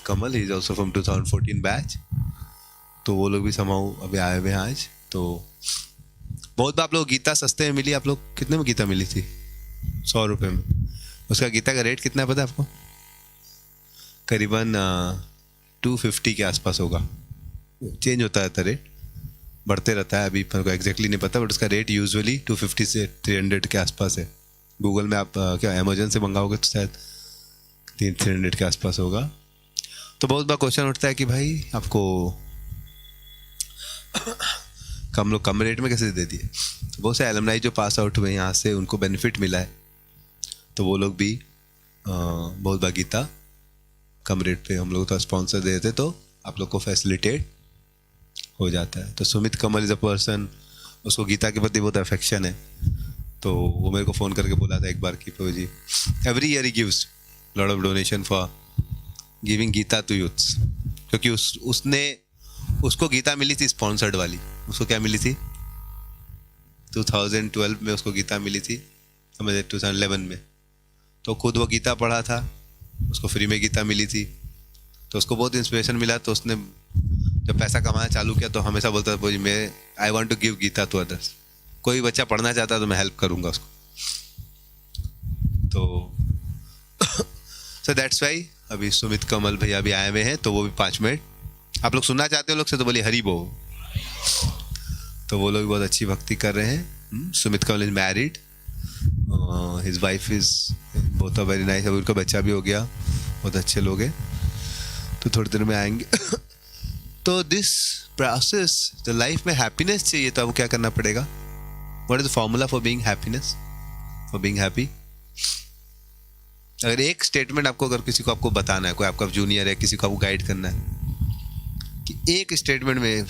Kamal, he is also from 2014 batch. तो वो लोग भी समाओ अभी आए हुए हैं आज। तो बहुत बार आप लोग गीता सस्ते में मिली। आप लोग कितने में गीता मिली थी? 100 रुपये में। उसका गीता का रेट कितना है पता है आपको? करीबन 250 के आसपास होगा। चेंज होता रहता है रेट, बढ़ते रहता है, अभी मेरे को एग्जैक्टली नहीं पता, बट उसका रेट यूजुअली 250 से 300 के आसपास है। गूगल में आप क्या अमेजन से मंगाओगे तो शायद 300 के आसपास होगा। तो बहुत बार क्वेश्चन उठता है कि भाई आपको कम रेट में कैसे दे दिए। तो बहुत से एलुमनाई जो पास आउट हुए यहाँ से, उनको बेनिफिट मिला है, तो वो लोग भी बहुत बार गीता कम रेट पे हम लोग तो स्पॉन्सर दे देते, तो आप लोग को फैसिलिटेट हो जाता है। तो सुमित कमल इज़ अ पर्सन, उसको गीता के प्रति बहुत अफेक्शन है। तो वो मेरे को फ़ोन करके बोला था एक बार कि Prabhu ji, every year he gives lot of donation for giving Gita to youths. क्योंकि उसको गीता मिली थी स्पॉन्सर्ड वाली। उसको क्या मिली थी? 2012 में उसको गीता मिली थी, समझे, 2011 में। तो खुद वो गीता पढ़ा था, उसको फ्री में गीता मिली थी, तो उसको बहुत इंस्पिरेशन मिला। तो उसने जब पैसा कमाना चालू किया तो हमेशा बोलता था जी, मैं I want to give Gita to others. कोई बच्चा पढ़ना चाहता है तो मैं हेल्प करूंगा उसको। तो सो दैट्स वाई अभी सुमित कमल भैया भी आए हुए हैं, तो वो भी 5 मिनट आप लोग सुनना चाहते हो लोग से तो बोलिए हरी बोल। तो वो लोग भी बहुत अच्छी भक्ति कर रहे हैं। Sumit Kamal is married, his wife is बहुत वेरी नाइस। अभी उनका बच्चा भी हो गया, बहुत अच्छे लोग हैं, तो थोड़ी देर में आएंगे। तो दिस प्रोसेस, तो लाइफ में हैप्पीनेस चाहिए तो आपको क्या करना पड़ेगा? What is the formula for being happiness, for being happy? अगर एक स्टेटमेंट आपको, अगर किसी को आपको बताना है, कोई आपका जूनियर है, किसी को आपको गाइड करना है कि एक स्टेटमेंट में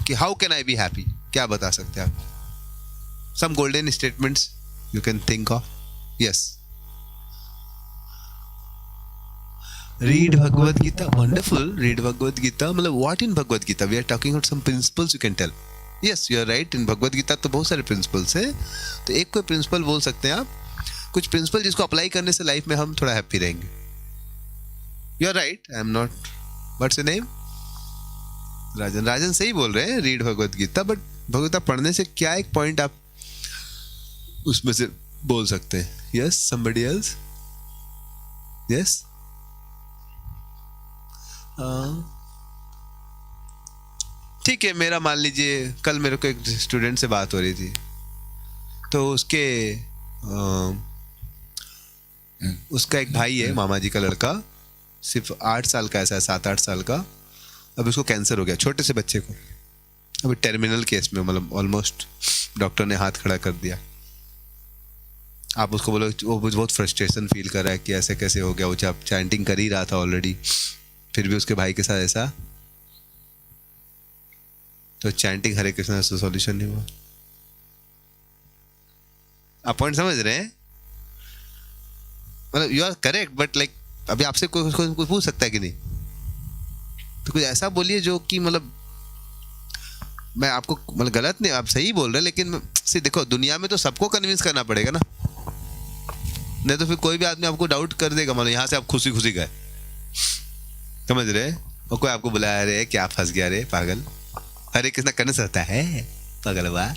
कि how can I be happy, क्या बता सकते हैं आप? Some golden statements you can think of. Yes, read Bhagavad Gita. Wonderful. Read Bhagavad Gita. मतलब what in Bhagavad Gita? We are talking about some principles you can tell. Yes, you are right. In Bhagavad Gita तो बहुत सारे principles हैं। तो एक कोई principle बोल सकते हैं आप, कुछ principle जिसको अप्लाई करने से लाइफ में हम थोड़ा हैप्पी रहेंगे। You are right. I am not. What's your name? राजन सही बोल रहे हैं। रीड भगवद गीता, बट भगवद गीता पढ़ने से क्या एक पॉइंट आप उसमें से बोल सकते हैं? Yes, somebody else? Yes. ठीक है, मेरा मान लीजिए कल मेरे को एक स्टूडेंट से बात हो रही थी, तो उसका एक भाई है, मामा जी का लड़का, सिर्फ 8 साल का, ऐसा है 7-8 साल का। अब उसको कैंसर हो गया, छोटे से बच्चे को, अभी टर्मिनल केस में, मतलब ऑलमोस्ट डॉक्टर ने हाथ खड़ा कर दिया। आप उसको बोलो, वो बहुत फ्रस्ट्रेशन फील कर रहा है कि ऐसे कैसे हो गया। वो जब चैंटिंग कर ही रहा था ऑलरेडी, फिर भी उसके भाई के साथ ऐसा। तो चैंटिंग हरे कृष्णा से सॉल्यूशन नहीं हुआ। आप पॉइंट समझ रहे हैं? मतलब you are correct, but like अभी आपसे कोई पूछ सकता है कि नहीं? तो कुछ ऐसा बोलिए जो कि मतलब मैं आपको, मतलब गलत नहीं, आप सही बोल रहे हैं, लेकिन से देखो दुनिया में तो सबको कन्विंस करना पड़ेगा ना, नहीं तो फिर कोई भी आदमी आपको डाउट कर देगा। मतलब यहाँ से आप खुशी खुशी गए, समझ रहे? और कोई आपको बुलाया, रे क्या फंस गया रे पागल, हरे कृष्णा करने से होता है पागल वाह।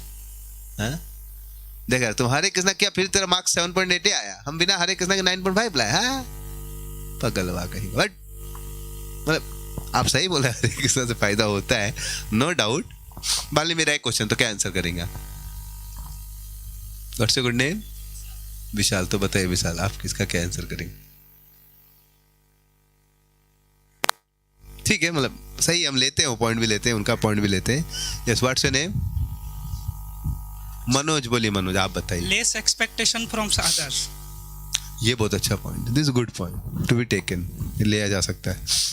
देखा तुम हरे कृष्णा किया, फिर तेरा मार्क्स 7.8 आया, हम बिना हरे कृष्णा के 9.5 लाए। पागल वाह कहीं। बट मतलब आप सही बोले, हरे कृष्णा से फायदा होता है, नो डाउट। बाली मेरा एक क्वेश्चन, तो क्या आंसर करेंगे आप? What's your good name? Vishal. तो बताइए विशाल, आप किसका क्या आंसर करेंगे? ठीक है, मतलब सही, हम लेते हैं, वो पॉइंट भी लेते हैं, उनका पॉइंट भी लेते हैं। Yes, what's your name? Manoj. बोलिए मनोज, आप बताइए। Less expectation from others. ये बहुत अच्छा point, this good point to be taken, लिया जा सकता है।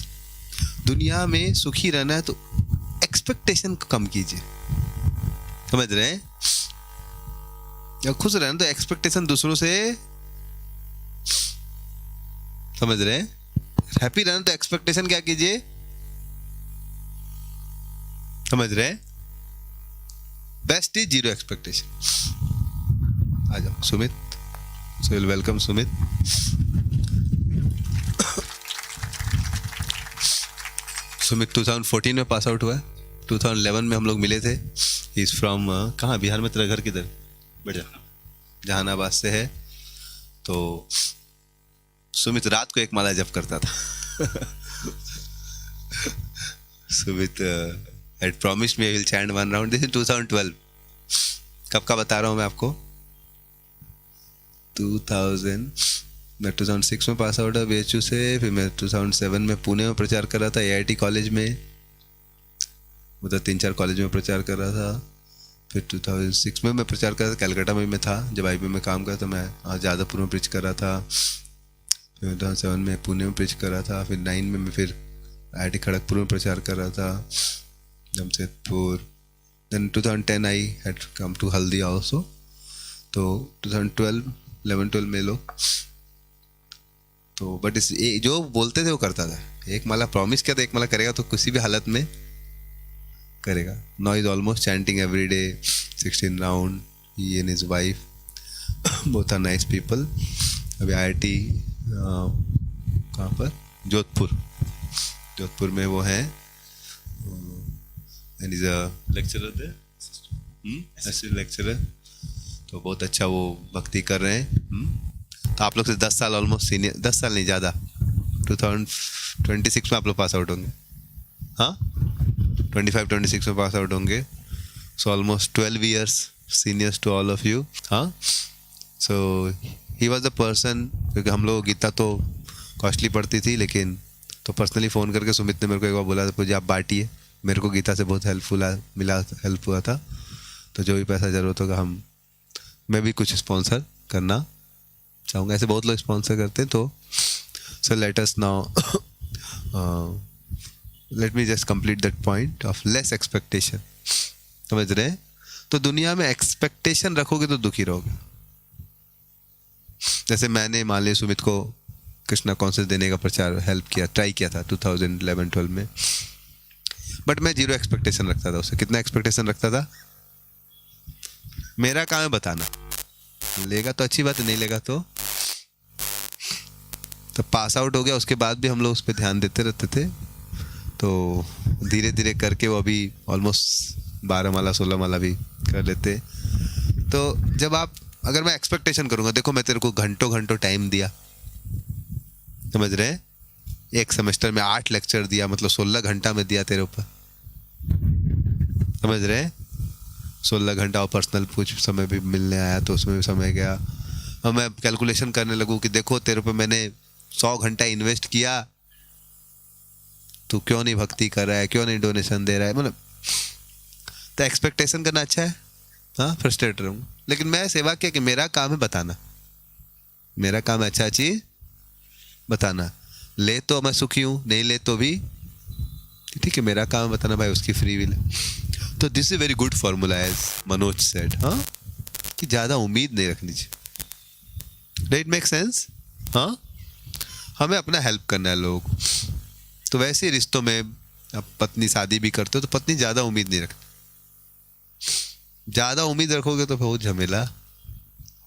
दुनिया में सुखी रहना है तो एक्सपेक्टेशन को कम कीजिए, समझ रहे हैं? या खुश रहना तो एक्सपेक्टेशन दूसरों से, समझ रहे हैं? हैप्पी रहना तो एक्सपेक्टेशन क्या कीजिए, समझ रहे हैं? Best is 0 expectation. आ जाओ सुमित, सो वेलकम सुमित। सुमित 2014 में पास आउट हुआ है, 2011 में हम लोग मिले थे। ही इज़ फ्रॉम कहाँ, बिहार में? तेरा घर किधर? बेटा जहानाबाद से है। तो सुमित रात को एक माला जप करता था। Sumit had promised me I will chant one round. This is 2012. कब का बता रहा हूँ मैं आपको? 2000, मैं 2006 में पास आउट है BHU से, फिर मैं 2007 में पुणे में प्रचार कर रहा था AIT कॉलेज में, मतलब 3-4 कॉलेज में प्रचार कर रहा था। फिर 2006 में मैं प्रचार कर रहा था, कलकत्ता में मैं था जब IB में काम करता था, मैं जादवपुर में प्रीच कर रहा था। फिर 2007 में पुणे में प्रीच कर रहा था। फिर 9 में मैं फिर IIT खड़गपुर में प्रचार कर रहा था, Jamshedpur. Then 2010 I had come to Haldi also. तो 2011-12 में लोग तो बट इस जो बोलते थे वो करता था। एक माला प्रॉमिस किया था, एक माला करेगा तो किसी भी हालत में करेगा। Now is almost chanting every day 16 round, he and his wife both are nice people. अभी IIT कहाँ पर? जोधपुर में वो हैं, and is a lecturer there, ऐसे लेक्चरर। तो बहुत अच्छा वो भक्ति कर रहे हैं। तो आप लोग से 10 साल ऑलमोस्ट सीनियर, 10 साल नहीं ज़्यादा, 2026 में आप लोग पास आउट होंगे। हाँ, 25-26 में पास आउट होंगे। So almost 12 years seniors to all of you. हाँ, so he was the person, क्योंकि हम लोग गीता तो कॉस्टली पड़ती थी, लेकिन तो पर्सनली फ़ोन करके सुमित ने मेरे को एक बार बोला था, मुझे आप बांटिए, मेरे को गीता से बहुत हेल्प हुआ था। तो जो भी पैसा ज़रूरत होगा मैं भी कुछ स्पॉन्सर करना चाहूँगा। ऐसे बहुत लोग स्पॉन्सर करते हैं। तो so let us now, let me just complete that point of less expectation. समझ रहे हैं? तो दुनिया में एक्सपेक्टेशन रखोगे तो दुखी रहोगे। जैसे मैंने मान लिया सुमित को कृष्णा कॉन्सेप्ट देने का प्रचार ट्राई किया था 2011-12 में, बट मैं 0 एक्सपेक्टेशन रखता था उससे। कितना एक्सपेक्टेशन रखता था? मेरा काम है बताना, लेगा तो अच्छी बात है, नहीं लेगा तो पास आउट हो गया। उसके बाद भी हम लोग उस पर ध्यान देते रहते थे। तो धीरे धीरे करके वो अभी ऑलमोस्ट 12 माला 16 माला भी कर लेते। तो जब अगर मैं एक्सपेक्टेशन करूंगा, देखो मैं तेरे को घंटों टाइम दिया, समझ रहे हैं? एक सेमेस्टर में 8 लेक्चर दिया, मतलब 16 घंटा में दिया तेरे ऊपर, समझ रहे हैं? 16 घंटा और पर्सनल कुछ समय भी मिलने आया तो उसमें भी समय गया। और मैं कैलकुलेशन करने लगूँ कि देखो तेरे पे मैंने 100 घंटा इन्वेस्ट किया, तू क्यों नहीं भक्ति कर रहा है, क्यों नहीं डोनेशन दे रहा है। मतलब तो एक्सपेक्टेशन करना अच्छा है, हाँ, फ्रस्ट्रेट रहूँ, लेकिन मैं सेवा किया कि मेरा काम है बताना, मेरा काम है अच्छा चीज बताना। ले तो मैं सुखी हूँ, नहीं ले तो भी ठीक है, मेरा काम है बताना, भाई उसकी फ्री विल है। तो this is very good formula as Manoj said, हाँ, कि ज़्यादा उम्मीद नहीं रखनी चाहिए। Do it make sense? हाँ, हमें अपना हेल्प करना है लोग। तो वैसे ही रिश्तों में अब पत्नी शादी भी करते हो तो पत्नी ज़्यादा उम्मीद नहीं रखती। ज़्यादा उम्मीद रखोगे तो बहुत झमेला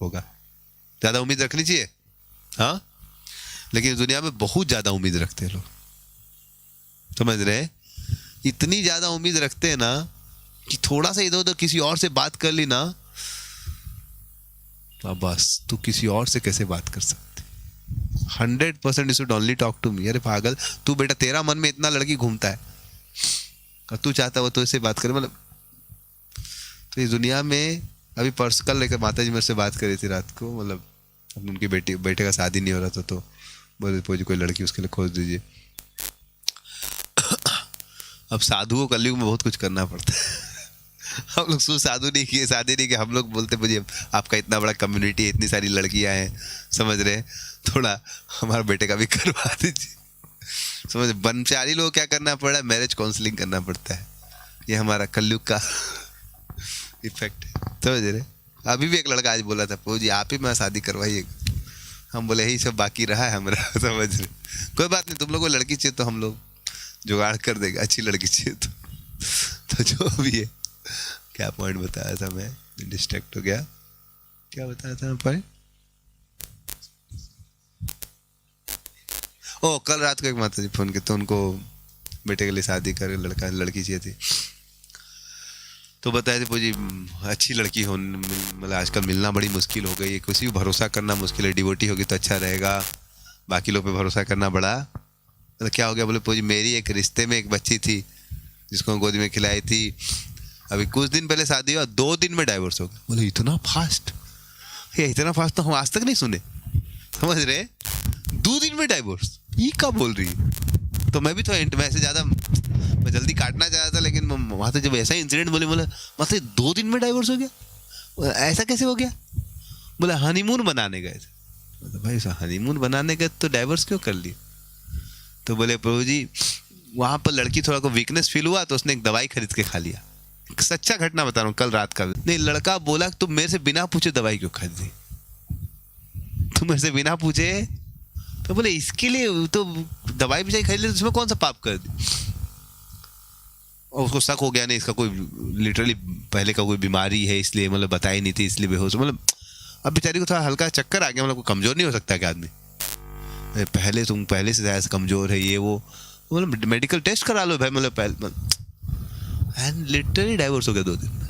होगा। ज़्यादा उम्मीद रखनी चाहिए, हाँ, लेकिन दुनिया में बहुत ज़्यादा उम्मीद रखते हैं लोग, समझ रहे हैं? इतनी ज़्यादा उम्मीद रखते हैं ना कि थोड़ा सा इधर उधर किसी और से बात कर ली ना, तो बस तू किसी और से कैसे बात कर सकते? 100% you should only talk to me. अरे पागल, तू बेटा, तेरा मन में इतना लड़की घूमता है और तू चाहता वो तो इससे बात करे, मतलब तो इस दुनिया में अभी कल लेकर माता जी मेरे से बात कर रही थी रात को, मतलब उनकी बेटे का शादी नहीं हो रहा था, तो बोले पूजी कोई लड़की उसके लिए खोज दीजिए। अब साधु को कलयुग में बहुत कुछ करना पड़ता है। हम लोग साधु नहीं किए, शादी नहीं किए, हम लोग बोलते मुझे आपका इतना बड़ा कम्युनिटी, इतनी सारी लड़कियां हैं, समझ रहे, थोड़ा हमारे बेटे का भी करवा दीजिए। समझ, ब्रह्मचारी लोग क्या करना पड़ा है, मैरिज काउंसलिंग करना पड़ता है। ये हमारा कलयुग का इफेक्ट है, समझ रहे। अभी भी एक लड़का आज बोला था, प्रभु जी आप ही मैं शादी करवाइएगा। हम बोले यही सब बाकी रहा है हमारा, समझ रहे। कोई बात नहीं, तुम लोग को लड़की चाहिए तो हम लोग जुगाड़ कर देगा, अच्छी लड़की चाहिए तो जो भी है। क्या पॉइंट बताया था मैं, डिस्ट्रैक्ट हो गया। क्या बताया था मैं पॉइंट? ओ, कल रात को एक माता जी फोन किए तो उनको बेटे के लिए शादी कर, लड़का लड़की चाहिए थी। तो बताया थे जी अच्छी लड़की हो, मतलब आजकल मिलना बड़ी मुश्किल हो गई है, किसी को भरोसा करना मुश्किल है, डिवोटी होगी तो अच्छा रहेगा, बाकी लोग पे भरोसा करना बड़ा। मतलब क्या हो गया? बोले जी मेरी एक रिश्ते में एक बच्ची थी जिसको गोदी में खिलाई थी, अभी कुछ दिन पहले शादी हुआ, 2 दिन में डाइवोर्स हो गया। बोले इतना फास्ट? ये इतना फास्ट तो हम आज तक नहीं सुने, समझ रहे? 2 दिन में डाइवोर्स, ये क्या बोल रही है? तो मैं भी थोड़ा वैसे ज़्यादा मैं जल्दी काटना चाह रहा था, लेकिन वहाँ से जब ऐसा इंसिडेंट बोले मतलब 2 दिन में डाइवोर्स हो गया, ऐसा कैसे हो गया? बोले हनीमून बनाने गए थे। मतलब भाई हनीमून बनाने गए तो डाइवोर्स क्यों कर लिए? तो बोले प्रभु जी वहाँ पर लड़की थोड़ा को वीकनेस फील हुआ तो उसने एक दवाई खरीद के खा लिया। सच्चा घटना बता रहा हूँ, कल रात का। नहीं, लड़का बोला तुम मेरे से बिना पूछे दवाई क्यों खरीदी? तुम मेरे से बिना पूछे? तो बोले इसके लिए तो दवाई भी खरीद ली, तो उसमें कौन सा पाप कर दी? और उसको शक हो गया नहीं इसका कोई लिटरली पहले का कोई बीमारी है, इसलिए मतलब बताई नहीं थी, इसलिए बेहोश। मतलब अब बेचारी को थोड़ा हल्का चक्कर आ गया, मतलब कोई कमजोर नहीं हो सकता क्या आदमी? पहले तुम पहले से ज्यादा कमजोर है ये वो, मतलब मेडिकल टेस्ट करा लो भाई। मतलब पहले एंड लिटरली डाइवोर्स हो गया 2 दिन में।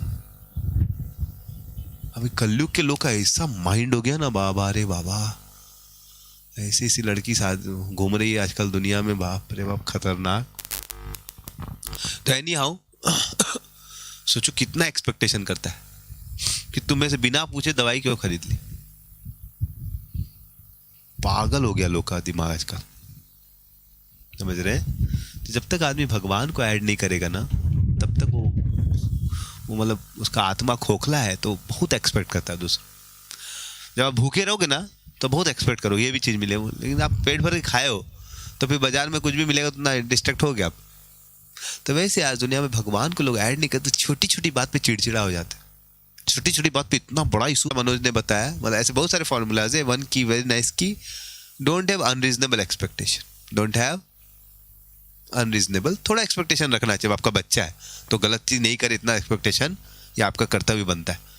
अभी कलयुग के लोग का ऐसा माइंड हो गया ना बाबा, रे बाबा, ऐसी ऐसी लड़की साथ घूम रही है आजकल दुनिया में, बाप रे बाप, खतरनाक। तो एनी हाउ सोचो कितना एक्सपेक्टेशन करता है कि तुम्हें से बिना पूछे दवाई क्यों खरीद ली। पागल हो गया लोग का दिमाग आजकल, समझ रहे? तो जब तक आदमी भगवान को ऐड नहीं करेगा ना, तब तक वो मतलब उसका आत्मा खोखला है, तो बहुत एक्सपेक्ट करता है दूसरा। जब आप भूखे रहोगे ना तो बहुत एक्सपेक्ट करो ये भी चीज़ मिले, लेकिन आप पेट भर के खाए हो तो फिर बाजार में कुछ भी मिलेगा तो ना डिस्ट्रैक्ट हो गया आप। तो वैसे आज दुनिया में भगवान को लोग ऐड नहीं करते, छोटी छोटी बात पे चिड़चिड़ा हो जाते हैं। छोटी छोटी बात पे इतना बड़ा इशू। मनोज ने बताया, मतलब ऐसे बहुत सारे फॉर्मूलाज है। वन की वेरी नाइस की, don't have unreasonable expectation, don't have unreasonable. थोड़ा एक्सपेक्टेशन रखना चाहिए। आपका बच्चा है तो गलत चीज नहीं करे, इतना एक्सपेक्टेशन ये आपका कर्तव्य बनता है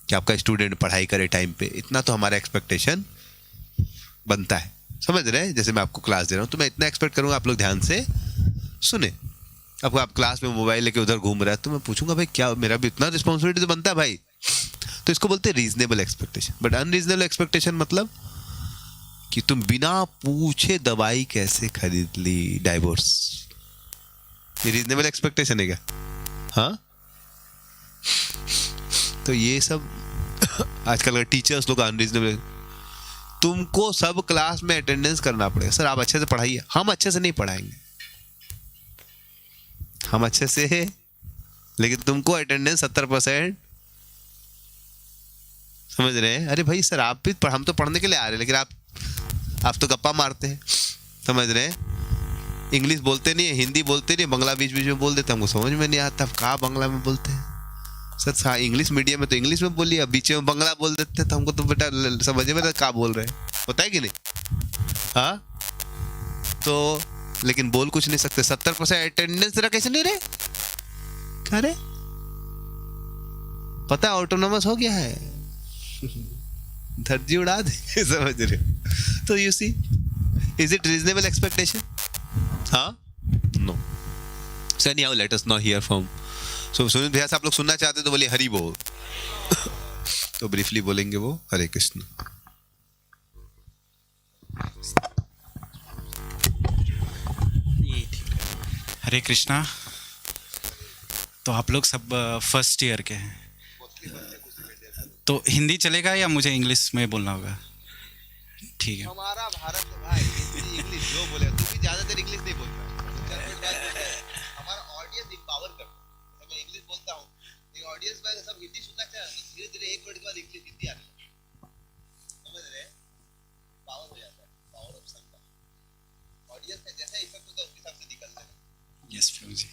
कि आपका स्टूडेंट पढ़ाई करे टाइम पे, इतना तो हमारा एक्सपेक्टेशन बनता है, समझ रहे? जैसे मैं आपको क्लास दे रहा हूँ तो मैं इतना एक्सपेक्ट करूंगा आप लोग ध्यान से सुने। आपको आप क्लास में मोबाइल लेके उधर घूम रहा है तो मैं पूछूंगा भाई क्या, मेरा भी इतना रिस्पॉन्सिबिलिटी तो बनता है भाई। तो इसको बोलते हैं reasonable expectation. But unreasonable expectation मतलब कि तुम बिना पूछे दवाई कैसे खरीद ली, डाइवोर्स। ये रीजनेबल एक्सपेक्टेशन है क्या? हाँ, तो ये सब आजकल का टीचर्स लोग अनरीजनेबल। तुमको सब क्लास में अटेंडेंस करना पड़ेगा। सर आप अच्छे से पढ़ाइए। हम अच्छे से नहीं पढ़ाएंगे, हम अच्छे से है, लेकिन तुमको अटेंडेंस 70%, समझ रहे हैं? अरे भाई सर आप भी हम तो पढ़ने के लिए आ रहे हैं, लेकिन आप तो गप्पा मारते हैं, समझ रहे हैं? इंग्लिश बोलते नहीं है, हिंदी बोलते नहीं, बंगला बीच बीच में बोल देते, हमको समझ में नहीं आता कहाँ बंगला में बोलते हैं। सर इंग्लिश मीडियम में तो इंग्लिश में बोलिए, अब बीच में बंगला बोल देते हैं तो हमको तो बेटा समझ में क्या बोल रहे हैं, होता है कि नहीं? हाँ, तो लेकिन बोल कुछ नहीं सकते। 70% अटेंडेंस तेरा कैसे नहीं रहे? क्या रे, पता है ऑटोनोमस हो गया है, धज्जी उड़ा दे, समझ रहे? तो you see, is it reasonable expectation? हाँ, no. So anyhow let us now hear from. So Sunil भैया से आप लोग सुनना चाहते तो बोलिए हरि बोल। तो ब्रीफली बोलेंगे वो हरे कृष्ण। हरे कृष्णा। तो आप लोग सब फर्स्ट ईयर के हैं, तो हिंदी चलेगा या मुझे इंग्लिश में बोलना होगा? ठीक है। हमारा भारत भाई इंग्लिश जो बोले, तू भी ज्यादातर इंग्लिश नहीं बोलता। हमारा ऑडियंस इंपावर करता है। मैं इंग्लिश बोलता हूँ, लेकिन ऑडियंस में सब हिंदी सुनना चाहे तो धीरे धीरे एक वर्ड के बाद इंग्लिश हिंदी आने लगती है, समझ रहे? पावर हो जाता है, पावर ऑफ संग। ऑडियंस में जैसा इफेक्ट होता है उसके हिसाब से निकलता है। यस प्रभु जी।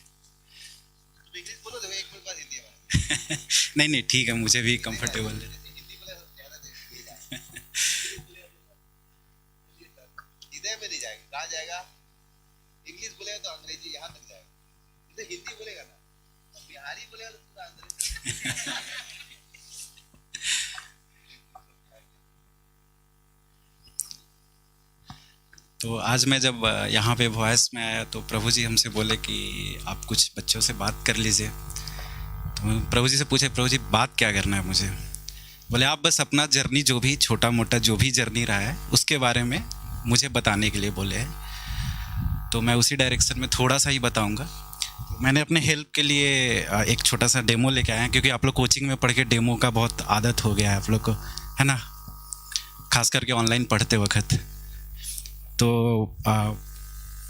तुम इंग्लिश बोलो तो एक वर्ड बाद हिंदी आएगा। नहीं नहीं ठीक है, मुझे भी कंफर्टेबल है। हृदय में नहीं जाएगा, कहाँ जाएगा? इंग्लिश बोलेगा तो अंग्रेजी यहाँ तक जाएगा, जैसे हिंदी बोलेगा ना तो बिहारी बोलेगा तो पूरा अंग्रेजी। तो आज मैं जब यहाँ पे वॉइस में आया तो प्रभु जी हमसे बोले कि आप कुछ बच्चों से बात कर लीजिए। तो मैं प्रभु जी से पूछे, प्रभु जी बात क्या करना है मुझे? बोले आप बस अपना जर्नी, जो भी छोटा मोटा जो भी जर्नी रहा है उसके बारे में मुझे बताने के लिए बोले हैं। तो मैं उसी डायरेक्शन में थोड़ा सा ही बताऊंगा। मैंने अपने हेल्प के लिए एक छोटा सा डेमो लेके आया, क्योंकि आप लोग कोचिंग में पढ़ के डेमो का बहुत आदत हो गया है आप लोग को, है ना, खास करके ऑनलाइन पढ़ते वक्त। तो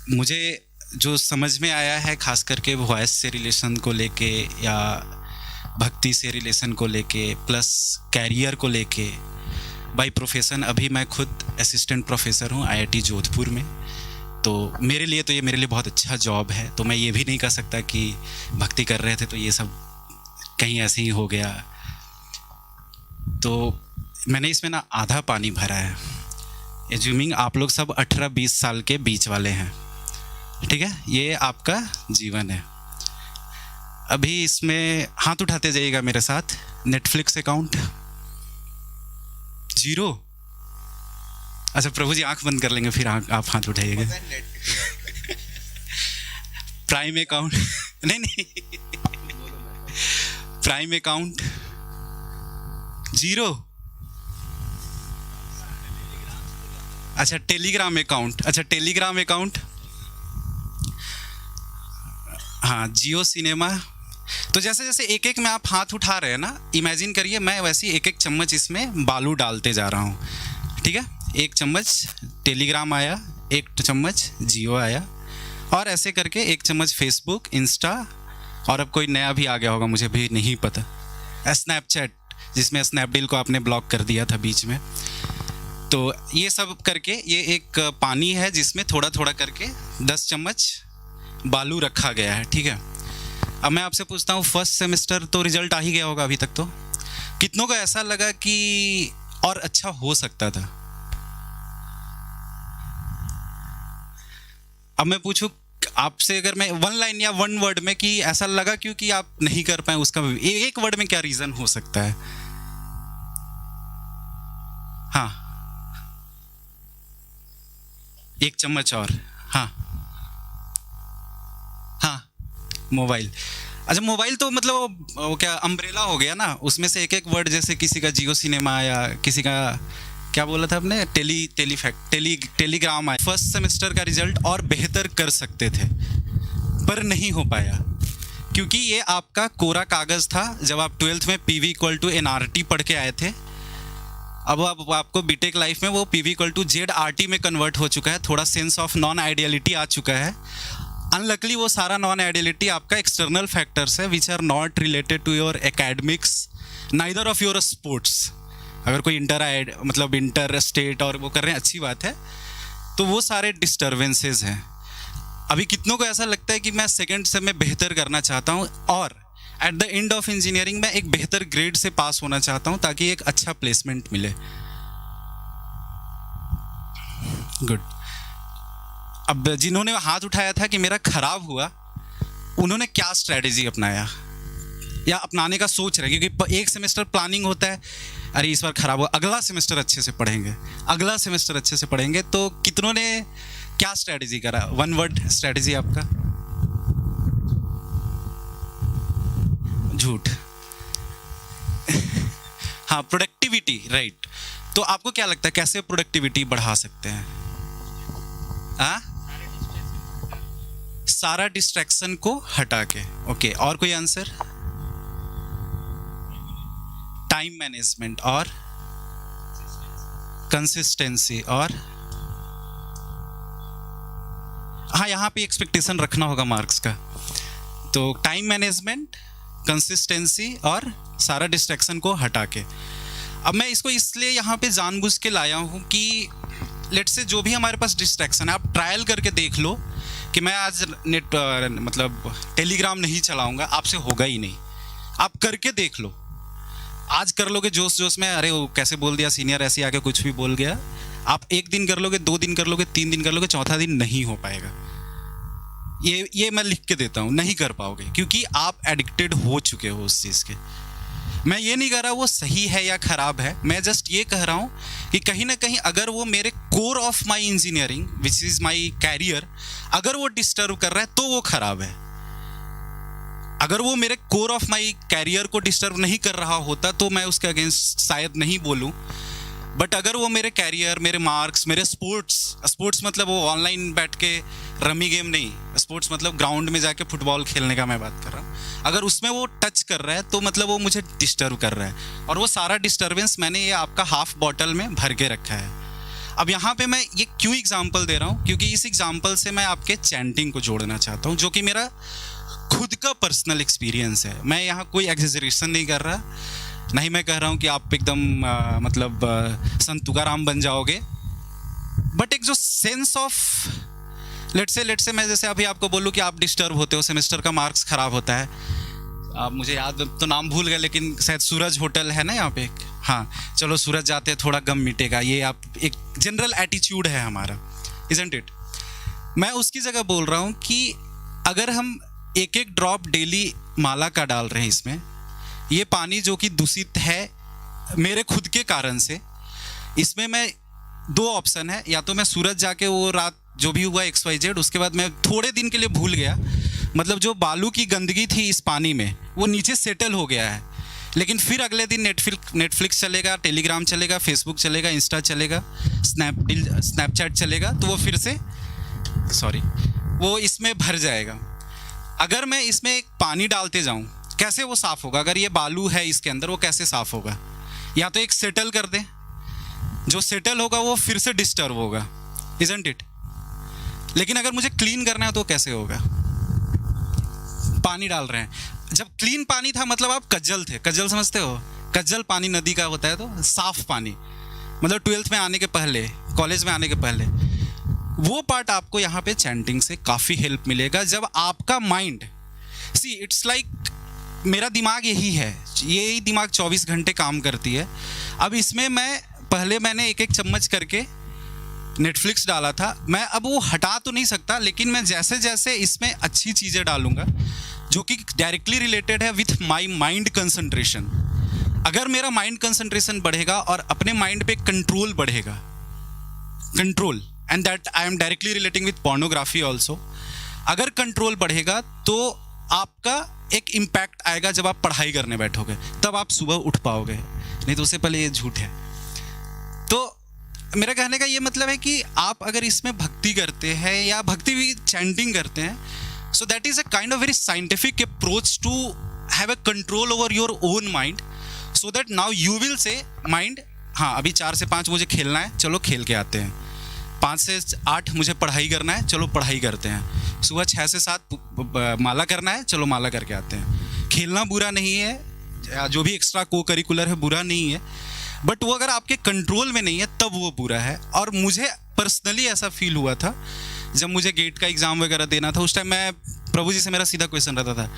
मुझे जो समझ में आया है खास करके वॉइस से रिलेशन को लेके या भक्ति से रिलेशन को लेके प्लस कैरियर को लेके, बाय प्रोफेशन अभी मैं खुद असिस्टेंट प्रोफेसर हूँ IIT जोधपुर में। तो मेरे लिए बहुत अच्छा जॉब है। तो मैं ये भी नहीं कह सकता कि भक्ति कर रहे थे तो ये सब कहीं ऐसे ही हो गया। तो मैंने इसमें ना आधा पानी भरा है। एज्यूमिंग आप लोग सब 18-20 साल के बीच वाले हैं, ठीक है, ये आपका जीवन है। अभी इसमें हाथ उठाते जाइएगा मेरे साथ। Netflix account 0। अच्छा प्रभु जी आंख बंद कर लेंगे फिर आप हाथ उठाइएगा। प्राइम अकाउंट नहीं, प्राइम अकाउंट 0। अच्छा टेलीग्राम अकाउंट हाँ, जियो सिनेमा। तो जैसे जैसे एक एक में आप हाथ उठा रहे हैं ना, इमेजिन करिए मैं वैसे ही एक एक चम्मच इसमें बालू डालते जा रहा हूँ, ठीक है। 1 चम्मच टेलीग्राम आया, 1 चम्मच जियो आया, और ऐसे करके 1 चम्मच फेसबुक, इंस्टा, और अब कोई नया भी आ गया होगा, मुझे भी नहीं पता, स्नैपचैट, जिसमें स्नैपडील को आपने ब्लॉक कर दिया था बीच में। तो ये सब करके ये एक पानी है जिसमें थोड़ा थोड़ा करके 10 चम्मच बालू रखा गया है, ठीक है। अब मैं आपसे पूछता हूँ, फर्स्ट सेमेस्टर तो रिजल्ट आ ही गया होगा अभी तक, तो कितनों को ऐसा लगा कि और अच्छा हो सकता था? अब मैं पूछूं आपसे, अगर मैं 1 लाइन या 1 वर्ड में कि ऐसा लगा क्योंकि आप नहीं कर पाए, उसका एक वर्ड में क्या रीजन हो सकता है? हाँ 1 चम्मच और, हाँ हाँ मोबाइल। अच्छा मोबाइल तो मतलब वो क्या अम्ब्रेला हो गया ना, उसमें से एक एक वर्ड, जैसे किसी का जियो सिनेमा आया, किसी का क्या बोला था आपने, टेलीग्राम आया। फर्स्ट सेमेस्टर का रिजल्ट और बेहतर कर सकते थे पर नहीं हो पाया, क्योंकि ये आपका कोरा कागज था। जब आप 12th में PV = NRT पढ़ के आए थे, अब आपको बीटेक लाइफ में वो PV = ZRT में कन्वर्ट हो चुका है। थोड़ा सेंस ऑफ नॉन आइडियलिटी आ चुका है। अनलकली वो सारा नॉन आइडियलिटी आपका एक्सटर्नल फैक्टर्स है which are not related to your academics, neither of your sports. अगर कोई इंटर स्टेट और वो कर रहे हैं, अच्छी बात है, तो वो सारे डिस्टर्बेंसेस हैं। अभी कितनों को ऐसा लगता है कि मैं सेकेंड सेम में बेहतर करना चाहता हूँ और at the end of engineering में एक बेहतर ग्रेड से पास होना चाहता हूँ ताकि एक अच्छा प्लेसमेंट मिले। गुड। अब जिन्होंने हाथ उठाया था कि मेरा खराब हुआ, उन्होंने क्या स्ट्रेटेजी अपनाया या अपनाने का सोच रहे? क्योंकि एक सेमेस्टर प्लानिंग होता है, अरे इस बार खराब हुआ, अगला सेमेस्टर अच्छे से पढ़ेंगे। तो कितनों ने क्या स्ट्रेटेजी करा? 1 वर्ड स्ट्रेटेजी आपका? झूठ। हाँ प्रोडक्टिविटी, राइट। तो आपको क्या लगता है कैसे प्रोडक्टिविटी बढ़ा सकते हैं? सारा डिस्ट्रैक्शन को हटा के। ओके, और कोई आंसर? टाइम मैनेजमेंट और कंसिस्टेंसी, और हाँ यहाँ पे एक्सपेक्टेशन रखना होगा मार्क्स का। तो टाइम मैनेजमेंट, कंसिस्टेंसी और सारा डिस्ट्रैक्शन को हटा के। अब मैं इसको इसलिए यहाँ पे जानबूझ के लाया हूँ कि लेट्स से जो भी हमारे पास डिस्ट्रैक्शन है, आप ट्रायल करके देख लो कि मैं आज टेलीग्राम नहीं चलाऊंगा, आपसे होगा ही नहीं। आप करके देख लो, आज कर लोगे जोश जोश में, अरे वो कैसे बोल दिया सीनियर, ऐसे आके कुछ भी बोल गया। आप 1 दिन कर लोगे, 2 दिन कर लोगे, 3 दिन कर लोगे, चौथा दिन नहीं हो पाएगा। ये मैं लिख के देता हूँ, नहीं कर पाओगे क्योंकि आप एडिक्टेड हो चुके हो उस चीज़ के। मैं ये नहीं कह रहा वो सही है या खराब है, मैं जस्ट ये कह रहा हूँ कि कहीं ना कहीं अगर वो मेरे core of my engineering which is my career अगर वो डिस्टर्ब कर रहा है तो वो खराब है। अगर वो मेरे कोर ऑफ माई कैरियर को डिस्टर्ब नहीं कर रहा होता तो मैं उसके अगेंस्ट शायद नहीं बोलूँ। बट अगर वो मेरे कैरियर, मेरे मार्क्स, मेरे स्पोर्ट्स मतलब वो ऑनलाइन बैठ के रमी गेम नहीं, स्पोर्ट्स मतलब ग्राउंड में जाके फुटबॉल खेलने का मैं बात कर रहा हूँ, अगर उसमें वो टच कर रहा है तो मतलब वो मुझे डिस्टर्ब कर रहा है, और वो सारा डिस्टर्बेंस मैंने ये आपका हाफ बॉटल में भर के रखा है। अब यहाँ पे मैं ये क्यों एग्जाम्पल दे रहा हूँ, क्योंकि इस एग्जाम्पल से मैं आपके चैंटिंग को जोड़ना चाहता हूँ, जो कि मेरा खुद का पर्सनल एक्सपीरियंस है। मैं यहाँ कोई एग्जेजरेशन नहीं कर रहा, नहीं मैं कह रहा हूँ कि आप एकदम मतलब संत तुकाराम बन जाओगे, बट एक जो सेंस ऑफ लेट्स से मैं जैसे अभी आपको बोलूँ कि आप डिस्टर्ब होते हो, सेमेस्टर का मार्क्स खराब होता है, आप मुझे याद तो नाम भूल गए लेकिन शायद सूरज होटल है ना यहाँ पे, हाँ चलो सूरज जाते हैं थोड़ा गम मिटेगा, ये आप एक जनरल एटीट्यूड है हमारा, इजंट इट। मैं उसकी जगह बोल रहा हूँ कि अगर हम एक एक ड्रॉप डेली माला का डाल रहे हैं इसमें, ये पानी जो कि दूषित है मेरे खुद के कारण से, इसमें मैं दो ऑप्शन है, या तो मैं सूरज जाके वो रात जो भी हुआ XYZ उसके बाद मैं थोड़े दिन के लिए भूल गया, मतलब जो बालू की गंदगी थी इस पानी में वो नीचे सेटल हो गया है, लेकिन फिर अगले दिन नेटफ्लिक्स चलेगा, टेलीग्राम चलेगा, फेसबुक चलेगा, इंस्टा चलेगा, स्नैपचैट चलेगा, तो वो फिर से वो इसमें भर जाएगा। अगर मैं इसमें एक पानी डालते जाऊं, कैसे वो साफ होगा? अगर ये बालू है इसके अंदर, वो कैसे साफ होगा? या तो एक सेटल कर दे, जो सेटल होगा वो फिर से डिस्टर्ब होगा, इजंट इट। लेकिन अगर मुझे क्लीन करना है तो कैसे होगा? पानी डाल रहे हैं, जब क्लीन पानी था मतलब आप कज्जल थे, कज्जल समझते हो? कज्जल पानी नदी का होता है, तो साफ पानी, मतलब 12th में आने के पहले, कॉलेज में आने के पहले, वो पार्ट आपको यहाँ पे चैंटिंग से काफ़ी हेल्प मिलेगा। जब आपका माइंड इट्स लाइक मेरा दिमाग यही है, यही दिमाग 24 घंटे काम करती है। अब इसमें मैंने एक एक चम्मच करके नेटफ्लिक्स डाला था, मैं अब वो हटा तो नहीं सकता, लेकिन मैं जैसे जैसे इसमें अच्छी चीज़ें डालूंगा जो कि डायरेक्टली रिलेटेड है विथ माई माइंड कंसंट्रेशन, अगर मेरा माइंड कंसंट्रेशन बढ़ेगा और अपने माइंड पे कंट्रोल बढ़ेगा, control, and that I am directly relating with pornography also, अगर कंट्रोल बढ़ेगा तो आपका एक इम्पैक्ट आएगा जब आप पढ़ाई करने बैठोगे, तब आप सुबह उठ पाओगे, नहीं तो उससे पहले ये झूठ है। तो मेरा कहने का ये मतलब है कि आप अगर इसमें भक्ति करते हैं या भक्ति भी चैंटिंग करते हैं, so that is a kind of very scientific approach to have a control over your own mind, so that now you will say mind, हाँ अभी 4 से 5 मुझे खेलना है, चलो खेल के आते हैं, 5 से 8 मुझे पढ़ाई करना है, चलो पढ़ाई करते हैं, सुबह 6 से 7 माला करना है, चलो माला करके आते हैं। खेलना बुरा नहीं है, जो भी एक्स्ट्रा को करिकुलर है बुरा नहीं है, बट वो अगर आपके कंट्रोल में नहीं है तब वो बुरा है। और मुझे पर्सनली ऐसा फील हुआ था जब मुझे गेट का एग्ज़ाम वगैरह देना था, उस टाइम मैं प्रभु जी से मेरा सीधा क्वेश्चन रहता था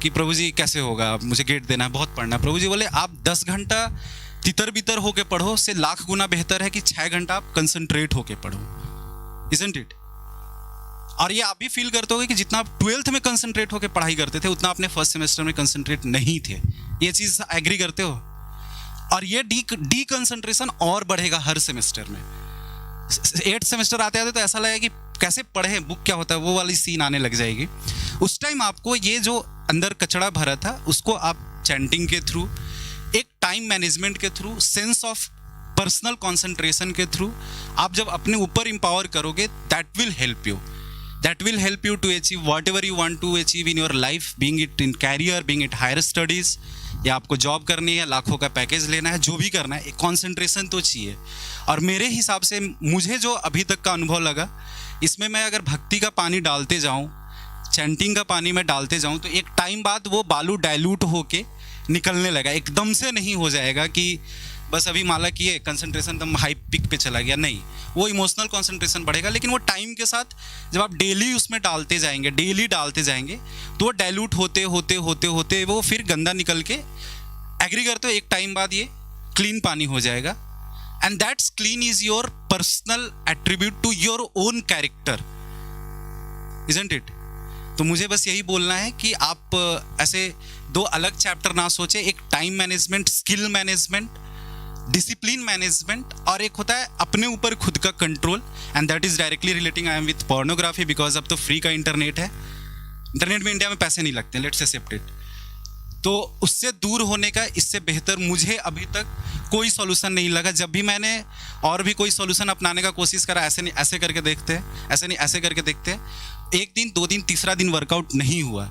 कि प्रभु जी कैसे होगा, मुझे गेट देना है, बहुत पढ़ना है। प्रभु जी बोले आप 10 घंटा तितर बितर होके पढ़ो, से लाख गुना बेहतर है कि 6 घंटा आप कंसंट्रेट होके पढ़ो, इजंट इट। और ये आप भी फील करते होगे कि जितना आप 12th में कंसंट्रेट होके पढ़ाई करते थे उतना अपने फर्स्ट सेमेस्टर में कंसंट्रेट नहीं थे, ये चीज़ एग्री करते हो? और ये डी कंसंट्रेशन और बढ़ेगा हर सेमेस्टर में। 8th सेमेस्टर आते आते तो ऐसा लगेगा कि कैसे पढ़े, बुक क्या होता है, वो वाली सीन आने लग जाएगी। उस टाइम आपको ये जो अंदर कचड़ा भरा था उसको आप चैंटिंग के थ्रू, एक टाइम मैनेजमेंट के थ्रू, सेंस ऑफ पर्सनल कंसंट्रेशन के थ्रू आप जब अपने ऊपर इंपावर करोगे, that will help you to achieve whatever you want to achieve in your life, being it in career, being it higher studies, या आपको जॉब करनी है, लाखों का पैकेज लेना है, जो भी करना है, एक कॉन्सेंट्रेशन तो चाहिए। और मेरे हिसाब से मुझे जो अभी तक का अनुभव लगा, इसमें मैं अगर भक्ति का पानी डालते जाऊँ, चैंटिंग का पानी में डालते जाऊँ, तो एक टाइम बाद वो बालू डाइल्यूट होके निकलने लगा, एकदम से नहीं हो जाएगा कि बस अभी माला किए कंसंट्रेशन एकदम हाई पिक पे चला गया, नहीं, वो इमोशनल कंसंट्रेशन बढ़ेगा, लेकिन वो टाइम के साथ जब आप डेली उसमें डालते जाएंगे तो वो डाइल्यूट होते होते वो फिर गंदा निकल के, एग्री करते हो, एक टाइम बाद ये क्लीन पानी हो जाएगा। And that's clean is your personal attribute to your own character, isn't it. तो मुझे बस यही बोलना है कि आप ऐसे दो अलग चैप्टर ना सोचे, एक time management, skill management, discipline management, और एक होता है अपने ऊपर खुद का control, and that is directly relating I am with pornography, because अब तो फ्री का इंटरनेट है, इंटरनेट में इंडिया में पैसे नहीं लगते, लेट्स एक्सेप्ट इट। तो उससे दूर होने का इससे बेहतर मुझे अभी तक कोई सॉल्यूशन नहीं लगा। जब भी मैंने और भी कोई सॉल्यूशन अपनाने का कोशिश करा, ऐसे नहीं ऐसे करके देखते हैं, ऐसे नहीं ऐसे करके देखते हैं, एक दिन, दो दिन, तीसरा दिन वर्कआउट नहीं हुआ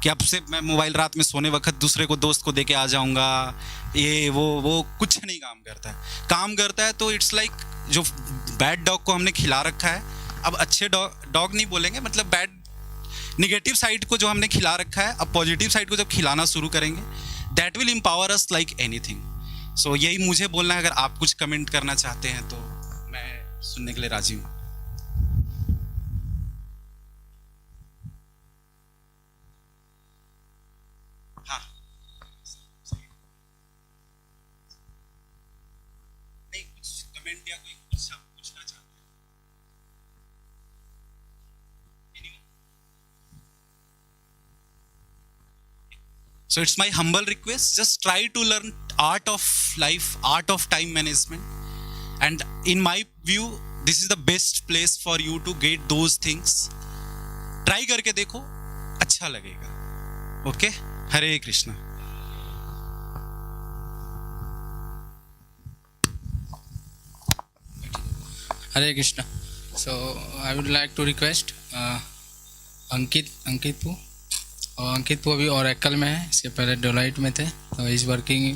कि अब से मैं मोबाइल रात में सोने वक्त दूसरे को, दोस्त को दे के आ जाऊंगा, ये वो कुछ नहीं काम करता है। काम करता है तो इट्स लाइक जो बैड डॉग को हमने खिला रखा है, अब अच्छे डॉग नहीं बोलेंगे, मतलब बैड निगेटिव साइड को जो हमने खिला रखा है, अब पॉजिटिव साइड को जब खिलाना शुरू करेंगे, that will empower us like anything. So यही मुझे बोलना है। अगर आप कुछ कमेंट करना चाहते हैं तो मैं सुनने के लिए राजी हूँ। हाँ, नहीं कुछ कमेंट या कोई कुछ आप पूछना चाहते हैं? So it's my humble request, just try to learn art of life, art of time management, and in my view this is the best place for you to get those things. Try करके देखो, अच्छा लगेगा। Okay, Hare Krishna. Hare Krishna. So I would like to request अंकित पू, और अंकित पू अभी Oracle में है, इसके पहले डेलोइट में थे, तो is working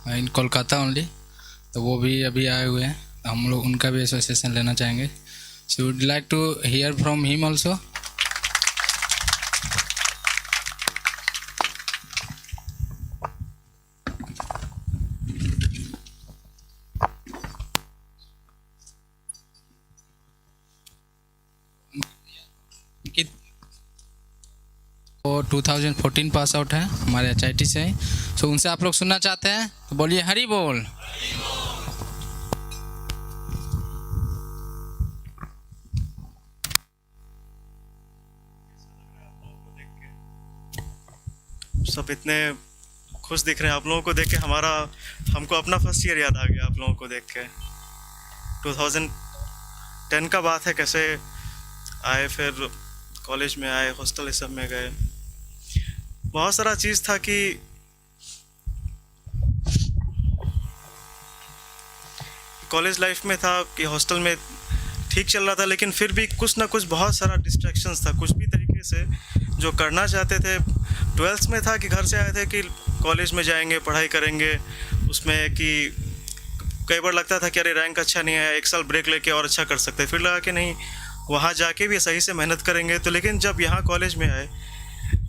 in Kolkata only, तो वो भी अभी आए हुए हैं, तो हम लोग उनका भी एसोसिएशन लेना चाहेंगे। So would like to hear from him also. वो 2014 पास आउट है, हमारे HIT से ही। सो उनसे आप लोग सुनना चाहते हैं तो बोलिए हरि बोल। सब इतने खुश दिख रहे हैं आप लोगों को देख के, हमको अपना फर्स्ट ईयर याद आ गया आप लोगों को देख के। 2010 का बात है, कैसे आए, फिर कॉलेज में आए, हॉस्टल सब में गए, बहुत सारा चीज़ था कि कॉलेज लाइफ में था कि हॉस्टल में ठीक चल रहा था, लेकिन फिर भी कुछ ना कुछ बहुत सारा डिस्ट्रैक्शंस था, कुछ भी तरीके से जो करना चाहते थे। 12th में था कि घर से आए थे कि कॉलेज में जाएंगे, पढ़ाई करेंगे, उसमें कि कई बार लगता था कि अरे रैंक अच्छा नहीं आया, एक साल ब्रेक लेके और अच्छा कर सकते, फिर लगा कि नहीं वहाँ जाके भी सही से मेहनत करेंगे। तो लेकिन जब यहाँ कॉलेज में आए,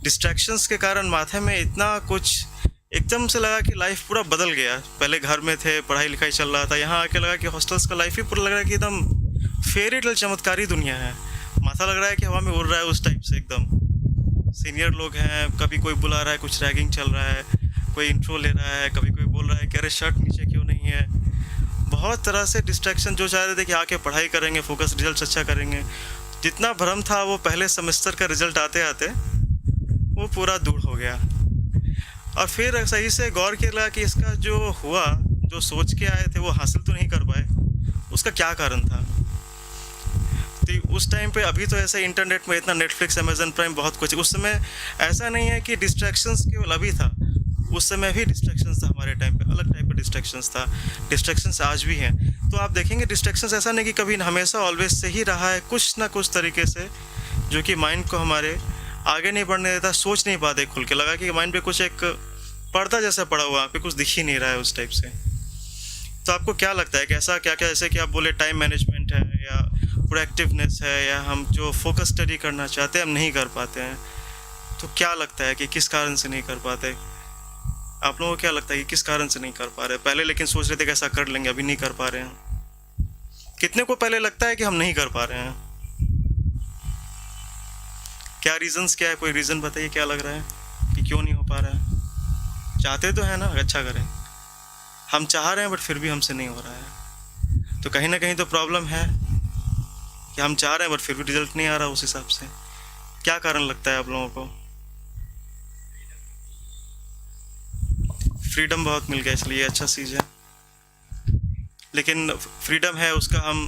डिस्ट्रैक्शंस के कारण माथे में इतना कुछ एकदम से लगा कि लाइफ पूरा बदल गया। पहले घर में थे, पढ़ाई लिखाई चल रहा था, यहाँ आके लगा कि हॉस्टल्स का लाइफ ही पूरा लग रहा है कि एकदम फेरी टेल चमत्कारी दुनिया है। माथा लग रहा है कि हवा में उड़ रहा है उस टाइप से एकदम। सीनियर लोग हैं, कभी कोई बुला रहा है, कुछ रैगिंग चल रहा है, कोई इंट्रो ले रहा है, कभी कोई बोल रहा है कि अरे शर्ट नीचे क्यों नहीं है। बहुत तरह से डिस्ट्रैक्शन, जो चाह रहे थे कि आके पढ़ाई करेंगे, फोकस, रिजल्ट अच्छा करेंगे, जितना भ्रम था वो पहले सेमेस्टर का रिजल्ट आते आते वो पूरा दूर हो गया। और फिर सही से गौर किया लगा कि इसका जो हुआ, जो सोच के आए थे वो हासिल तो नहीं कर पाए, उसका क्या कारण था। तो उस टाइम पे, अभी तो ऐसा इंटरनेट में इतना नेटफ्लिक्स, अमेजन प्राइम, बहुत कुछ, उस समय ऐसा नहीं है कि डिस्ट्रैक्शंस केवल अभी था, उस समय भी डिस्ट्रैक्शंस था, हमारे टाइम पे अलग टाइप का डिस्ट्रैक्शंस था, डिस्ट्रैक्शंस आज भी हैं। तो आप देखेंगे डिस्ट्रैक्शंस ऐसा नहीं कि कभी हमेशा ऑलवेज से ही रहा है, कुछ ना कुछ तरीके से जो कि माइंड को हमारे आगे नहीं बढ़ने देता, सोच नहीं पाते खुल के। लगा कि माइंड पे कुछ एक पर्दा जैसा पड़ा हुआ, पे कुछ दिख ही नहीं रहा है उस टाइप से। तो आपको क्या लगता है कि ऐसा क्या क्या, जैसे कि आप बोले टाइम मैनेजमेंट है या प्रोएक्टिवनेस है, या हम जो फोकस स्टडी करना चाहते हैं हम नहीं कर पाते हैं, तो क्या लगता है कि किस कारण से नहीं कर पाते? आप लोगों को क्या लगता है कि किस कारण से नहीं कर पा रहे? पहले लेकिन सोच रहे थे कि ऐसा कर लेंगे, अभी नहीं कर पा रहे हैं। कितने को पहले लगता है कि हम नहीं कर पा रहे हैं? क्या रीजंस क्या है? कोई रीज़न बताइए, क्या लग रहा है कि क्यों नहीं हो पा रहा है? चाहते तो है ना अच्छा करें, हम चाह रहे हैं बट फिर भी हमसे नहीं हो रहा है। तो कहीं ना कहीं तो प्रॉब्लम है कि हम चाह रहे हैं बट फिर भी रिजल्ट नहीं आ रहा उस हिसाब से। क्या कारण लगता है आप लोगों को? फ्रीडम बहुत मिल गया इसलिए अच्छा चीज़ है, लेकिन फ्रीडम है उसका हम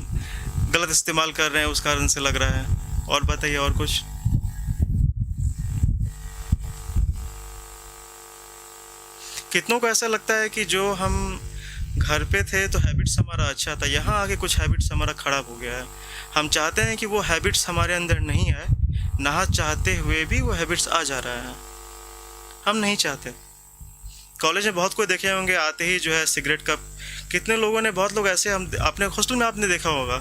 गलत इस्तेमाल कर रहे हैं उस कारण से लग रहा है। और बताइए और कुछ? कितनों को ऐसा लगता है कि जो हम घर पे थे तो हैबिट्स हमारा अच्छा था, यहाँ आके कुछ हैबिट्स हमारा ख़राब हो गया है। हम चाहते हैं कि वो हैबिट्स हमारे अंदर नहीं आए, ना चाहते हुए भी वो हैबिट्स आ जा रहा है। हम नहीं चाहते। कॉलेज में बहुत कोई देखे होंगे आते ही जो है सिगरेट का, कितने लोगों ने, बहुत लोग ऐसे, हम अपने हॉस्टल में आपने देखा होगा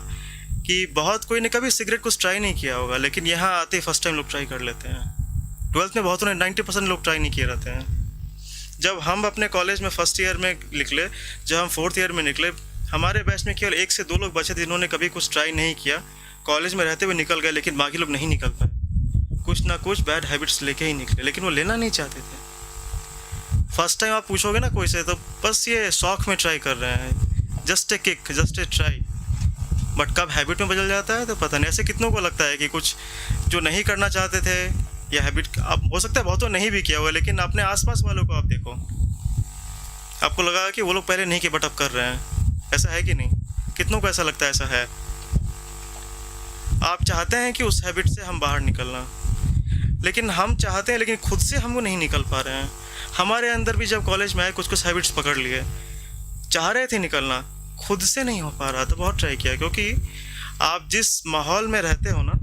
कि बहुत कोई ने कभी सिगरेट कुछ ट्राई नहीं किया होगा, लेकिन यहाँ आते ही फर्स्ट टाइम लोग ट्राई कर लेते हैं। 12th में बहुतों ने 90% लोग ट्राई नहीं किए रहते हैं। जब हम अपने कॉलेज में फर्स्ट ईयर में निकले, जब हम 4th ईयर में निकले, हमारे बैच में केवल 1 से 2 लोग बचे थे जिन्होंने कभी कुछ ट्राई नहीं किया। कॉलेज में रहते हुए निकल गए, लेकिन बाकी लोग नहीं निकल पाए, कुछ ना कुछ बैड हैबिट्स लेके ही निकले, लेकिन वो लेना नहीं चाहते थे। फर्स्ट टाइम आप पूछोगे ना कोई से, तो बस ये शौक में ट्राई कर रहे हैं, just a kick, just a try. But कब हैबिट में बदल जाता है तो पता नहीं। ऐसे कितनों को लगता है कि कुछ जो नहीं करना चाहते थे या हैबिट, अब हो सकता है बहुतों नहीं भी किया हुआ, लेकिन अपने आसपास वालों को आप देखो, आपको लगा कि वो लोग पहले नहीं किए बट अब कर रहे हैं। ऐसा है कि नहीं? कितनों को ऐसा लगता है ऐसा है? आप चाहते हैं कि उस हैबिट से हम बाहर निकलना, लेकिन हम चाहते हैं, लेकिन खुद से हम नहीं निकल पा रहे हैं। हमारे अंदर भी जब कॉलेज में आए कुछ कुछ हैबिट्स पकड़ लिए, चाह रहे थे निकलना, खुद से नहीं हो पा रहा था। बहुत ट्राई किया, क्योंकि आप जिस माहौल में रहते हो ना,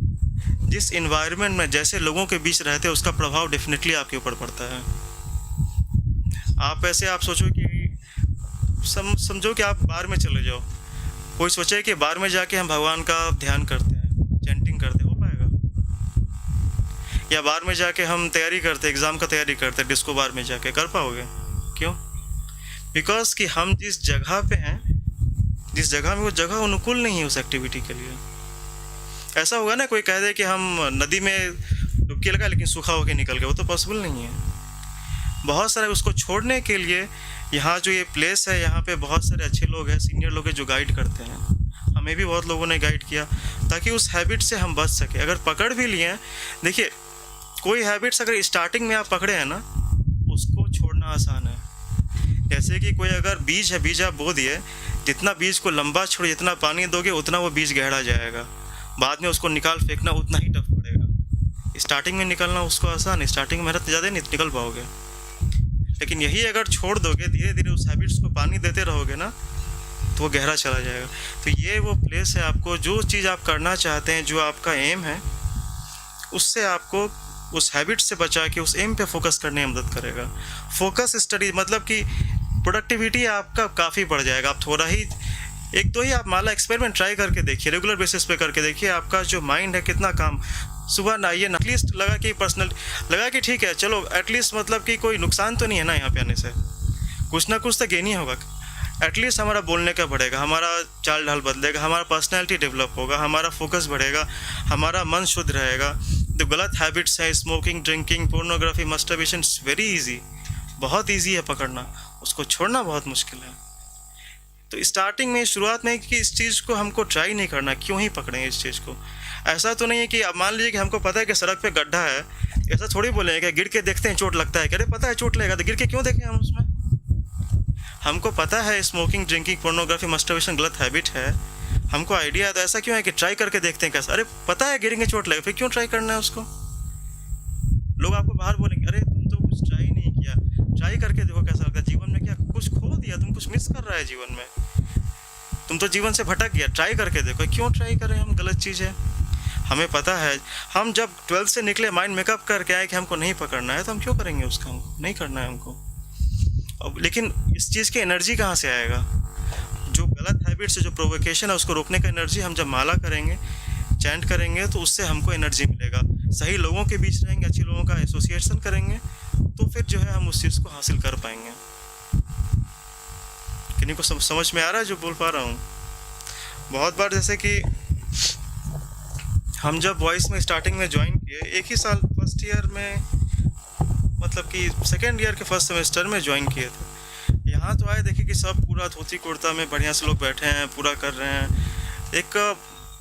जिस इन्वायरमेंट में जैसे लोगों के बीच रहते हो, उसका प्रभाव डेफिनेटली आपके ऊपर पड़ता है। आप ऐसे आप सोचो कि समझो कि आप बार में चले जाओ, कोई सोचे कि बार में जाके हम भगवान का ध्यान करते हैं, चैंटिंग करते, हो पाएगा? या बार में जाके हम तैयारी करते, एग्ज़ाम का तैयारी करते, डिस्को बार में जाके कर पाओगे? क्यों? बिकॉज कि हम जिस जगह पे हैं, जिस जगह में, वो जगह अनुकूल नहीं है उस एक्टिविटी के लिए। ऐसा होगा ना, कोई कह दे कि हम नदी में डुबकी लगा लेकिन सूखा होके निकल गए, वो तो पॉसिबल नहीं है। बहुत सारे उसको छोड़ने के लिए यहाँ जो ये प्लेस है, यहाँ पे बहुत सारे अच्छे लोग हैं, सीनियर लोग हैं जो गाइड करते हैं। हमें भी बहुत लोगों ने गाइड किया ताकि उस हैबिट से हम बच सके। अगर पकड़ भी लिए हैं, देखिए कोई हैबिट्स अगर स्टार्टिंग में आप पकड़े हैं ना, उसको छोड़ना आसान है। जैसे कि कोई अगर बीज है, बीज आप बो दिए, जितना बीज को लंबा छोड़, जितना पानी दोगे उतना वो बीज गहरा जाएगा, बाद में उसको निकाल फेंकना उतना ही टफ पड़ेगा। स्टार्टिंग में निकलना उसको आसान है, स्टार्टिंग में मेहनत ज़्यादा नहीं निकल पाओगे, लेकिन यही अगर छोड़ दोगे, धीरे धीरे उस हैबिट्स को पानी देते रहोगे ना, तो वो गहरा चला जाएगा। तो ये वो प्लेस है, आपको जो चीज़ आप करना चाहते हैं, जो आपका एम है, उससे आपको उस हैबिट से बचा के उस एम पे फोकस करने में मदद करेगा। फोकस स्टडी मतलब कि प्रोडक्टिविटी आपका काफ़ी बढ़ जाएगा। आप थोड़ा ही, एक दो ही आप माला एक्सपेरिमेंट ट्राई करके देखिए, रेगुलर बेसिस पे करके देखिए, आपका जो माइंड है कितना काम, सुबह नहाइए, एटलीस्ट लगा कि पर्सनल लगा कि ठीक है चलो, एटलीस्ट मतलब कि कोई नुकसान तो नहीं है ना यहाँ पे आने से, कुछ ना कुछ तो गेन ही होगा। एटलीस्ट हमारा बोलने का बढ़ेगा, हमारा चाल ढाल बदलेगा, हमारा पर्सनैलिटी डेवलप होगा, हमारा फोकस बढ़ेगा, हमारा मन शुद्ध रहेगा। जो गलत हैबिट्स है, smoking, drinking, pornography, masturbation, very easy, बहुत ईजी है पकड़ना, उसको छोड़ना बहुत मुश्किल है। तो स्टार्टिंग में, शुरुआत में कि इस चीज़ को हमको ट्राई नहीं करना, क्यों ही पकड़ें इस चीज़ को? ऐसा तो नहीं है कि अब मान लीजिए कि हमको पता है कि सड़क पे गड्ढा है, ऐसा थोड़ी बोलेंगे कि गिर के देखते हैं चोट लगता है, अरे पता है चोट लगेगा तो गिर के क्यों देखें हम उसमें? हमको पता है स्मोकिंग, ड्रिंकिंग, पोर्नोग्राफी, मस्टरबेशन गलत हैबिट है, हमको आइडिया है, तो ऐसा क्यों है कि ट्राई करके देखते हैं कैसा? अरे पता है गिरेंगे चोट लगेगा, फिर क्यों ट्राई करना है उसको? लोग आपको बाहर बोलेंगे अरे तुम तो कुछ ट्राई नहीं किया, ट्राई करके देखो कैसा लगता है। जीवन में क्या कुछ खो दिया, तुम कुछ मिस कर रहा है जीवन में, तुम तो जीवन से भटक गया, ट्राई करके देखो। क्यों ट्राई करें हम? गलत चीज़ है। हमें पता है, हम जब 12th से निकले, माइंड मेकअप करके आए कि हमको नहीं पकड़ना है, तो हम क्यों करेंगे उसका? हमको नहीं करना है हमको। अब लेकिन इस चीज़ की एनर्जी कहाँ से आएगा? जो गलत हैबिट से जो प्रोवोकेशन है उसको रोकने का एनर्जी हम जब माला करेंगे, चैंट करेंगे, तो उससे हमको एनर्जी मिलेगा। सही लोगों के बीच रहेंगे, अच्छे लोगों का एसोसिएशन करेंगे, तो फिर जो है हम उस चीज़ को हासिल कर पाएंगे। किन्हीं को समझ में आ रहा है जो बोल पा रहा हूँ? बहुत बार जैसे कि हम जब वॉइस में स्टार्टिंग में ज्वाइन किए, एक ही साल फर्स्ट ईयर में, मतलब कि सेकेंड ईयर के फर्स्ट सेमेस्टर में ज्वाइन किए थे। यहाँ तो आए, देखिए कि सब पूरा धोती कुर्ता में बढ़िया से लोग बैठे हैं, पूरा कर रहे हैं। एक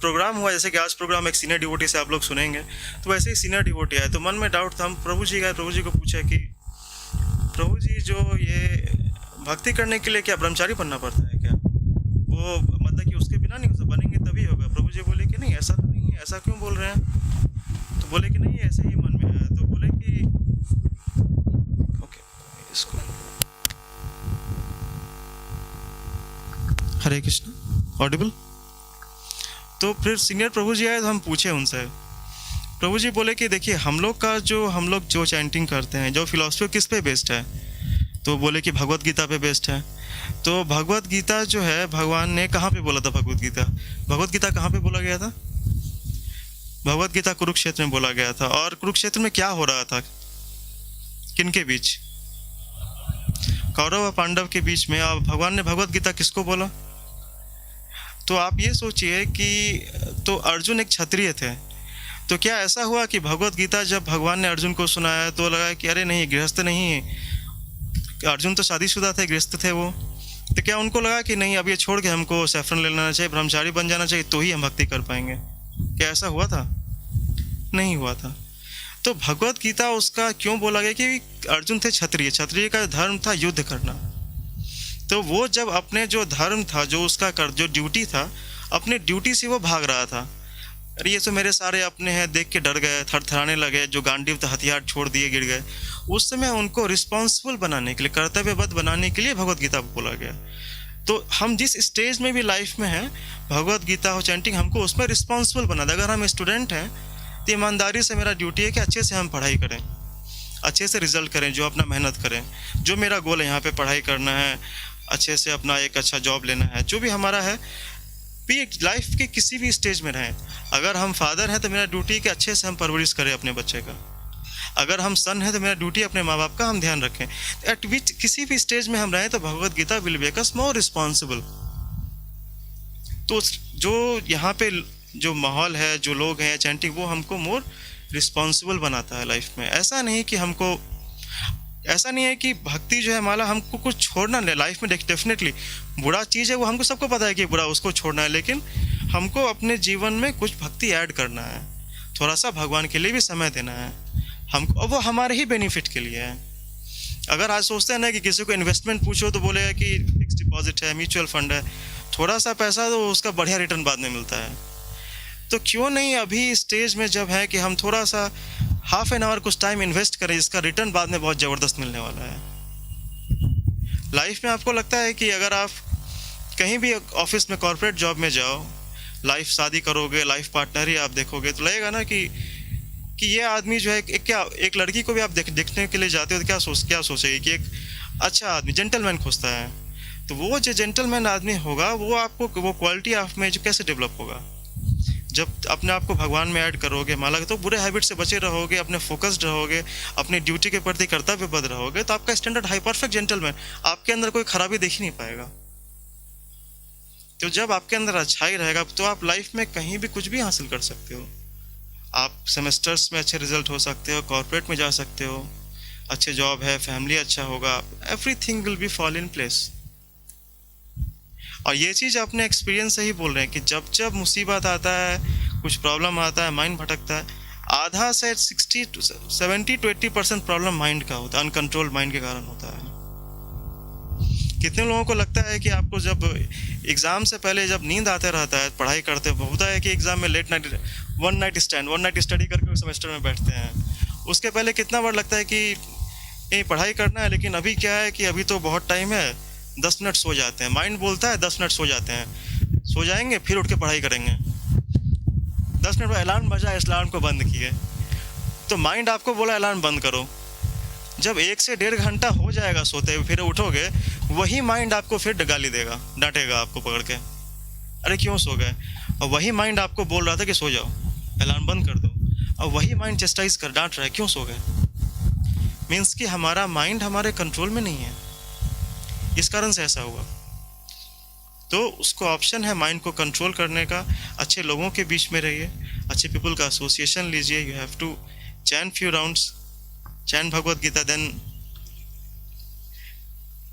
प्रोग्राम हुआ, जैसे कि आज प्रोग्राम एक सीनियर डिवोटी से आप लोग सुनेंगे, तो वैसे ही सीनियर डिवोटी आए, तो मन में डाउट था। हम प्रभु जी गए, प्रभु जी को पूछा कि प्रभु जी जो ये भक्ति करने के लिए क्या ब्रह्मचारी बनना पड़ता है क्या? वो मतलब कि उसके बिना नहीं हो सकता, बनेंगे तभी होगा। प्रभु जी बोले कि नहीं, ऐसा तो नहीं है। ऐसा क्यों बोल रहे हैं? तो बोले कि नहीं, ऐसे ही मन में है। तो बोले कि ओके, इसको हरे कृष्ण, ऑडिबल। तो फिर सीनियर प्रभु जी आए, तो हम पूछे उनसे। प्रभु जी बोले कि देखिए, हम लोग जो चैंटिंग करते हैं, जो फिलॉसफी किस पे बेस्ड है? तो बोले कि भगवत गीता पे बेस्ड है। तो भगवत गीता जो है, भगवान ने कहाँ पे बोला था भगवत गीता? भगवत गीता कहाँ पे बोला गया था? भगवत गीता कुरुक्षेत्र में बोला गया था। और कुरुक्षेत्र में क्या हो रहा था? किनके बीच? कौरव और पांडव के बीच में। अब भगवान ने भगवत गीता किसको बोला? तो आप ये सोचिए कि तो अर्जुन एक क्षत्रिय थे, तो क्या ऐसा हुआ कि भगवत गीता जब भगवान ने अर्जुन को सुनाया तो लगा कि अरे नहीं, गृहस्थ नहीं है, अर्जुन तो शादीशुदा थे, गृहस्थ थे वो, तो क्या उनको लगा कि नहीं, अब ये छोड़ के हमको सैफरन ले लेना चाहिए, ब्रह्मचारी बन जाना चाहिए, तो ही हम भक्ति कर पाएंगे? क्या ऐसा हुआ था? नहीं हुआ था। तो भगवत गीता उसका क्यों बोला गया कि अर्जुन थे क्षत्रिय, क्षत्रिय का धर्म था युद्ध करना। तो वो जब अपने जो धर्म था, जो उसका जो ड्यूटी था, अपने ड्यूटी से वो भाग रहा था। अरे ये तो मेरे सारे अपने हैं, देख के डर गए, थरथराने लगे, जो गांडीव था हथियार छोड़ दिए, गिर गए। उस समय उनको रिस्पॉन्सिबल बनाने के लिए, कर्तव्यबद्ध बनाने के लिए भगवत गीता बोला गया। तो हम जिस स्टेज में भी लाइफ में हैं, भगवत गीता हो, चैंटिंग, हमको उसमें रिस्पॉन्सिबल बना दे। अगर हम स्टूडेंट हैं तो ईमानदारी से मेरा ड्यूटी है कि अच्छे से हम पढ़ाई करें, अच्छे से रिजल्ट करें, जो अपना मेहनत करें। जो मेरा गोल है, यहाँ पे पढ़ाई करना है, अच्छे से अपना एक अच्छा जॉब लेना है, जो भी हमारा है, भी लाइफ के किसी भी स्टेज में रहें। अगर हम फादर हैं तो मेरा ड्यूटी है कि अच्छे से हम परवरिश करें अपने बच्चे का। अगर हम सन है तो मेरा ड्यूटी अपने माँ बाप का हम ध्यान रखें। एट विच किसी भी स्टेज में हम रहें तो Bhagavad Gita will make us more responsible. तो जो यहाँ पे जो माहौल है, जो लोग हैं चैंटिंग, वो हमको मोर रिस्पॉन्सिबल बनाता है लाइफ में। ऐसा नहीं है कि भक्ति जो है हमारा हमको कुछ छोड़ना है लाइफ में। डेफिनेटली बुरा चीज़ है, वो हमको सबको पता है कि बुरा, उसको छोड़ना है, लेकिन हमको अपने जीवन में कुछ भक्ति ऐड करना है, थोड़ा सा भगवान के लिए भी समय देना है हमको, वो हमारे ही बेनिफिट के लिए है। अगर आज सोचते हैं ना कि किसी को इन्वेस्टमेंट पूछो तो बोलेगा कि फिक्स डिपॉजिट है, म्यूचुअल फंड है, थोड़ा सा पैसा तो उसका बढ़िया रिटर्न बाद में मिलता है। तो क्यों नहीं अभी स्टेज में जब है कि हम थोड़ा सा हाफ एन आवर कुछ टाइम इन्वेस्ट करें, इसका रिटर्न बाद में बहुत ज़बरदस्त मिलने वाला है। लाइफ में आपको लगता है कि अगर आप कहीं भी ऑफिस में, कॉर्पोरेट जॉब में जाओ, लाइफ शादी करोगे, लाइफ पार्टनर ही आप देखोगे, तो लगेगा ना कि ये आदमी जो है एक लड़की को भी आप देखने के लिए जाते हो तो क्या सोचेगी कि एक अच्छा आदमी, जेंटलमैन खोजता है। तो वो जो जेंटलमैन आदमी होगा, वो आपको वो क्वालिटी आप में जो कैसे डेवलप होगा? जब अपने आप को भगवान में ऐड करोगे, माला तो बुरे हैबिट से बचे रहोगे, अपने फोकस्ड रहोगे, अपनी ड्यूटी के प्रति कर्तव्यबद्ध रहोगे, तो आपका स्टैंडर्ड हाई, परफेक्ट जेंटलमैन, आपके अंदर कोई खराबी देख ही नहीं पाएगा। तो जब आपके अंदर अच्छाई रहेगा तो आप लाइफ में कहीं भी कुछ भी हासिल कर सकते हो। आप सेमेस्टर्स में अच्छे रिजल्ट हो सकते हो, कॉर्पोरेट में जा सकते हो, अच्छे जॉब है, फैमिली अच्छा होगा, everything will be fall in place. और ये चीज़ अपने एक्सपीरियंस से ही बोल रहे हैं कि जब मुसीबत आता है, कुछ प्रॉब्लम आता है, माइंड भटकता है, आधा से 70 to 80% प्रॉब्लम माइंड का होता है, अनकंट्रोल्ड माइंड के कारण होता है। कितने लोगों को लगता है कि आपको जब एग्ज़ाम से पहले जब नींद आते रहता है, पढ़ाई करते होता है कि एग्ज़ाम में वन नाइट स्टडी करके सेमेस्टर में बैठते हैं। उसके पहले कितना बार लगता है कि ये पढ़ाई करना है, लेकिन अभी क्या है कि अभी तो बहुत टाइम है, 10 मिनट सो जाते हैं। माइंड बोलता है 10 मिनट सो जाते हैं, सो जाएंगे, फिर उठ के पढ़ाई करेंगे। 10 मिनट में अलार्म बजा, इस अलार्म को बंद किए, तो माइंड आपको बोला अलार्म बंद करो। जब 1 से 1.5 घंटा हो जाएगा सोते हुए, फिर उठोगे, वही माइंड आपको फिर गाली देगा, डांटेगा आपको पकड़ के, अरे क्यों सो गए? और वही माइंड आपको बोल रहा था कि सो जाओ, अलार्म बंद कर दो, और वही माइंड चेस्टाइज कर डांट रहा है, क्यों सो गए? मीन्स कि हमारा माइंड हमारे कंट्रोल में नहीं है, इस कारण से ऐसा हुआ। तो उसको ऑप्शन है माइंड को कंट्रोल करने का, अच्छे लोगों के बीच में रहिए, अच्छे पीपल का एसोसिएशन लीजिए, you have to chant few rounds, chant Bhagavad Gita, then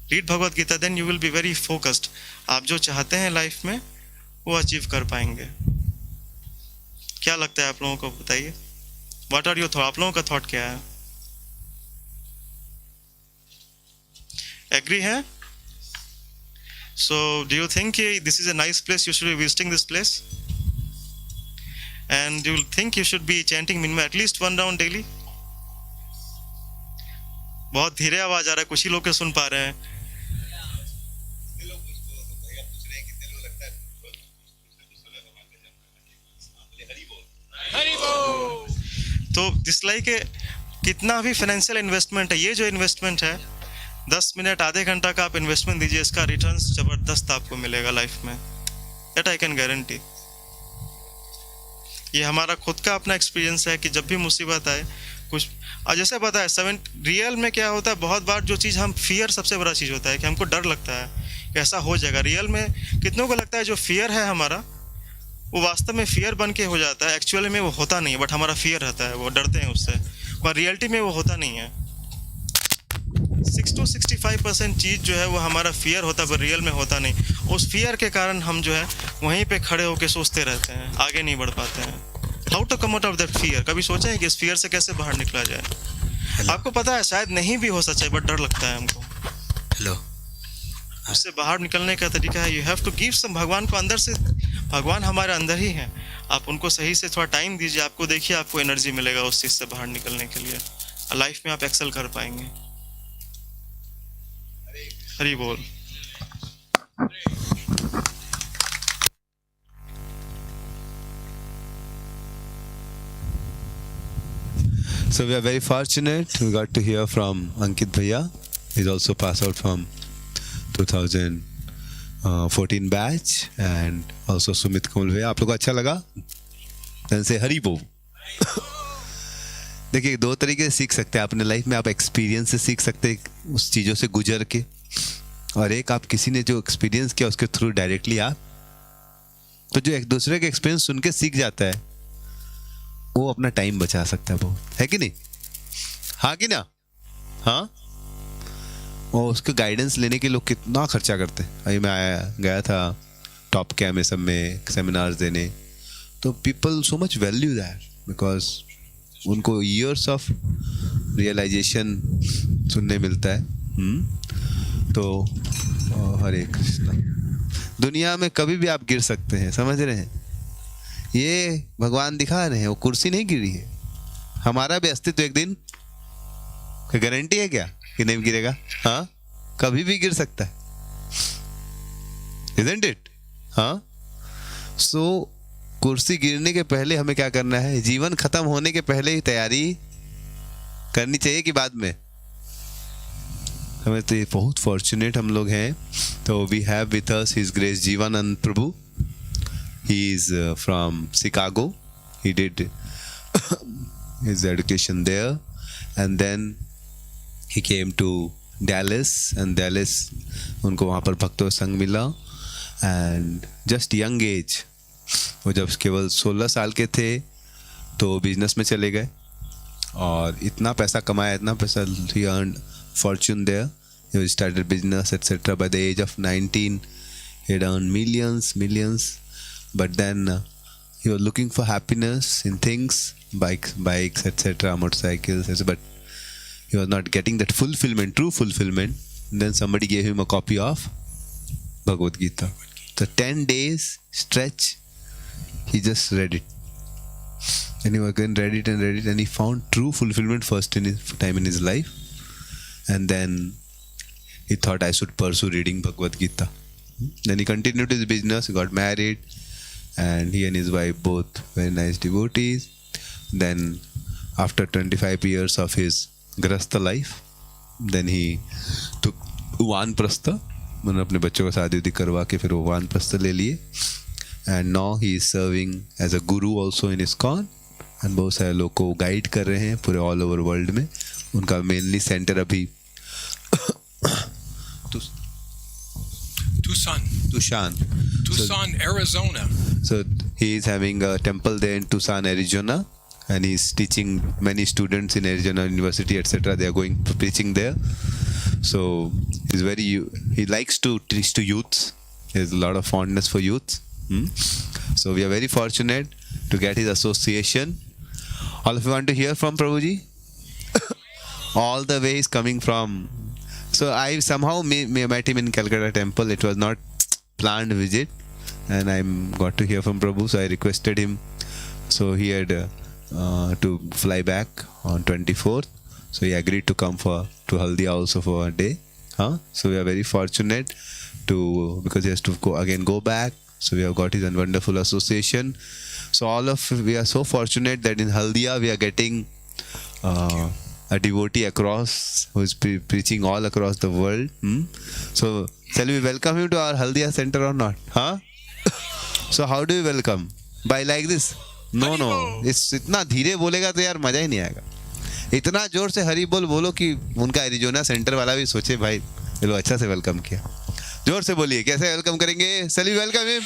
read Bhagavad Gita, then you will be very focused. आप जो चाहते हैं लाइफ में वो अचीव कर पाएंगे। क्या लगता है आप लोगों को, बताइए. व्हाट आर योर थॉट, आप लोगों का थॉट क्या है? एग्री है? So do you think this is a nice place, you should be visiting this place, and you think you should be chanting minimum at least 1 round daily? बहुत धीरे आवाज आ रहा है, कुछ ही लोग के सुन पा रहे हैं. तो डिसलाइक कितना भी फाइनेंशियल इन्वेस्टमेंट है, ये जो इन्वेस्टमेंट है 10 मिनट आधे घंटा का आप इन्वेस्टमेंट दीजिए, इसका रिटर्न्स जबरदस्त आपको मिलेगा लाइफ में, दैट आई कैन गारंटी. ये हमारा खुद का अपना एक्सपीरियंस है कि जब भी मुसीबत आए कुछ, और जैसे पता है रियल में क्या होता है, बहुत बार जो चीज़ हम फियर, सबसे बड़ा चीज़ होता है कि हमको डर लगता है कि ऐसा हो जाएगा. रियल में कितनों को लगता है जो फियर है हमारा, वो वास्तव में फियर बन के हो जाता है, एक्चुअली में वो होता नहीं है, बट हमारा फियर रहता है, वो डरते हैं उससे, पर रियलिटी में वो होता नहीं है. 6 to 65% चीज़ जो है वो हमारा फियर होता है, पर रियल में होता नहीं. उस फियर के कारण हम जो है वहीं पे खड़े होकर सोचते रहते हैं, आगे नहीं बढ़ पाते हैं. How to come out of that fear, कभी सोचा है कि इस फियर से कैसे बाहर निकला जाए? आपको पता है शायद नहीं भी हो सच्चाई, बट डर लगता है हमको. हेलो. उससे बाहर निकलने का तरीका है, you have to give some, भगवान को अंदर से, भगवान हमारे अंदर ही है, आप उनको सही से थोड़ा टाइम दीजिए, आपको देखिए आपको एनर्जी मिलेगा उस चीज़ से बाहर निकलने के लिए, लाइफ में आप एक्सेल कर पाएंगे. हरी बोल. So we are very fortunate. We got to hear from Ankit Bhaiya. He's also passed out from 2014 batch, and also Sumit Kamal Bhaiya. आप लोग को अच्छा लगा? Then say हरी बोल. देखिए, दो तरीके से सीख सकते हैं अपने लाइफ में. आप एक्सपीरियंस से सीख सकते हैं, उस चीज़ों से गुजर के, और एक आप किसी ने जो एक्सपीरियंस किया उसके थ्रू डायरेक्टली आप, तो जो एक दूसरे के एक्सपीरियंस सुन के सीख जाता है वो अपना टाइम बचा सकता है बहुत, है कि नहीं? हाँ कि ना? हाँ. और उसके गाइडेंस लेने के लोग कितना खर्चा करते हैं. अभी मैं गया था टॉप कैम में, सब में सेमिनार्स देने, तो people so much value that, because उनको ईयर्स ऑफ रियलाइजेशन सुनने मिलता है. तो हरे कृष्णा. दुनिया में कभी भी आप गिर सकते हैं, समझ रहे हैं? ये भगवान दिखा रहे हैं, वो कुर्सी नहीं गिरी है. हमारा भी अस्तित्व एक दिन, गारंटी है क्या कि नहीं गिरेगा? हाँ, कभी भी गिर सकता है, isn't it? हाँ. सो कुर्सी गिरने के पहले हमें क्या करना है? जीवन खत्म होने के पहले ही तैयारी करनी चाहिए कि बाद में? हमें तो बहुत फॉर्चुनेट हम लोग हैं. तो we have with us his grace Jivanand Prabhu. He is from Chicago. He did his education there, and then he came to Dallas, and Dallas उनको वहाँ पर भक्तों संग मिला, and just young age, वो जब केवल 16 साल के थे तो बिजनेस में चले गए, और इतना पैसा कमाया, इतना पैसा, he earned fortune there. He started business etc. By the age of 19 he had earned millions. But then he was looking for happiness in things, bikes etc., motorcycles, but he was not getting that fulfillment, true fulfillment. And then somebody gave him a copy of Bhagavad Gita. The 10 days stretch, he just read it, and he again read it, and he found true fulfillment first in his time in his life. And then he thought, I should pursue reading Bhagavad Gita. Then he continued his business, he got married, and he and his wife both very nice devotees. Then after 25 years of his grasta life, then he took वानप्रस्थ, मैंने अपने बच्चों का शादी उदी करवा के फिर वो वानप्रस्थ ले लिए. And now he is serving as a guru also in ISKCON, and बहुत सारे लोग को गाइड कर रहे हैं पूरे ऑल ओवर वर्ल्ड में. उनका मेनली सेंटर अभी Tucson, Arizona. So he is having a temple there in Tucson, Arizona, and he is teaching many students in Arizona University, etc. They are going preaching there. So he likes to teach to youths. He has a lot of fondness for youths. So we are very fortunate to get his association. All of you want to hear from Prabhuji? All the way is coming from. So I somehow met him in Calcutta temple. It was not planned visit, and I got to hear from Prabhu. So I requested him. So he had to fly back on 24th. So he agreed to come to Haldia also for a day. So we are very fortunate because he has to go back. So we have got his wonderful association. So we are so fortunate that in Haldia we are getting a devotee across who is preaching all across the world. So shall we welcome him to our Haldia center or not? So how do we welcome? By like this? No. इतना धीरे बोलेगा तो यार मजा ही नहीं आएगा. इतना जोर से हरी बोल बोलो कि उनका एरिजोना सेंटर वाला भी सोचे भाई ये लोग अच्छा से वेलकम किया. जोर से बोलिए कैसे वेलकम करेंगे. Shall we welcome him.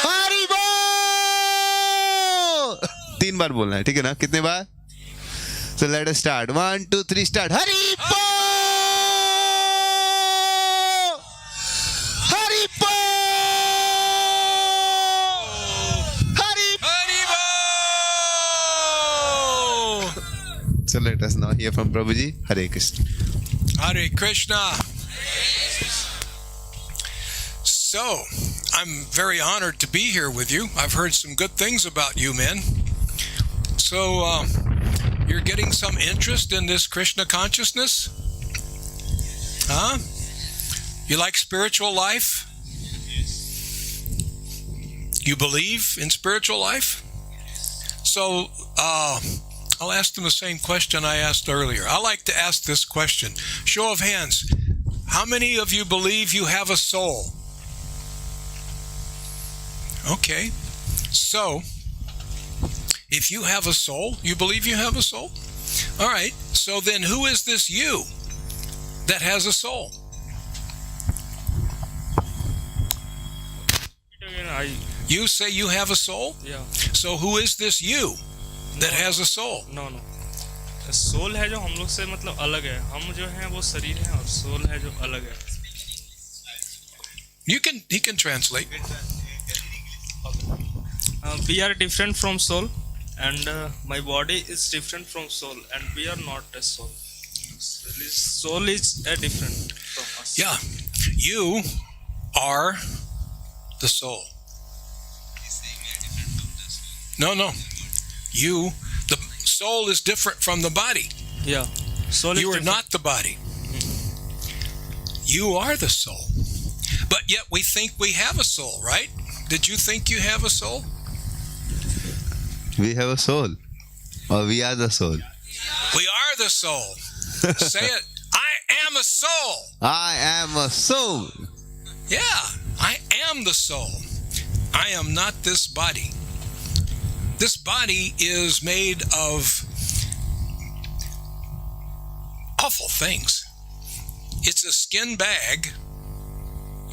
Hari बोल 3 बार बोलना है, ठीक है ना. कितने बार? So let us start. 1, 2, 3 start. हरी बोल. हरी बोल. So let us now hear from Prabhuji. Hare Krishna. Hare Krishna. So, I'm very honored to be here with you. I've heard some good things about you men. So, you're getting some interest in this Krishna consciousness? Huh? You like spiritual life? You believe in spiritual life? So, I'll ask them the same question I asked earlier. I like to ask this question. Show of hands. How many of you believe you have a soul? Okay. So, if you have a soul, you believe you have a soul? All right. So then who is this you that has a soul? You say you have a soul? Yeah. So who is this you that has a soul? No. Soul है जो हम लोग से मतलब अलग है. हम जो हैं वो शरीर हैं और सोल है जो अलग है. He can translate. We are different from soul, and my body is different from soul, and we are not a soul. Soul is different from us. Yeah. You are the soul. No. The soul is different from the body. Yeah. Soul You is are not the body. You are the soul. But yet we think we have a soul, right? Did you think you have a soul? We have a soul. Or we are the soul. We are the soul. Say it. I am a soul. I am a soul. Yeah, I am the soul. I am not this body. This body is made of awful things. It's a skin bag.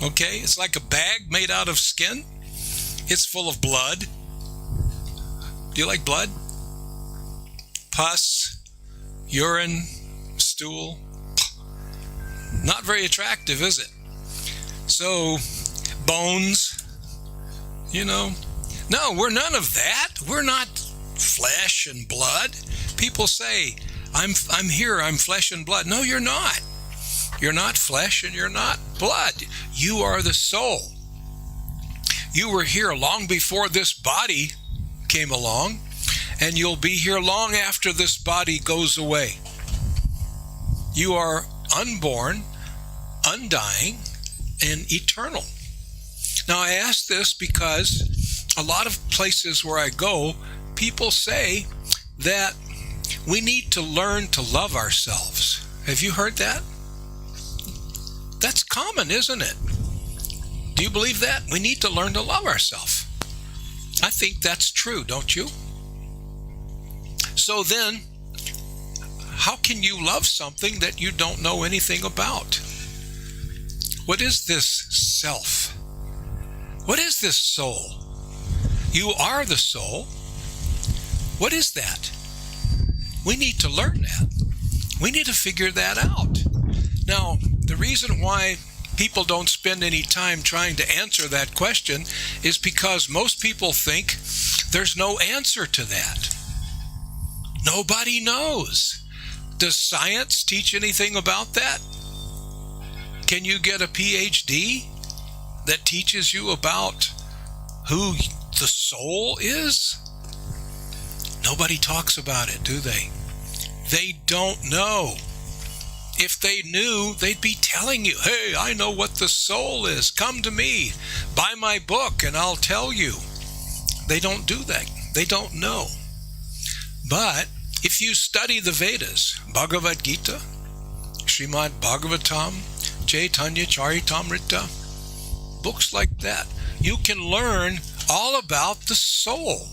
Okay? It's like a bag made out of skin. It's full of blood. Do you like blood? Pus, urine, stool. Not very attractive, is it? So, bones, No, we're none of that. We're not flesh and blood. People say, I'm here, I'm flesh and blood. No, you're not. You're not flesh and you're not blood. You are the soul. You were here long before this body came along, and you'll be here long after this body goes away. You are unborn, undying, and eternal. Now, I ask this because a lot of places where I go, people say that we need to learn to love ourselves. Have you heard that? That's common, isn't it? Do you believe that? We need to learn to love ourselves. I think that's true, don't you? So then, how can you love something that you don't know anything about? What is this self? What is this soul? You are the soul. What is that? We need to learn that. We need to figure that out. Now, the reason why people don't spend any time trying to answer that question is because most people think There's no answer to that. Nobody knows. Does science teach anything about that? Can you get a PhD that teaches you about who the soul is? Nobody talks about it, do they? They don't know. If they knew, they'd be telling you, hey, I know what the soul is. Come to me. Buy my book and I'll tell you. They don't do that. They don't know. But if you study the Vedas, Bhagavad Gita, Srimad Bhagavatam, Chaitanya Charitamrita, books like that, you can learn all about the soul.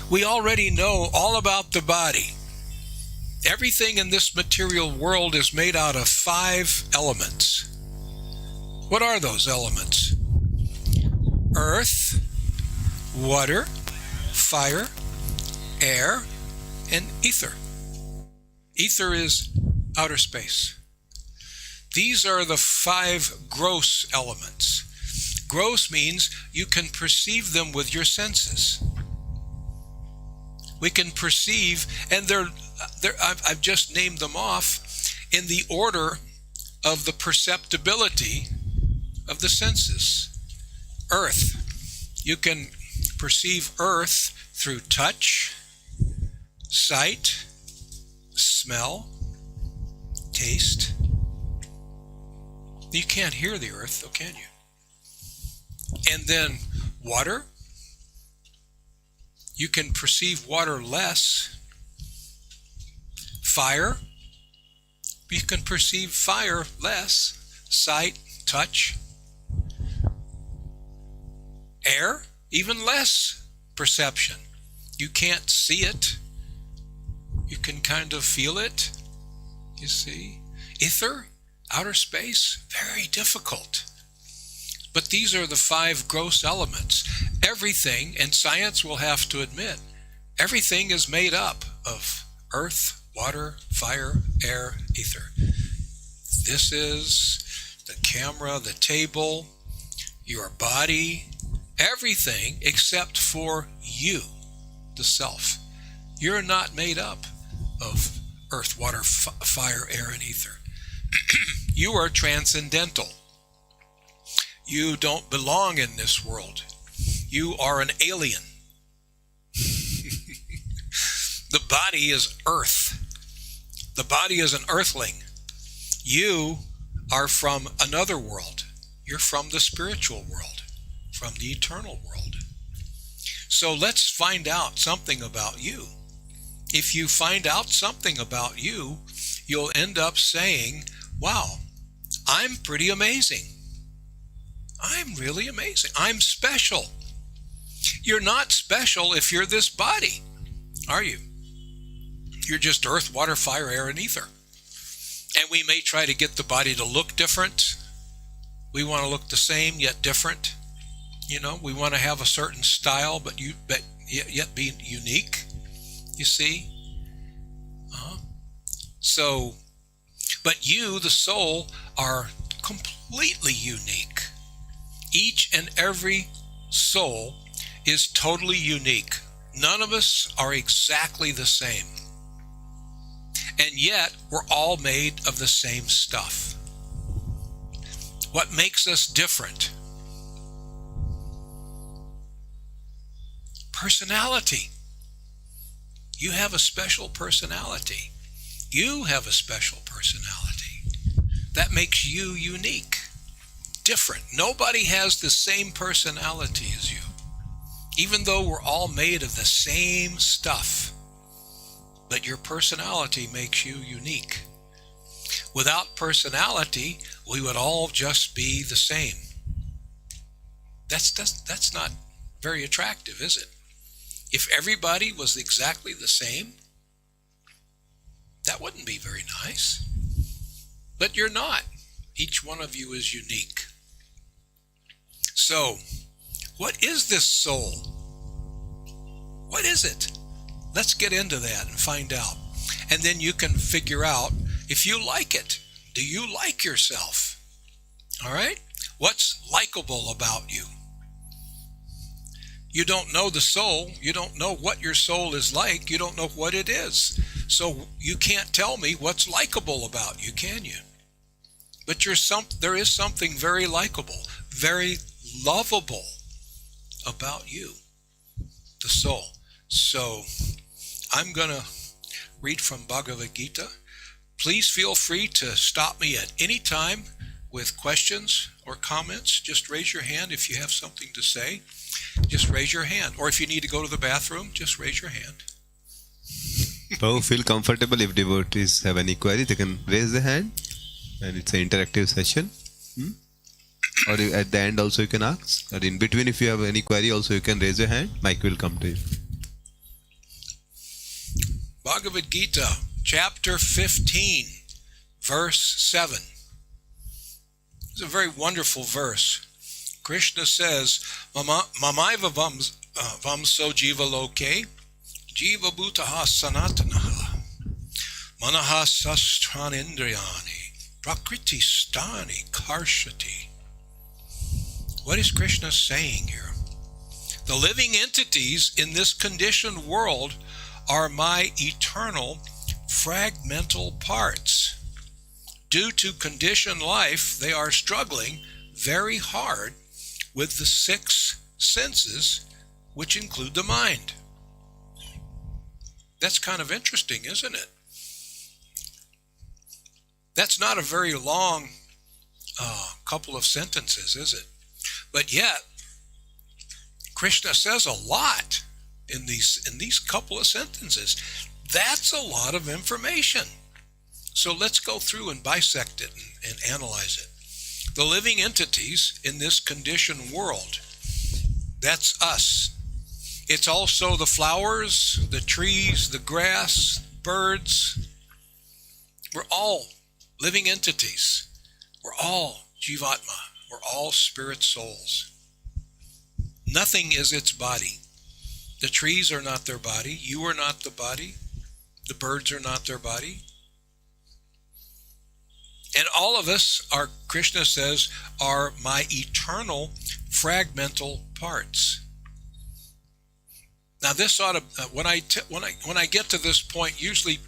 We already know all about the body. Everything in this material world is made out of 5 elements. What are those elements? Earth, water, fire, air, and ether. Ether is outer space. These are the 5 gross elements. Gross means you can perceive them with your senses. We can perceive, and I've just named them off in the order of the perceptibility of the senses. Earth. You can perceive earth through touch, sight, smell, taste. You can't hear the earth, though, can you? And then water. You can perceive water less. Fire. You can perceive fire less. Sight, touch. Air, even less perception. You can't see it. You can kind of feel it, you see. Ether, outer space, very difficult. But these are the 5 gross elements. Everything, and science will have to admit, everything is made up of earth, water, fire, air, ether. This is the camera, the table, your body, everything except for you, the self. You're not made up of earth, water, fire, air, and ether. You are transcendental. You don't belong in this world. You are an alien. The body is earth. The body is an earthling. You are from another world. You're from the spiritual world, from the eternal world. So let's find out something about you. If you find out something about you, you'll end up saying, wow, I'm pretty amazing. I'm really amazing. I'm special. You're not special if you're this body, are you? You're just earth, water, fire, air, and ether. And we may try to get the body to look different. We want to look the same yet different. You know, we want to have a certain style, but yet be unique. You see? But you, the soul, are completely unique. Each and every soul is totally unique. None of us are exactly the same. And yet, we're all made of the same stuff. What makes us different? Personality. You have a special personality. You have a special personality. That makes you unique, different. Nobody has the same personality as you, even though we're all made of the same stuff. But your personality makes you unique. Without personality, we would all just be the same. That's not very attractive, is it? If everybody was exactly the same, that wouldn't be very nice. But you're not. Each one of you is unique. So, what is this soul? What is it? Let's get into that and find out. And then you can figure out if you like it. Do you like yourself? All right? What's likable about you? You don't know the soul. You don't know what your soul is like. You don't know what it is. So you can't tell me what's likable about you, can you? But there is something very likable, very lovable about you, the soul. So I'm going to read from Bhagavad Gita. Please feel free to stop me at any time with questions or comments. Just raise your hand if you have something to say. Just raise your hand. Or if you need to go to the bathroom, just raise your hand. Prabhu, feel comfortable if devotees have any query, they can raise their hand, and it's an interactive session. Or at the end also you can ask, or in between if you have any query also you can raise your hand, mic will come to you. Bhagavad Gita, chapter 15, verse 7. It's a very wonderful verse. Krishna says, Mamaiva vamso jiva loke, jiva bhutaha sanatanaha, manaha sastran indriyani, prakriti stani karshati. What is Krishna saying here? The living entities in this conditioned world are my eternal fragmental parts. Due to conditioned life, they are struggling very hard with the 6 senses, which include the mind. That's kind of interesting, isn't it? That's not a very long couple of sentences, is it? But yet, Krishna says a lot in these couple of sentences. That's a lot of information. So let's go through and bisect it and analyze it. The living entities in this conditioned world, that's us. It's also the flowers, the trees, the grass, birds. We're all living entities. We're all Jivatma. We're all spirit souls. Nothing is its body. The trees are not their body. You are not the body. The birds are not their body. And all of us are, Krishna says, are my eternal fragmental parts. Now this ought to, when I get to this point, usually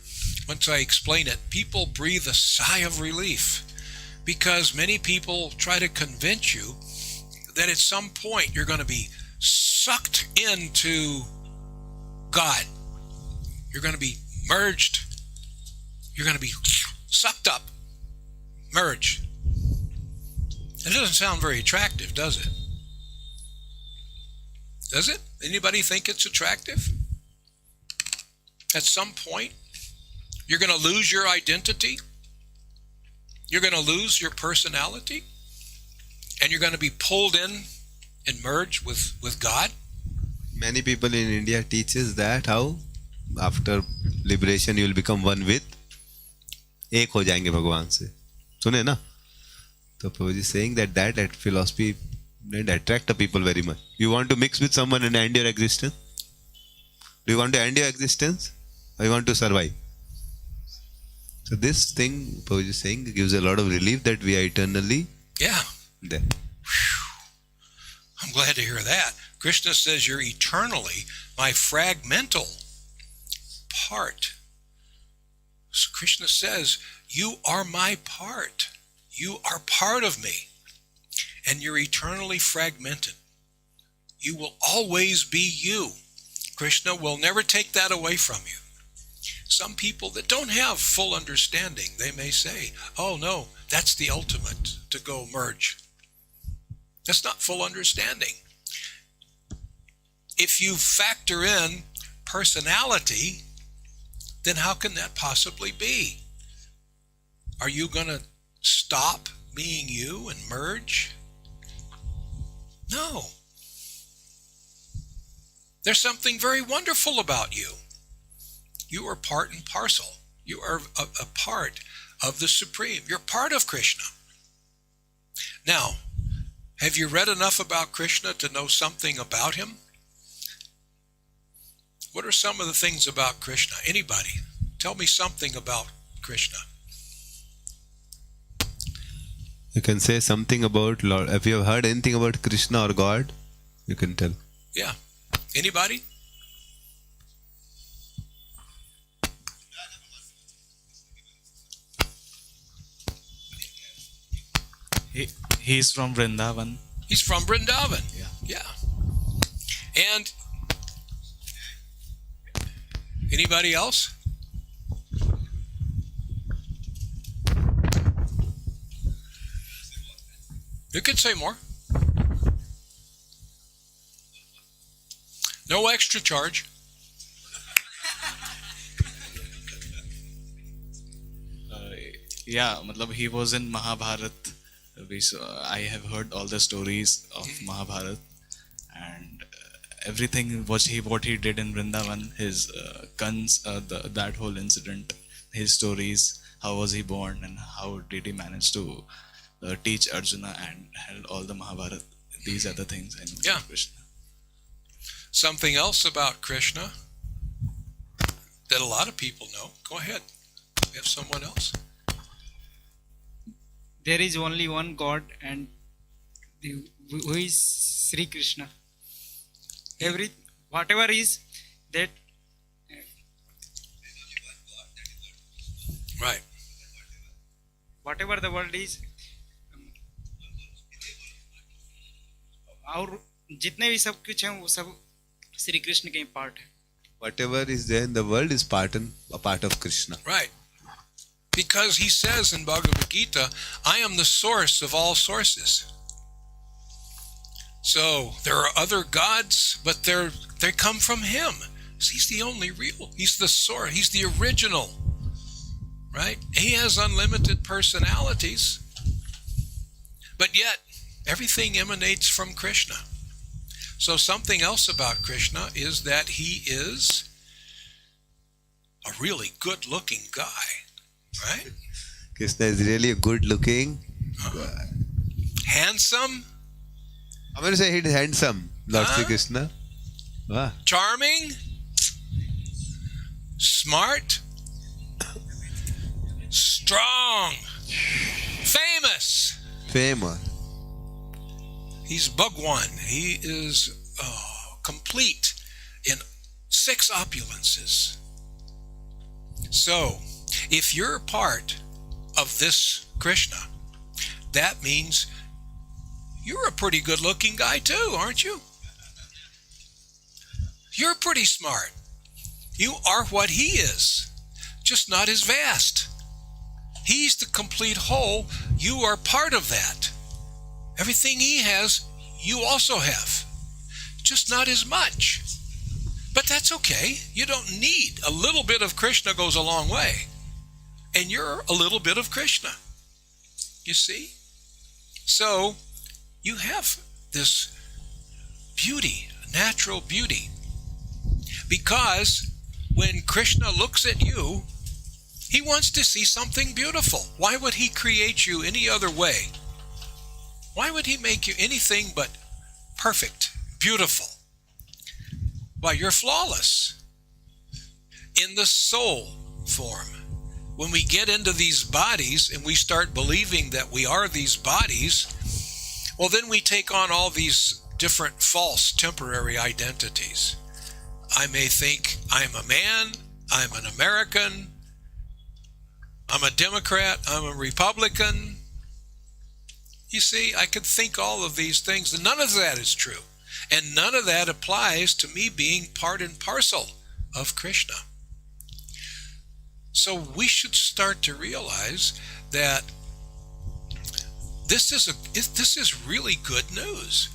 once I explain it, people breathe a sigh of relief, because many people try to convince you that at some point you're going to be sucked into God. You're going to be merged. You're going to be sucked up. Merge. It doesn't sound very attractive, does it? Does it? Anybody think it's attractive? At some point, you're going to lose your identity. You're going to lose your personality. And you're going to be pulled in and merge with God. Many people in India teaches that how after liberation you will become one with, एक हो जाएंगे भगवान से. सुने ना? तो Prabhuji is saying that philosophy didn't attract the people very much. You want to mix with someone and end your existence? Do you want to end your existence? Or you want to survive? So this thing, Prabhuji is saying, gives a lot of relief that we are eternally there. I'm glad to hear that. Krishna says you're eternally my fragmental part. So Krishna says, you are my part. You are part of me. And you're eternally fragmented. You will always be you. Krishna will never take that away from you. Some people that don't have full understanding, they may say, oh no, that's the ultimate, to go merge. That's not full understanding. If you factor in personality, then how can that possibly be? Are you going to stop being you and merge? No. There's something very wonderful about you. You are part and parcel. You are a part of the Supreme. You're part of Krishna. Now, have you read enough about Krishna to know something about him? What are some of the things about Krishna? Anybody? Tell me something about Krishna. You can say something about Lord. If you have heard anything about Krishna or God, you can tell. Yeah. Anybody? He's from Vrindavan. He's from Vrindavan. Yeah. And anybody else? You can say more. No extra charge. Yeah, matlab he was in Mahabharat. I have heard all the stories of Mahabharat, and everything what he did in Vrindavan, his that whole incident, his stories, how was he born and how did he manage to teach Arjuna and held all the Mahabharat. These are the things I know about Krishna. Something else about Krishna that a lot of people know. Go ahead. We have someone else. There is only one God, and who is Sri Krishna. Whatever is that. Right. Whatever the world is, और जितने भी सब कुछ हैं वो सब श्री कृष्ण के part है. Whatever is there in the world is a part of Krishna. Right. Because he says in Bhagavad Gita, I am the source of all sources. So there are other gods, but they come from him. He's the only real. He's the source. He's the original. Right? He has unlimited personalities. But yet, everything emanates from Krishna. So something else about Krishna is that he is a really good-looking guy. Right? Krishna is really a good looking. Handsome. I'm going to say he's handsome, Lord Sri Krishna. Wow. Charming. Smart. Strong. Famous. Famous. He's Bhagwan. He is complete in 6 opulences. So, if you're part of this Krishna, that means you're a pretty good-looking guy too, aren't you? You're pretty smart. You are what he is, just not as vast. He's the complete whole. You are part of that. Everything he has, you also have, just not as much. But that's okay. You don't need. A little bit of Krishna goes a long way. And you're a little bit of Krishna. You see? So, you have this beauty, natural beauty. Because when Krishna looks at you, he wants to see something beautiful. Why would he create you any other way? Why would he make you anything but perfect, beautiful? Why, you're flawless in the soul form. When we get into these bodies and we start believing that we are these bodies, well, then we take on all these different false temporary identities. I may think I'm a man, I'm an American, I'm a Democrat, I'm a Republican. You see, I could think all of these things, and none of that is true. And none of that applies to me being part and parcel of Krishna. So we should start to realize that this is really good news.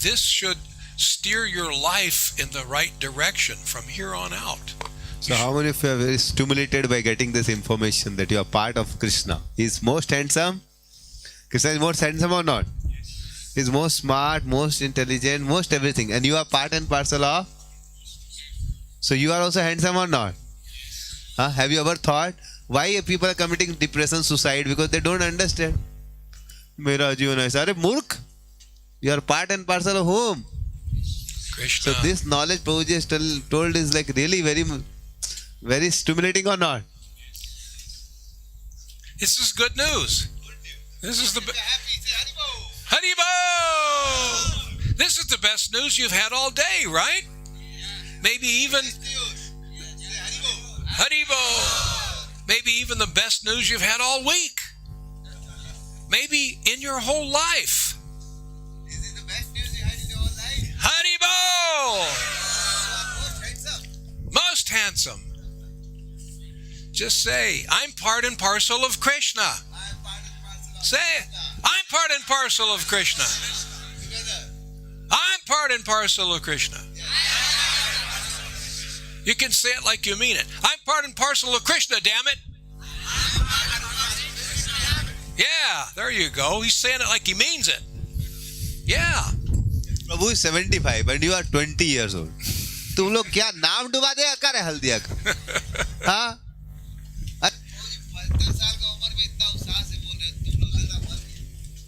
This should steer your life in the right direction from here on out. So how many of you are very stimulated by getting this information that you are part of Krishna? He's most handsome. Krishna is most handsome or not? He's most smart, most intelligent, most everything. And you are part and parcel of? So you are also handsome or not? Have you ever thought why people are committing depression, suicide? Because they don't understand. Mera jivan aisa. Arey murkh. You are part and parcel of whom? Krishna. So this knowledge Prabhuji has told is like really very, very stimulating or not? This is good news. This is the Haribo. This is the best news you've had all day, right? Maybe even Haribo. Maybe even the best news you've had all week. Maybe in your whole life. This is the best news you had in your whole life. Haribo! Most handsome. Just say, I'm part and parcel of Krishna. Say it. I'm part and parcel of Krishna. I'm part and parcel of Krishna. You can say it like you mean it. I'm part and parcel of Krishna, damn it. Yeah, there you go. He's saying it like he means it. Yeah. Prabhu is 75 and you are 20 years old. तुम लोग क्या नाम डुबा देगा करे हल्दिया का? हाँ? 75 साल का उम्र में इतना उत्साह से बोल रहे तुम लोग ऐसा मत कीजिए.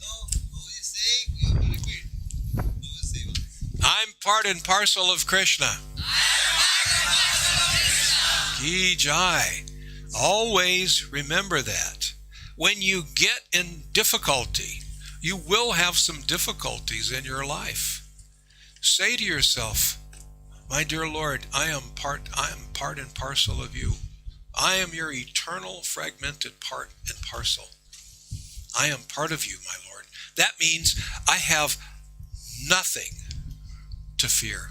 So who is saying you have to repeat? Who is saying? I'm part and parcel of Krishna. Ki Jai. Always remember that. When you get in difficulty, you will have some difficulties in your life. Say to yourself, my dear Lord, I am part and parcel of you. I am your eternal fragmented part and parcel. I am part of you, my Lord. That means I have nothing to fear.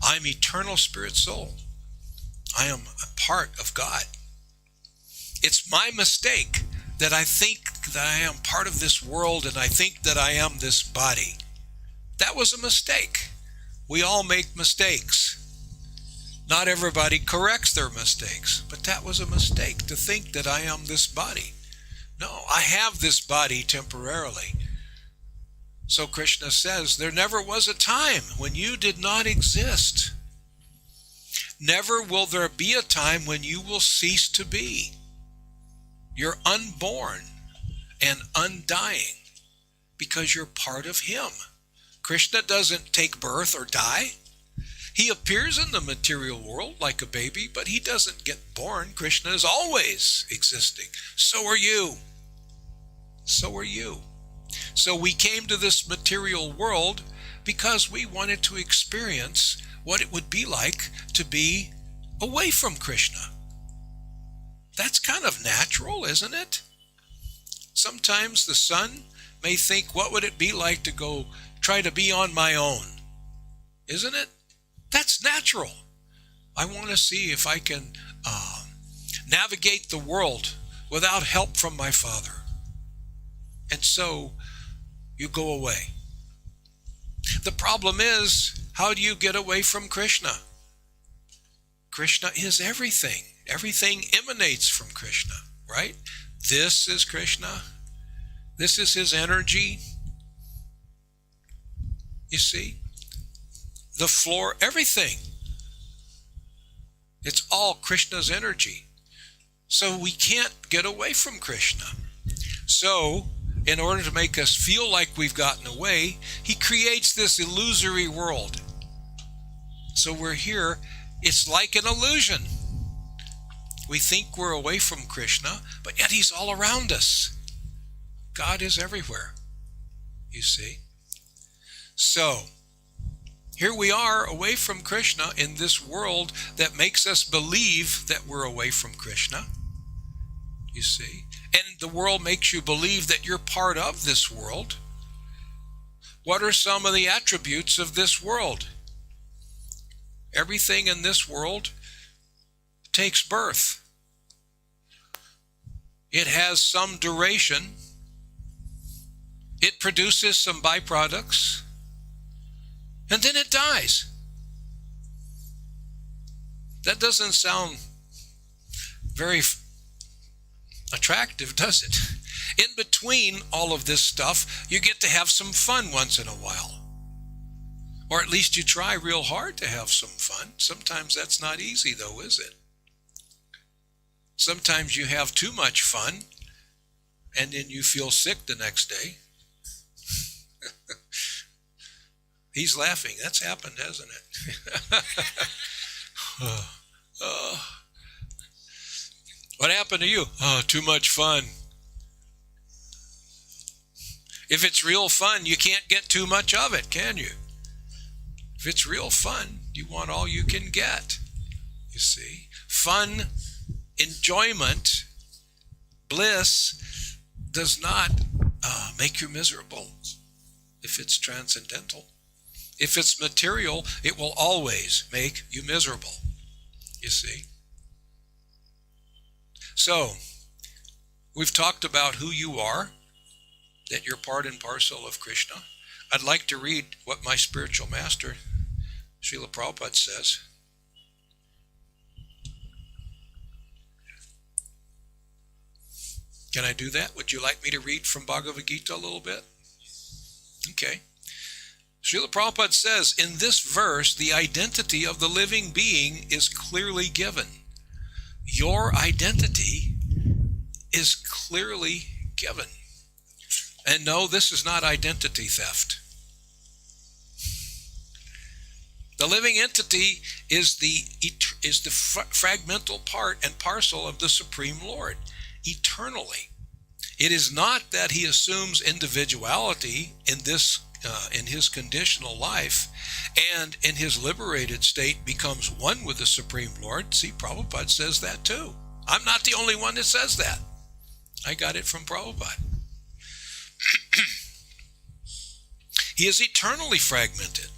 I'm eternal spirit soul. I am a part of God. It's my mistake that I think that I am part of this world and I think that I am this body. That was a mistake. We all make mistakes. Not everybody corrects their mistakes, but that was a mistake to think that I am this body. No, I have this body temporarily. So Krishna says, there never was a time when you did not exist. Never will there be a time when you will cease to be. You're unborn and undying because you're part of Him. Krishna doesn't take birth or die. He appears in the material world like a baby, but he doesn't get born. Krishna is always existing. So are you. So are you. So we came to this material world because we wanted to experience what it would be like to be away from Krishna. That's kind of natural, isn't it? Sometimes the son may think, what would it be like to go try to be on my own? Isn't it? That's natural. I want to see if I can navigate the world without help from my father. And so you go away. The problem is, how do you get away from Krishna? Krishna is everything. Everything emanates from Krishna, right? This is Krishna. This is his energy. You see? The floor, everything. It's all Krishna's energy. So we can't get away from Krishna. So, in order to make us feel like we've gotten away, he creates this illusory world. So we're here, it's like an illusion. We think we're away from Krishna, but yet he's all around us. God is everywhere, you see. So, here we are away from Krishna in this world that makes us believe that we're away from Krishna, you see. And the world makes you believe that you're part of this world. What are some of the attributes of this world? Everything in this world takes birth. It has some duration. It produces some byproducts. And then it dies. That doesn't sound very attractive, does it? In between all of this stuff, you get to have some fun once in a while. Or at least you try real hard to have some fun. Sometimes that's not easy though, is it? Sometimes you have too much fun and then you feel sick the next day. He's laughing. That's happened, hasn't it? What happened to you? Oh, too much fun. If it's real fun, you can't get too much of it, can you? If it's real fun, you want all you can get. You see, fun, enjoyment, bliss does not make you miserable if it's transcendental. If it's material, it will always make you miserable. You see? So, we've talked about who you are, that you're part and parcel of Krishna. I'd like to read what my spiritual master, Srila Prabhupada, says. Can I do that? Would you like me to read from Bhagavad Gita a little bit? Okay. Srila Prabhupada says, in this verse, the identity of the living being is clearly given. Your identity is clearly given. And no, this is not identity theft. The living entity is the fragmental part and parcel of the Supreme Lord, eternally. It is not that he assumes individuality in his conditional life, and in his liberated state becomes one with the Supreme Lord. See, Prabhupada says that too. I'm not the only one that says that. I got it from Prabhupada. He is eternally fragmented.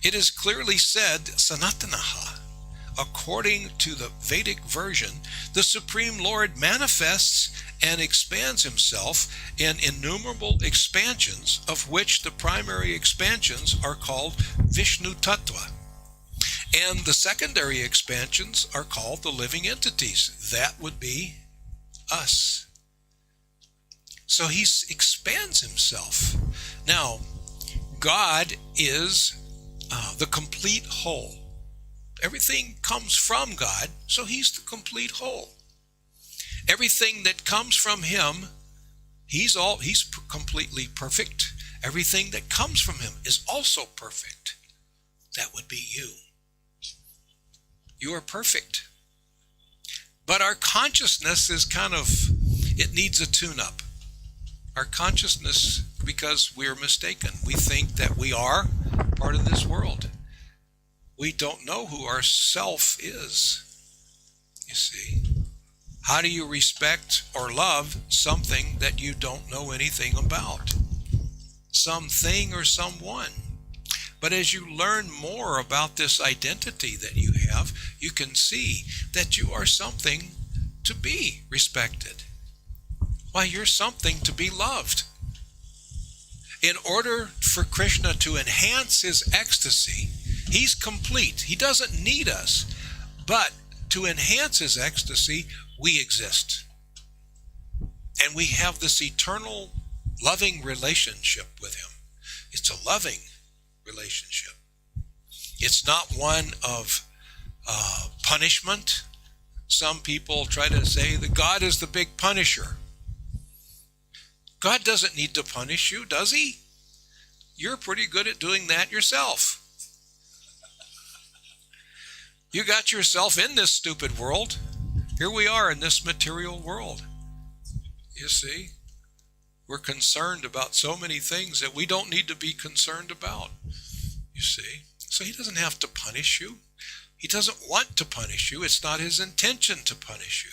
It is clearly said, Sanatanaha. According to the Vedic version, the Supreme Lord manifests and expands himself in innumerable expansions, of which the primary expansions are called Vishnu Tattva. And the secondary expansions are called the living entities. That would be us. So he expands himself. Now, God is the complete whole. Everything comes from God, so he's the complete whole. Everything that comes from him, he's completely perfect. Everything that comes from him is also perfect. That would be you. You are perfect. But our consciousness is it needs a tune-up. Our consciousness, because we're mistaken. We think that we are part of this world. We don't know who our self is. You see? How do you respect or love something that you don't know anything about? Something or someone. But as you learn more about this identity that you have, you can see that you are something to be respected. Why, you're something to be loved. In order for Krishna to enhance his ecstasy, he's complete. He doesn't need us. But to enhance his ecstasy, we exist. And we have this eternal loving relationship with him. It's a loving relationship. It's not one of punishment. Some people try to say that God is the big punisher. God doesn't need to punish you, does he? You're pretty good at doing that yourself. You got yourself in this stupid world. Here we are in this material world. You see, we're concerned about so many things that we don't need to be concerned about. You see, so he doesn't have to punish you. He doesn't want to punish you. It's not his intention to punish you.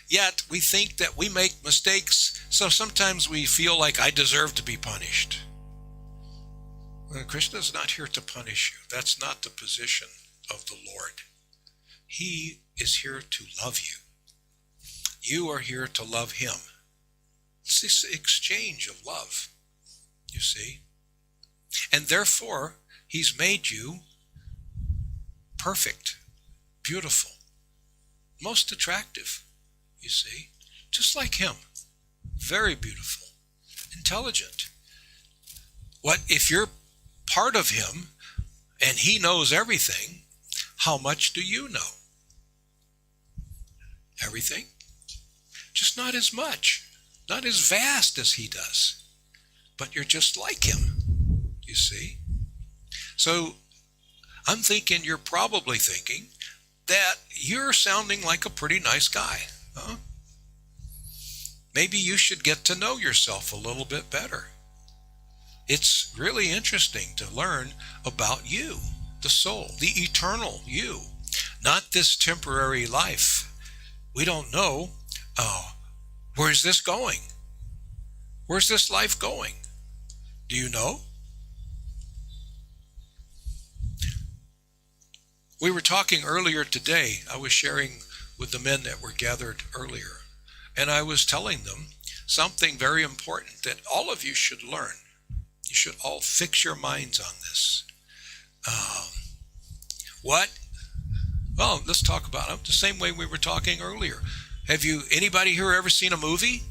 Yet we think that we make mistakes, so sometimes we feel like I deserve to be punished. Well, Krishna's not here to punish you. That's not the position of the Lord. He is here to love you. You are here to love him. It's this exchange of love, you see. And therefore, he's made you perfect, beautiful, most attractive, you see, just like him. Very beautiful, intelligent. What if you're part of him and he knows everything? How much do you know? Everything? Just not as much, not as vast as he does. But you're just like him, you see. So I'm thinking you're probably thinking that you're sounding like a pretty nice guy. Huh? Maybe you should get to know yourself a little bit better. It's really interesting to learn about you, the soul, the eternal you, not this temporary life. We don't know, where's this going? Where's this life going? Do you know? We were talking earlier today. I was sharing with the men that were gathered earlier, and I was telling them something very important that all of you should learn. You should all fix your minds on this. What? Well, let's talk about it the same way we were talking earlier. Have you, anybody here ever seen a movie?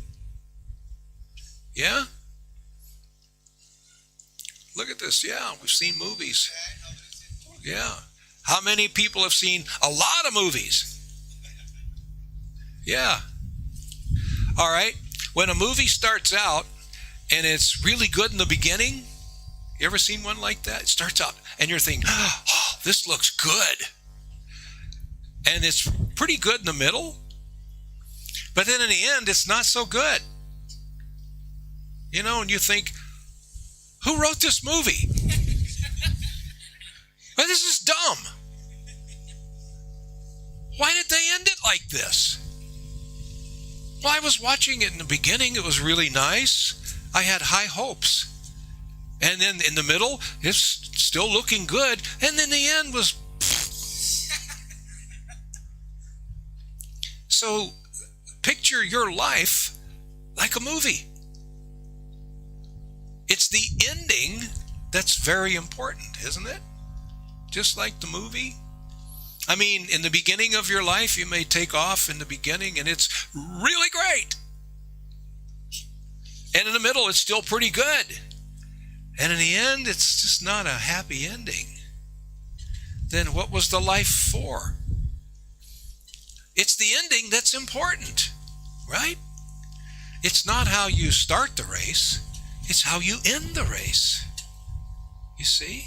Yeah? Look at this. Yeah, we've seen movies. Yeah. How many people have seen a lot of movies? Yeah. All right. When a movie starts out and it's really good in the beginning, you ever seen one like that? It starts out and you're thinking, oh, this looks good. And it's pretty good in the middle. But then in the end, it's not so good. You know, and you think, who wrote this movie? Well, this is dumb. Why did they end it like this? Well, I was watching it in the beginning. It was really nice. I had high hopes. And then in the middle, it's still looking good. And then the end was... So picture your life like a movie. It's the ending that's very important, isn't it? Just like the movie. I mean, in the beginning of your life, you may take off in the beginning and it's really great. And in the middle, it's still pretty good. And in the end, it's just not a happy ending. Then what was the life for? It's the ending that's important, right? It's not how you start the race. It's how you end the race. You see?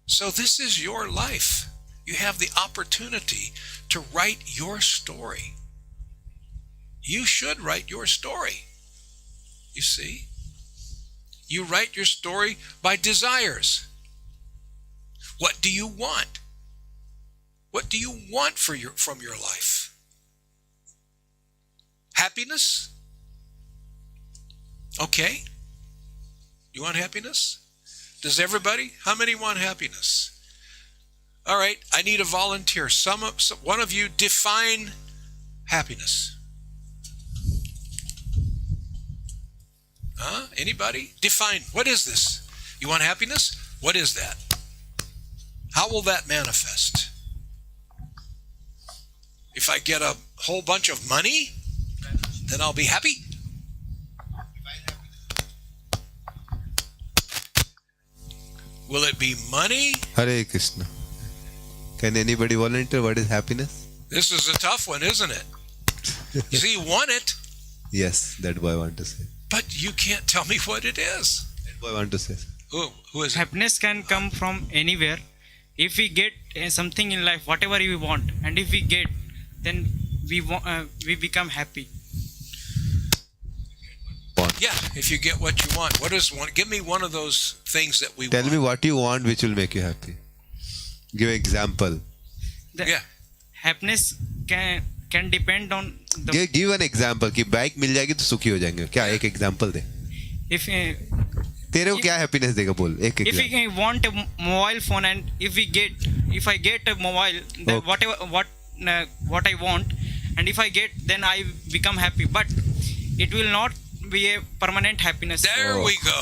So this is your life. You have the opportunity to write your story. You should write your story. You see? You write your story by desires. What do you want? What do you want from your life? Happiness? Okay. You want happiness? Does everybody? How many want happiness? All right, I need a volunteer. One of you define happiness. Anybody? Define. What is this? You want happiness? What is that? How will that manifest? If I get a whole bunch of money, then I'll be happy? Will it be money? Hare Krishna. Can anybody volunteer? What is happiness? This is a tough one, isn't it? You see, you want it, Yes, that boy want to say. but you can't tell me what it is. That boy want to say. Who is it? Happiness can come from anywhere. If we get something in life, whatever we want, and if we get, then we become happy. Yeah, if you get what you want. What is one? Give me one of those things that we Tell want. me what you want which will make you happy. Give example. The Yeah. happiness can depend on the Give an example कि bike मिल जाएगी तो सुखी हो जाएंगे. क्या एक example they. if तेरे को क्या happiness देगा बोल एक if example. we want a mobile phone, and if I get a mobile, then Okay. what I want, and if I get, then I become happy. But it will not be a permanent happiness. There we go.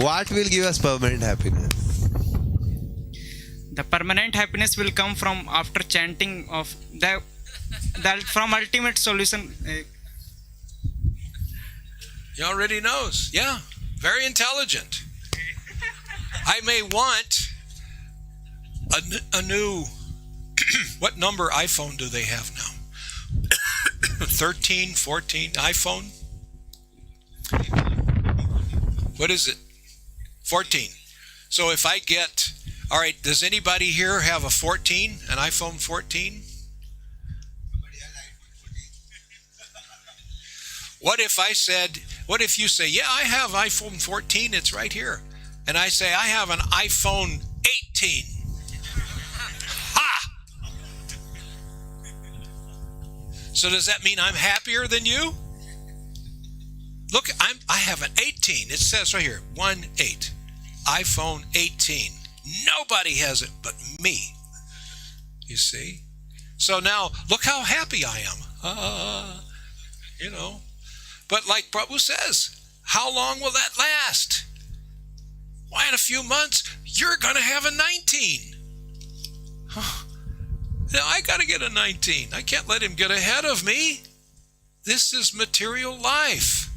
What will give us permanent happiness? The permanent happiness will come from after chanting of the from ultimate solution. He already knows. Yeah, very intelligent. I may want a new, what number iPhone do they have now? 13, 14 iPhone? What is it? 14. So if I get, all right, does anybody here have a 14, an iPhone 14? What if you say, yeah, I have iPhone 14, it's right here. And I say, I have an iPhone 18. Ha! So does that mean I'm happier than you? Look, I have an 18. It says right here, 18. iPhone 18. Nobody has it but me. You see? So now, look how happy I am. But like Prabhu says, how long will that last? Why, in a few months, you're going to have a 19. Now, I got to get a 19. I can't let him get ahead of me. This is material life.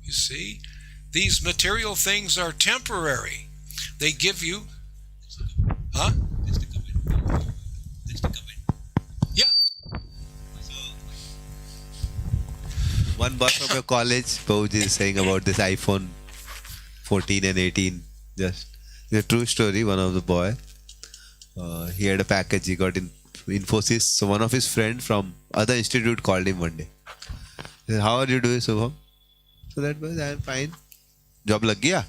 You see? These material things are temporary. They give you... Huh? Yeah. One boy from your college, Prabhuji is saying about this iPhone 14 and 18. Just a true story. One of the boy, he had a package. He got in Infosys. So one of his friend from other institute called him one day. He said, "How are you doing, Subham?" So that was, "I am fine." Job लग गया?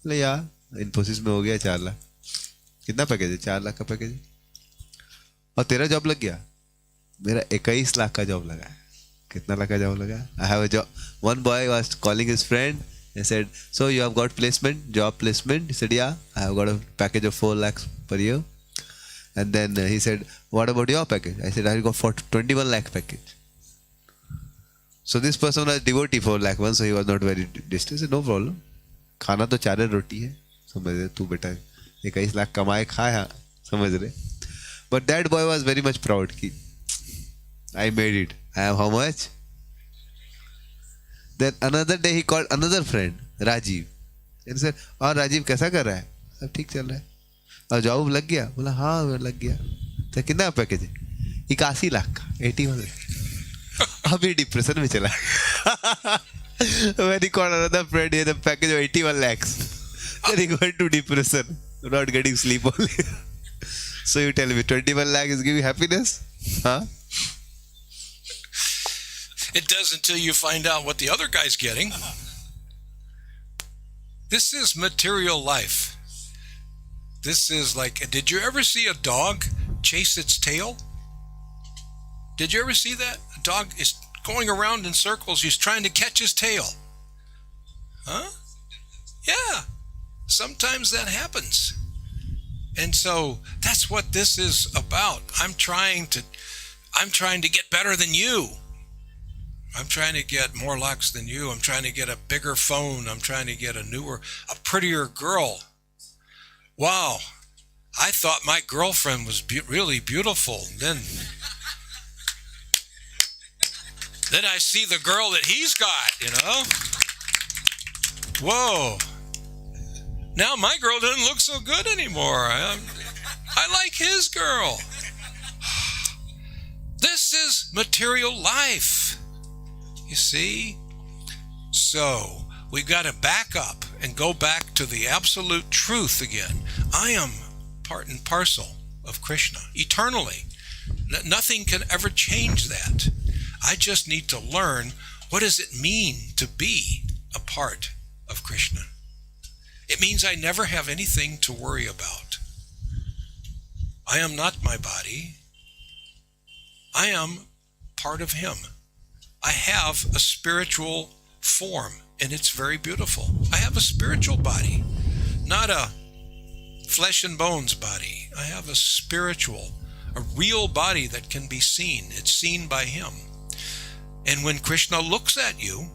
बोले यार Infosys में हो गया 4 लाख. कितना package है? 4 लाख का पैकेज है. और तेरा जॉब लग गया? मेरा 21 लाख का जॉब लगा है. कितना लाख का जॉब लगा? I have a job. One boy was calling his friend. He said, "So you have got placement, job placement?" He said, "Yeah, I have got a package of 4 lakhs per year." And then he said, "What about your package?" I said, "I got for 21 lakh package." So this person was devotee for lakh one, so he was not very distant. He said, "No problem. खाना तो 4 रोटी है. समझ रहे तू बेटा 21 लाख कमाए खाए हाँ समझ रहे. But that boy was very much proud कि I made it. I have how much? Then another day he called another friend, Rajiv. And said, "और राजीव कैसा कर रहा है?" सब ठीक चल रहा है. और जॉब लग गया? बोला हाँ लग गया. तो कितना पैकेज है? 81 लाख का. 81. अभी डिप्रेशन में चला. When he called another friend, he had a package of 81 lakhs. Then he went to depression, not getting sleep only. So you tell me, 21 lakh is giving happiness? Huh? It does until you find out what the other guy's getting. This is material life. This is like, did you ever see a dog chase its tail? Did you ever see that? A dog is going around in circles. He's trying to catch his tail. Huh? Yeah. Sometimes that happens. And so that's what this is about. I'm trying to get better than you. I'm trying to get more lakhs than you. I'm trying to get a bigger phone. I'm trying to get a prettier girl. Wow. I thought my girlfriend was really beautiful. Then I see the girl that he's got, Whoa. Now my girl doesn't look so good anymore. I like his girl. This is material life. You see? So we've got to back up and go back to the absolute truth again. I am part and parcel of Krishna eternally. Nothing can ever change that. I just need to learn, what does it mean to be a part of Krishna? It means I never have anything to worry about. I am not my body. I am part of him. I have a spiritual form, and it's very beautiful. I have a spiritual body, not a flesh and bones body. I have a spiritual, a real body that can be seen. It's seen by him. And when Krishna looks at you,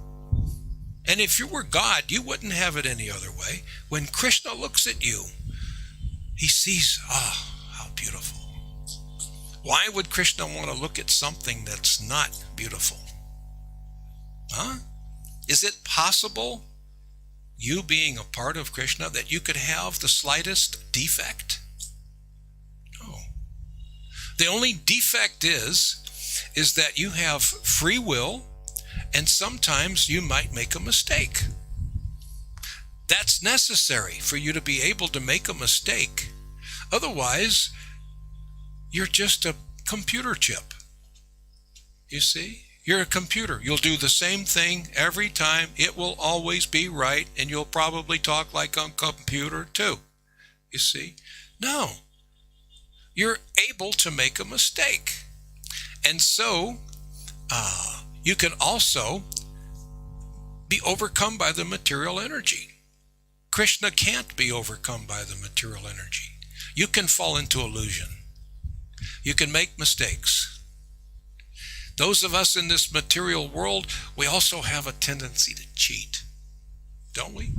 and if you were God, you wouldn't have it any other way. When Krishna looks at you, he sees, how beautiful. Why would Krishna want to look at something that's not beautiful? Huh? Is it possible, you being a part of Krishna, that you could have the slightest defect? No. The only defect is that you have free will, and sometimes you might make a mistake. That's necessary for you to be able to make a mistake. Otherwise, you're just a computer chip. You see? You're a computer. You'll do the same thing every time. It will always be right, and you'll probably talk like a computer too. You see? No. You're able to make a mistake. And so, you can also be overcome by the material energy. Krishna can't be overcome by the material energy. You can fall into illusion. You can make mistakes. Those of us in this material world, we also have a tendency to cheat, don't we?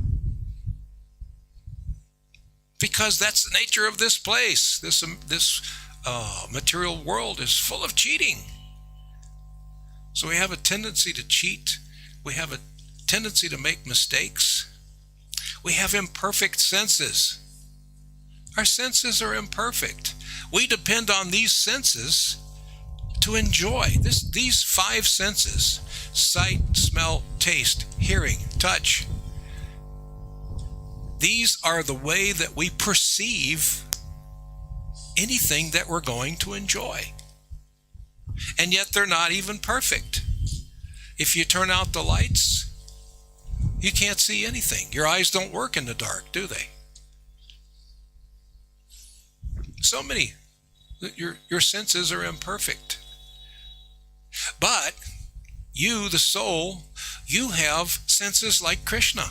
Because that's the nature of this place. This material world is full of cheating. So we have a tendency to cheat. We have a tendency to make mistakes. We have imperfect senses. Our senses are imperfect. We depend on these senses to enjoy. These five senses: sight, smell, taste, hearing, touch. These are the way that we perceive anything that we're going to enjoy. And yet they're not even perfect. If you turn out the lights, you can't see anything. Your eyes don't work in the dark, do they? So many. Your senses are imperfect. But you, the soul, you have senses like Krishna.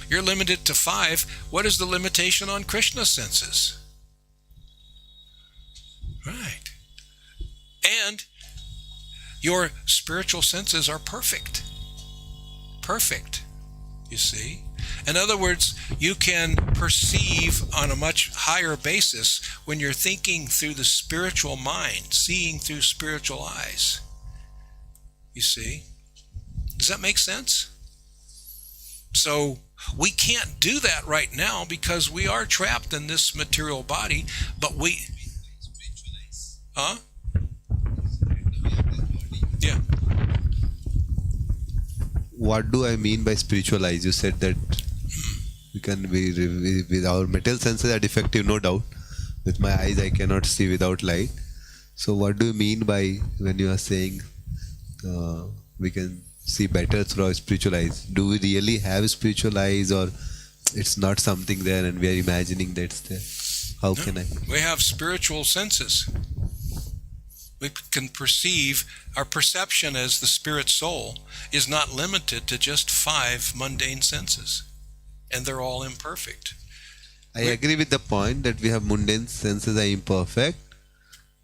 You're limited to 5. What is the limitation on Krishna's senses? Right. And your spiritual senses are perfect. Perfect, you see. In other words, you can perceive on a much higher basis when you're thinking through the spiritual mind, seeing through spiritual eyes. You see? Does that make sense? So we can't do that right now because we are trapped in this material body, but we... Huh? Yeah. What do I mean by spiritualize? You said that we can be with our material senses are defective, no doubt. With my eyes, I cannot see without light. So, what do you mean by when you are saying we can see better through our spiritual eyes? Do we really have spiritual eyes, or it's not something there and we are imagining that's there? How can I? We have spiritual senses. We can perceive. Our perception as the spirit soul is not limited to just 5 mundane senses, and they're all imperfect. I agree with the point that we have mundane senses are imperfect,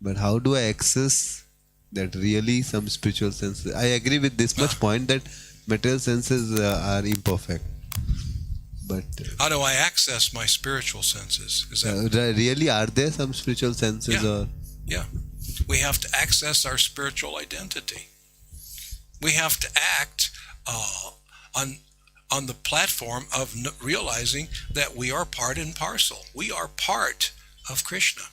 but how do I access that really some spiritual senses? I agree with this much point that material senses are imperfect, but how do I access my spiritual senses? Is that really are there some spiritual senses? Yeah. Or yeah? We have to access our spiritual identity. We have to act on the platform of realizing that we are part and parcel. We are part of Krishna.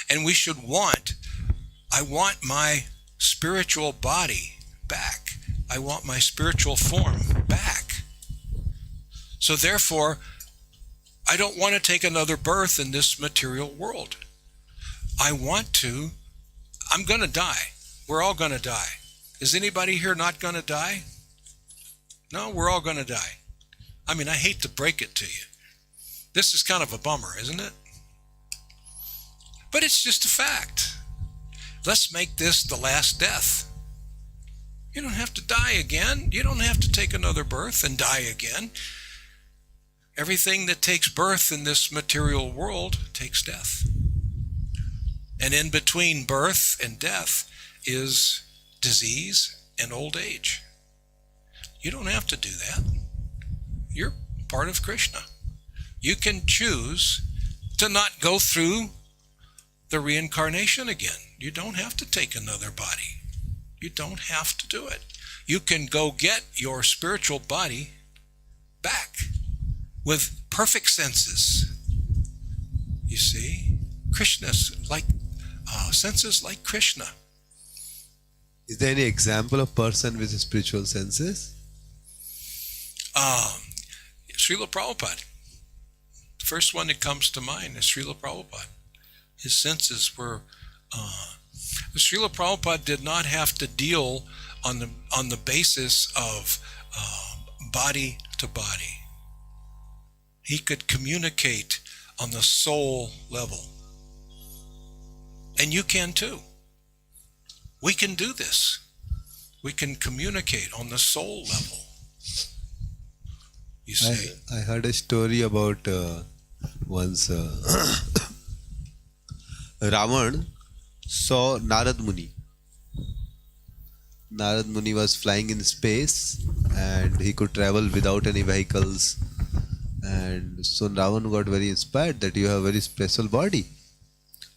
And we should I want my spiritual body back. I want my spiritual form back. So therefore, I don't want to take another birth in this material world. I'm going to die. We're all going to die. Is anybody here not going to die? No, we're all going to die. I mean, I hate to break it to you. This is kind of a bummer, isn't it? But it's just a fact. Let's make this the last death. You don't have to die again. You don't have to take another birth and die again. Everything that takes birth in this material world takes death. And in between birth and death is disease and old age. You don't have to do that. You're part of Krishna. You can choose to not go through the reincarnation again. You don't have to take another body. You don't have to do it. You can go get your spiritual body back with perfect senses. You see, Krishna's like senses like Krishna. is there any example of person with spiritual senses? Srila Prabhupada. The first one that comes to mind is Srila Prabhupada. His senses were Srila Prabhupada did not have to deal on the basis of body to body. He could communicate on the soul level. And you can too. We can do this. We can communicate on the soul level. You see? I heard a story about once Ravan saw Narad Muni. Narad Muni was flying in space and he could travel without any vehicles. And so Ravan got very inspired that you have a very special body.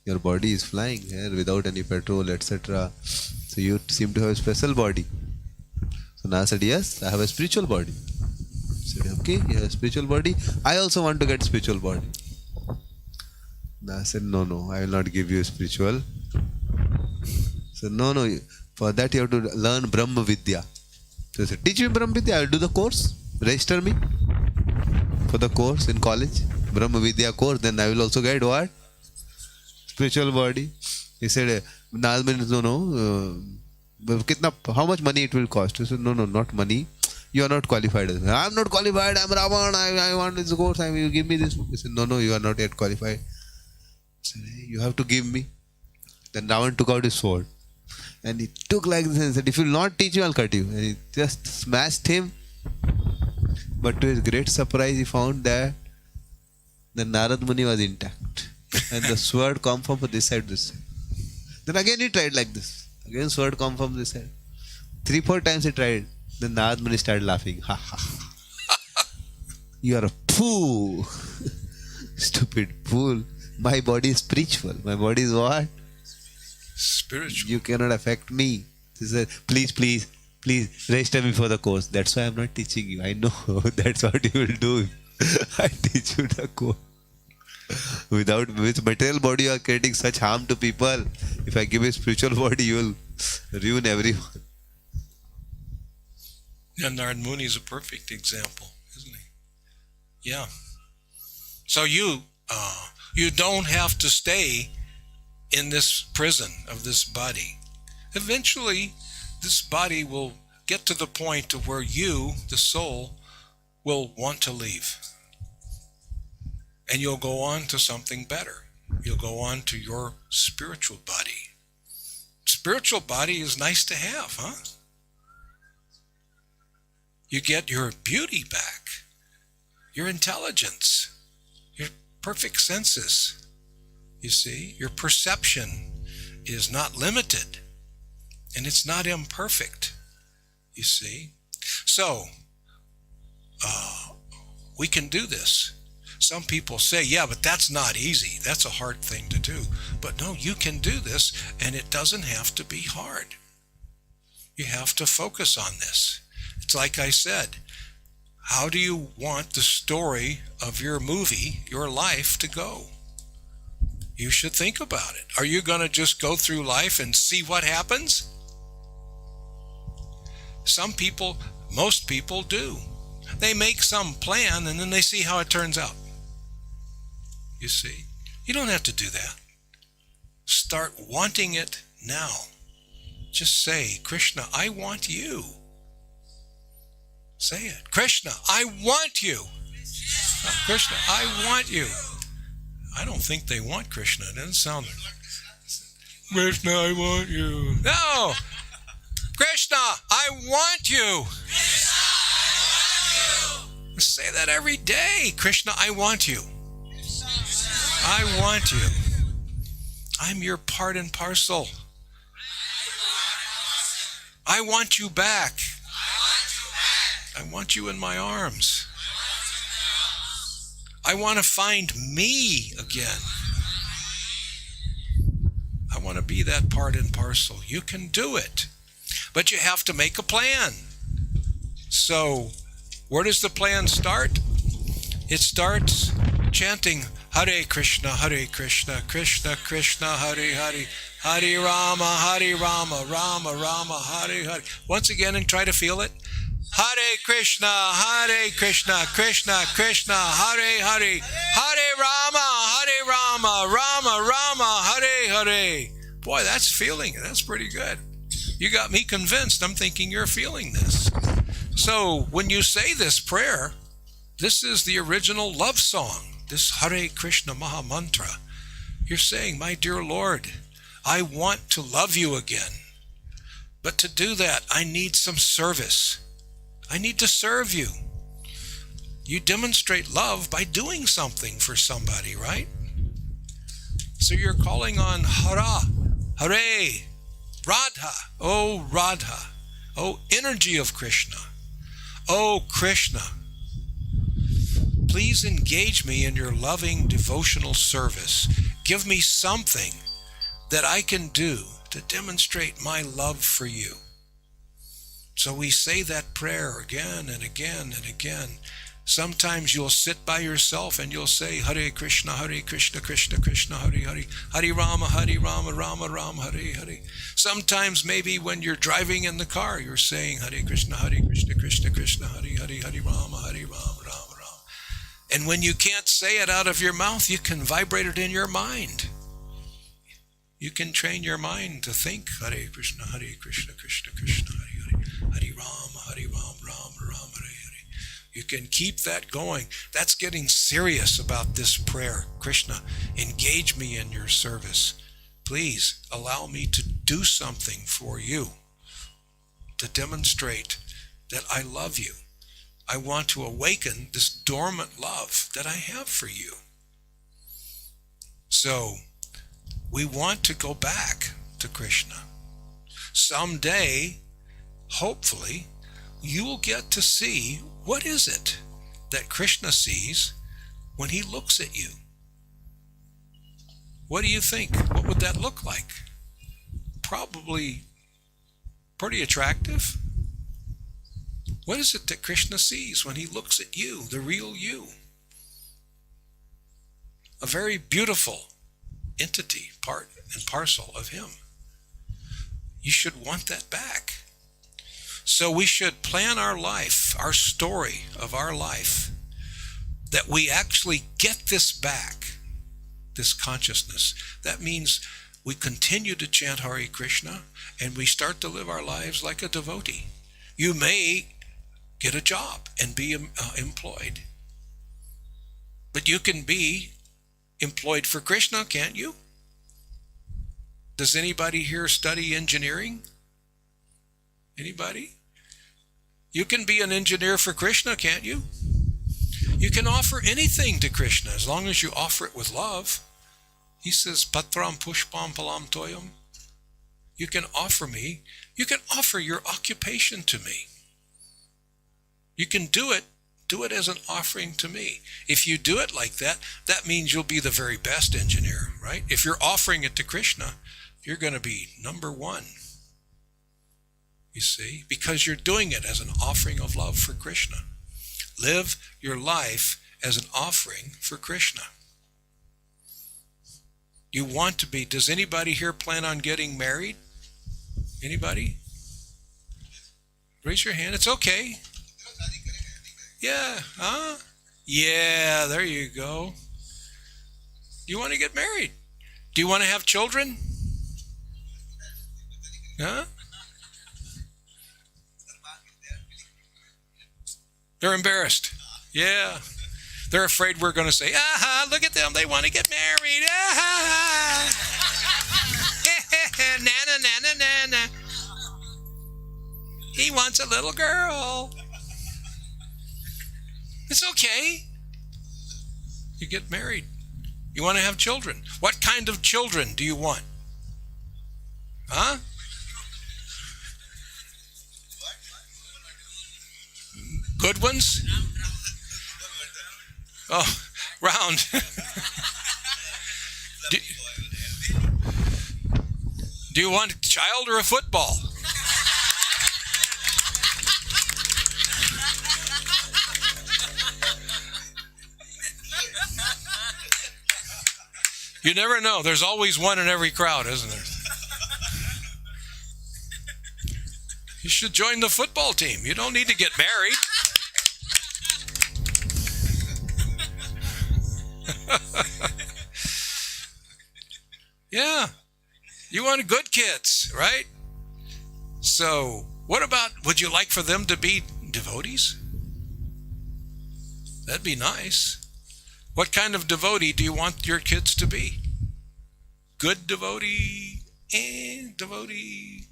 Your body is flying here without any petrol, etc. So you seem to have a special body. So Narad said, yes, I have a spiritual body. He said, okay, you have a spiritual body. I also want to get spiritual body. Narad said, no, I will not give you a spiritual. So no, for that you have to learn Brahma Vidya. So he said, teach me Brahma Vidya, I will do the course. Register me for the course in college. Brahma Vidya course, then I will also get what? Spiritual body. He said, no, how much money it will cost? He said, no, not money. You are not qualified. I am not qualified. I am Ravan. I want this course. You give me this. He said, no, you are not yet qualified. He said, hey, you have to give me. Then Ravan took out his sword. And he took like this and said, if you will not teach you, I will cut you. And he just smashed him. But to his great surprise, he found that the Narad Muni was intact. And the sword come from this side, this side. Then again he tried like this. Again sword come from this side. 3-4 times he tried. Then Narad Muni started laughing. Ha ha. You are a fool. Stupid fool. My body is spiritual. My body is what? Spiritual. You cannot affect me. He said, please, register me for the course. That's why I'm not teaching you. I know that's what you will do. I teach you the course. With material body you are creating such harm to people. If I give you a spiritual body, you will ruin everyone. And Narad Muni is a perfect example, isn't he? Yeah. So you don't have to stay in this prison of this body. Eventually, this body will get to the point to where you, the soul, will want to leave. And you'll go on to something better. You'll go on to your spiritual body. Spiritual body is nice to have, huh? You get your beauty back, your intelligence, your perfect senses. You see, your perception is not limited and it's not imperfect. You see, so we can do this. Some people say, yeah, but that's not easy. That's a hard thing to do. But no, you can do this, and it doesn't have to be hard. You have to focus on this. It's like I said, how do you want the story of your movie, your life, to go? You should think about it. Are you going to just go through life and see what happens? Some people, most people do. They make some plan and then they see how it turns out. You see, you don't have to do that. Start wanting it now. Just say, Krishna, I want you. Say it. Krishna, I want you. Krishna, I want you. I don't think they want Krishna. It doesn't sound Krishna, I want you. No! Krishna, I want you. Say that every day. Krishna, I want you. I want you. I'm your part and parcel. I want you back. I want you in my arms. I want to find me again. I want to be that part and parcel. You can do it. But you have to make a plan. So, where does the plan start? It starts chanting Hare Krishna, Krishna Krishna, Hare Hare, Hare Rama, Rama Rama, Hare Hare. Once again, and try to feel it. Hare Krishna, Krishna Krishna, Hare Hare, Hare Rama, Rama Rama, Hare Hare, Boy, that's feeling it. That's pretty good. You got me convinced. I'm thinking you're feeling this. So when you say this prayer, this is the original love song, this Hare Krishna Maha Mantra. You're saying, my dear Lord, I want to love you again. But to do that, I need some service. I need to serve you. You demonstrate love by doing something for somebody, right? So you're calling on Hara, Hare, Radha, oh energy of Krishna, oh Krishna. Please engage me in your loving devotional service. Give me something that I can do to demonstrate my love for you. So we say that prayer again and again and again. Sometimes you'll sit by yourself and you'll say, Hare Krishna, Krishna Krishna, Hare Hare, Hare Rama, Rama Rama, Hare Hare. Sometimes maybe when you're driving in the car, you're saying, Hare Krishna, Krishna Krishna, Hare Hare, Hare Rama, Rama Rama. And when you can't say it out of your mouth, you can vibrate it in your mind. You can train your mind to think, Hare Krishna, Krishna Krishna, Hare Hare, Hare Rama, Rama Hare Hare. You can keep that going. That's getting serious about this prayer. Krishna, engage me in your service. Please allow me to do something for you to demonstrate that I love you. I want to awaken this dormant love that I have for you. So, we want to go back to Krishna. Someday, hopefully, you will get to see what is it that Krishna sees when he looks at you. What do you think? What would that look like? Probably pretty attractive. What is it that Krishna sees when he looks at you, the real you? A very beautiful entity, part and parcel of him. You should want that back. So we should plan our life, our story of our life, that we actually get this back, this consciousness. That means we continue to chant Hare Krishna and we start to live our lives like a devotee. You may get a job and be employed. But you can be employed for Krishna, can't you? Does anybody here study engineering? Anybody? You can be an engineer for Krishna, can't you? You can offer anything to Krishna as long as you offer it with love. He says, Patram Pushpam Palam Toyam. You can offer me, you can offer your occupation to me. You can do it as an offering to me. If you do it like that, that means you'll be the very best engineer, right? If you're offering it to Krishna, you're going to be number one. You see, because you're doing it as an offering of love for Krishna. Live your life as an offering for Krishna. You want to be, does anybody here plan on getting married? Anybody? Raise your hand. It's okay. Yeah, huh? Yeah, there you go. You want to get married? Do you want to have children? Huh? They're embarrassed. Yeah. They're afraid we're going to say, look at them. They want to get married. Nana, nana, nana. He wants a little girl. It's okay. You get married. You want to have children. What kind of children do you want? Huh? Good ones? Oh, round. Do you want a child or a football? You never know. There's always one in every crowd, isn't there? You should join the football team. You don't need to get married. Yeah. You want good kids, right? So, what about, would you like for them to be devotees? That'd be nice. What kind of devotee do you want your kids to be? Good devotee and devotee.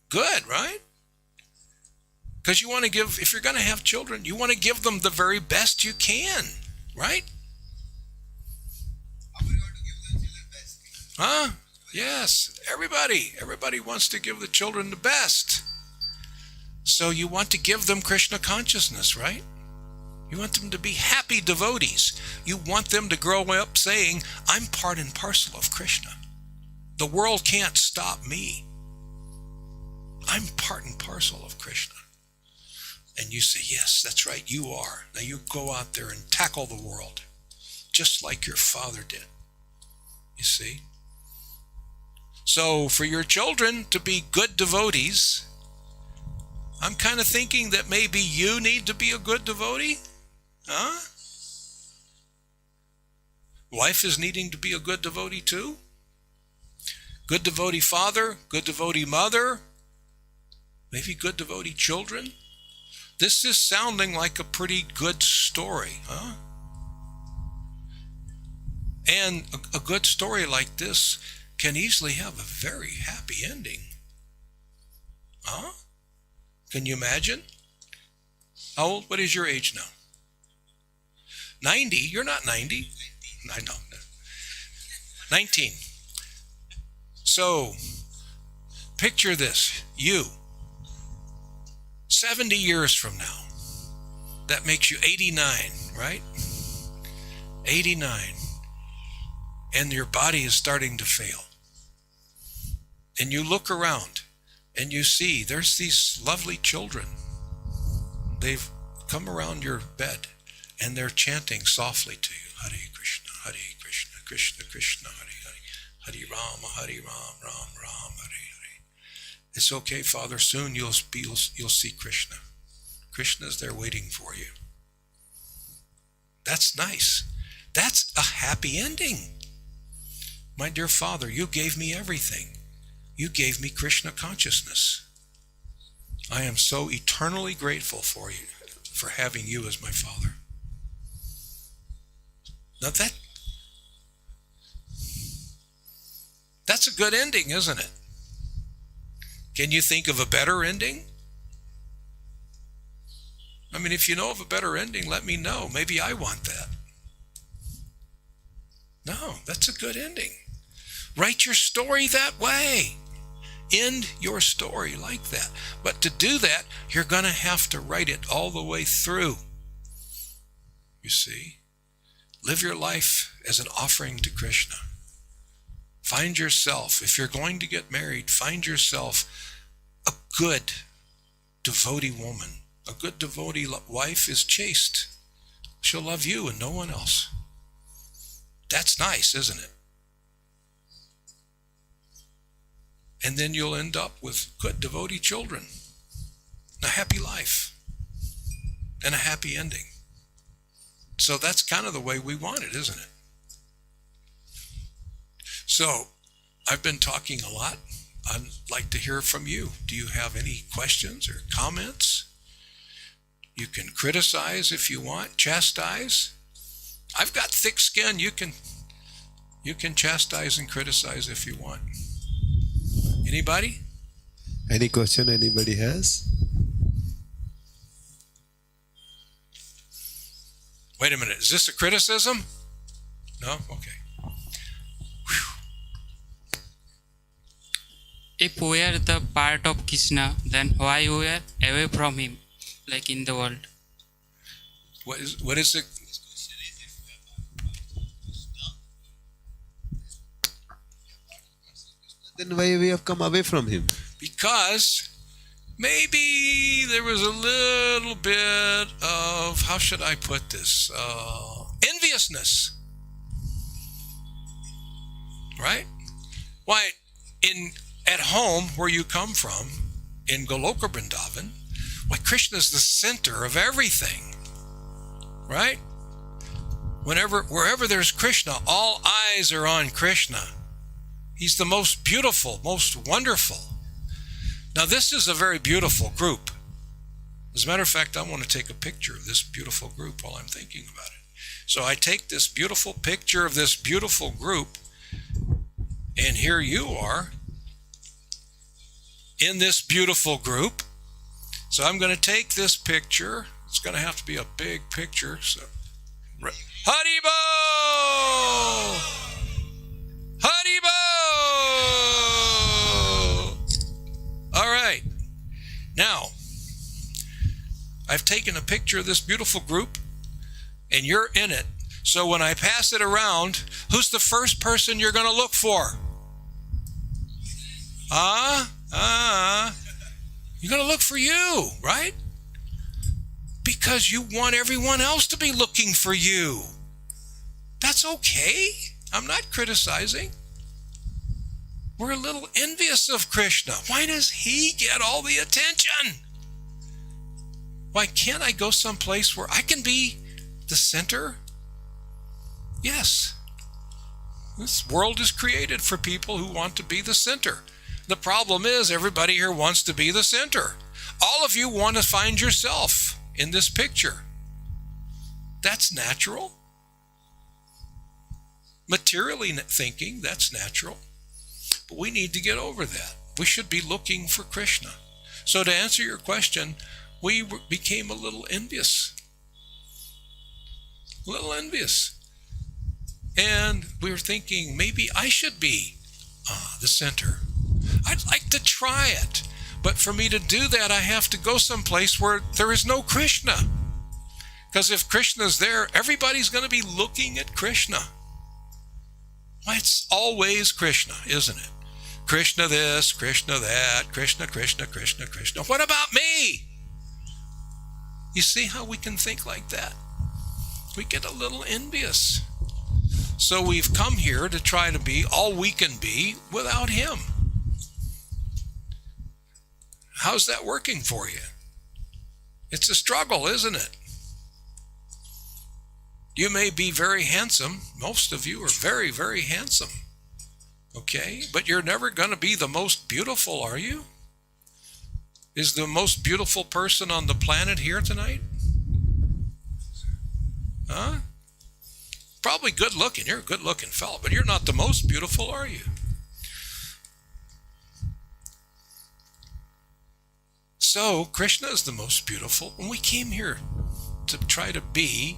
Good, right? Because you want to give, if you're going to have children, you want to give them the very best you can, right? Huh? Yes, everybody wants to give the children the best. So you want to give them Krishna consciousness, right? You want them to be happy devotees. You want them to grow up saying, I'm part and parcel of Krishna. The world can't stop me. I'm part and parcel of Krishna. And you say, yes, that's right, you are. Now you go out there and tackle the world, just like your father did. You see? So for your children to be good devotees, I'm kind of thinking that maybe you need to be a good devotee. Huh? Wife is needing to be a good devotee too. Good devotee father, good devotee mother, maybe good devotee children. This is sounding like a pretty good story, huh? And a good story like this can easily have a very happy ending. Huh? Can you imagine? How old? What is your age now? 90? You're not 90. I know. 19. So, picture this. You, 70 years from now, that makes you 89, right? 89. And your body is starting to fail. And you look around and you see there's these lovely children. They've come around your bed and they're chanting softly to you, Hare Krishna, Krishna Krishna, Hare Ram, Ram Ram, Hare Hare. It's okay, Father, soon you'll see Krishna. Krishna's there waiting for you. That's nice. That's a happy ending. My dear Father, you gave me everything. You gave me Krishna consciousness. I am so eternally grateful for you, for having you as my Father. Now that's a good ending, isn't it? Can you think of a better ending? I mean, if you know of a better ending, let me know. Maybe I want that. No, that's a good ending. Write your story that way. End your story like that. But to do that, you're going to have to write it all the way through. You see? Live your life as an offering to Krishna. Find yourself, if you're going to get married, find yourself a good devotee woman. A good devotee wife is chaste. She'll love you and no one else. That's nice, isn't it? And then you'll end up with good devotee children, a happy life, and a happy ending. So that's kind of the way we want it, isn't it? So I've been talking a lot. I'd like to hear from you. Do you have any questions or comments? You can criticize if you want, chastise. I've got thick skin. You can chastise and criticize if you want. Anybody? Any question anybody has? Wait a minute. Is this a criticism? No? Okay. If we are the part of Krishna, then why we are away from him, like in the world? What is it? Then why we have come away from him? Because maybe there was a little bit of, how should I put this? Enviousness. Right? Why, at home where you come from, in Goloka Vrindavan, why, Krishna is the center of everything. Right? Wherever there's Krishna, all eyes are on Krishna. He's the most beautiful, most wonderful. Now, this is a very beautiful group. As a matter of fact, I want to take a picture of this beautiful group while I'm thinking about it. So I take this beautiful picture of this beautiful group, and here you are in this beautiful group. So I'm going to take this picture. It's going to have to be a big picture. So, Haribo! Haribo! All right. Now, I've taken a picture of this beautiful group, and you're in it. So when I pass it around, who's the first person you're going to look for? You're going to look for you, right? Because you want everyone else to be looking for you. That's okay. I'm not criticizing. We're a little envious of Krishna. Why does he get all the attention? Why can't I go someplace where I can be the center? Yes. This world is created for people who want to be the center. The problem is everybody here wants to be the center. All of you want to find yourself in this picture. That's natural. Materially thinking, that's natural. But we need to get over that. We should be looking for Krishna. So to answer your question, we became a little envious. A little envious. And we were thinking, maybe I should be the center. I'd like to try it. But for me to do that, I have to go someplace where there is no Krishna. Because if Krishna's there, everybody's going to be looking at Krishna. Why, it's always Krishna, isn't it? Krishna this, Krishna that, Krishna, Krishna, Krishna, Krishna. What about me? You see how we can think like that? We get a little envious. So we've come here to try to be all we can be without him. How's that working for you? It's a struggle, isn't it? You may be very handsome. Most of you are very, very handsome. Okay? But you're never going to be the most beautiful, are you? Is the most beautiful person on the planet here tonight? Huh? Probably good looking. You're a good looking fellow, but you're not the most beautiful, are you? So, Krishna is the most beautiful, and we came here to try to be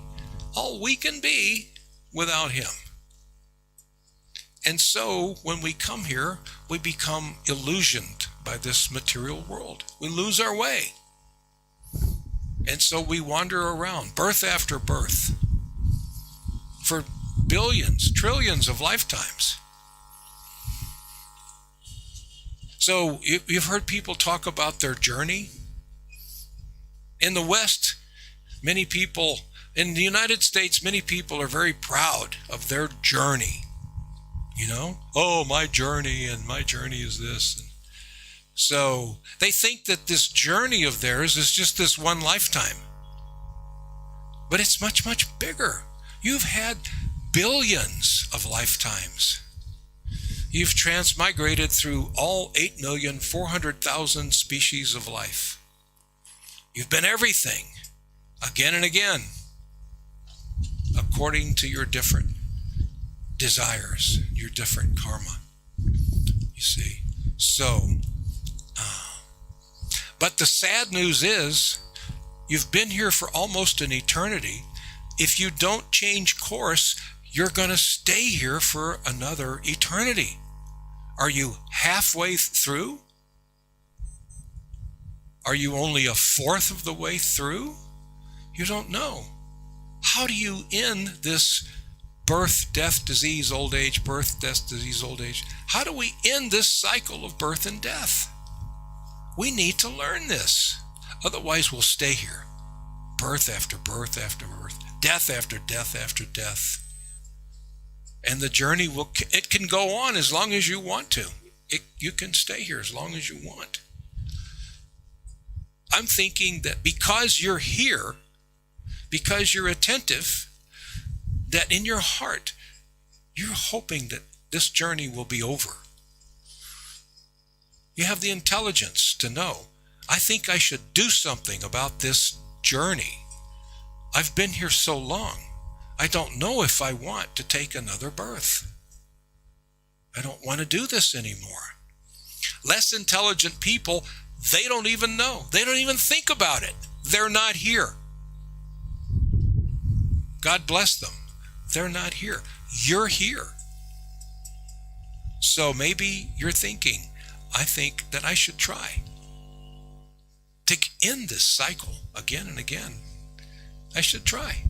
all we can be without him. And so, when we come here, we become illusioned by this material world. We lose our way. And so we wander around, birth after birth, for billions, trillions of lifetimes. So you've heard people talk about their journey. In the West, many people, in the United States, many people are very proud of their journey. You know, oh, my journey, and my journey is this. And so they think that this journey of theirs is just this one lifetime. But it's much, much bigger. You've had billions of lifetimes. You've transmigrated through all 8,400,000 species of life. You've been everything, again and again, according to your different desires, your different karma. You see? So, but the sad news is, you've been here for almost an eternity. If you don't change course, you're going to stay here for another eternity. Are you halfway through? Are you only a fourth of the way through? You don't know. How do you end this birth, death, disease, old age, birth, death, disease, old age? How do we end this cycle of birth and death? We need to learn this. Otherwise, we'll stay here. Birth after birth after birth. Death after death after death. And the journey it can go on as long as you want to. You can stay here as long as you want. I'm thinking that because you're here, because you're attentive, that in your heart, you're hoping that this journey will be over You have the intelligence to know, I think I should do something about this journey. I've been here so long. I don't know if I want to take another birth. I don't want to do this anymore. Less intelligent people, they don't even know. They don't even think about it. They're not here. God bless them. They're not here. You're here. So maybe you're thinking, I think that I should try to end this cycle again and again. I should try.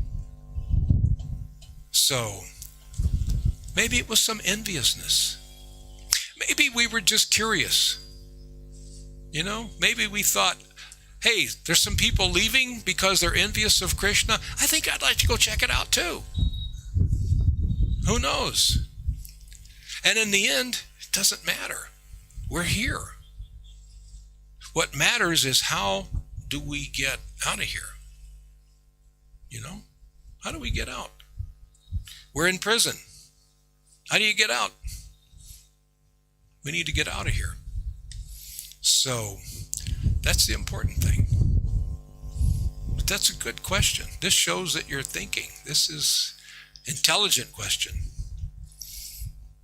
So maybe it was some enviousness. Maybe we were just curious. You know, maybe we thought, hey, there's some people leaving because they're envious of Krishna. I think I'd like to go check it out too. Who knows? And in the end, it doesn't matter. We're here. What matters is how do we get out of here? You know, how do we get out? We're in prison. How do you get out? We need to get out of here. So that's the important thing. But that's a good question. This shows that you're thinking. This is an intelligent question.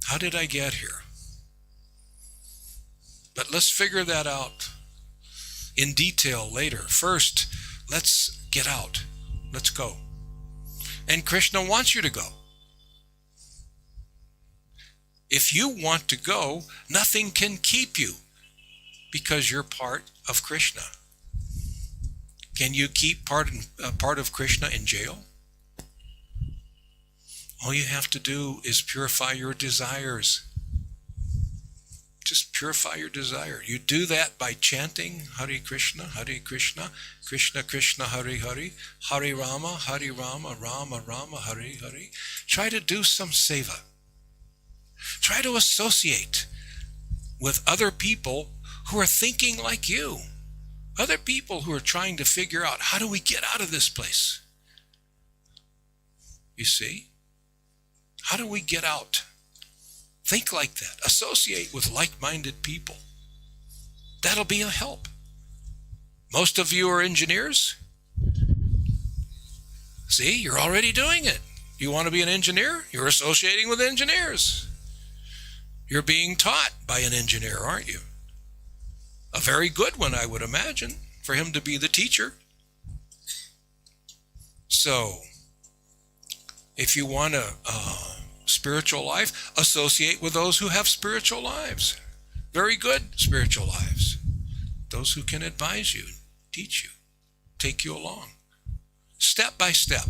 How did I get here? But let's figure that out in detail later. First, let's get out. Let's go. And Krishna wants you to go. If you want to go, nothing can keep you because you're part of Krishna. Can you keep part of Krishna in jail? All you have to do is purify your desires. Just purify your desire. You do that by chanting Hare Krishna, Krishna Krishna, Hare Hare, Hare Rama, Rama Rama, Hare Hare. Try to do some seva. Try to associate with other people who are thinking like you. Other people who are trying to figure out, how do we get out of this place? You see? How do we get out? Think like that. Associate with like-minded people. That'll be a help. Most of you are engineers. See, you're already doing it. You want to be an engineer? You're associating with engineers. You're being taught by an engineer, aren't you? A very good one, I would imagine, for him to be the teacher. So, if you want a spiritual life, associate with those who have spiritual lives. Very good spiritual lives. Those who can advise you, teach you, take you along. Step by step.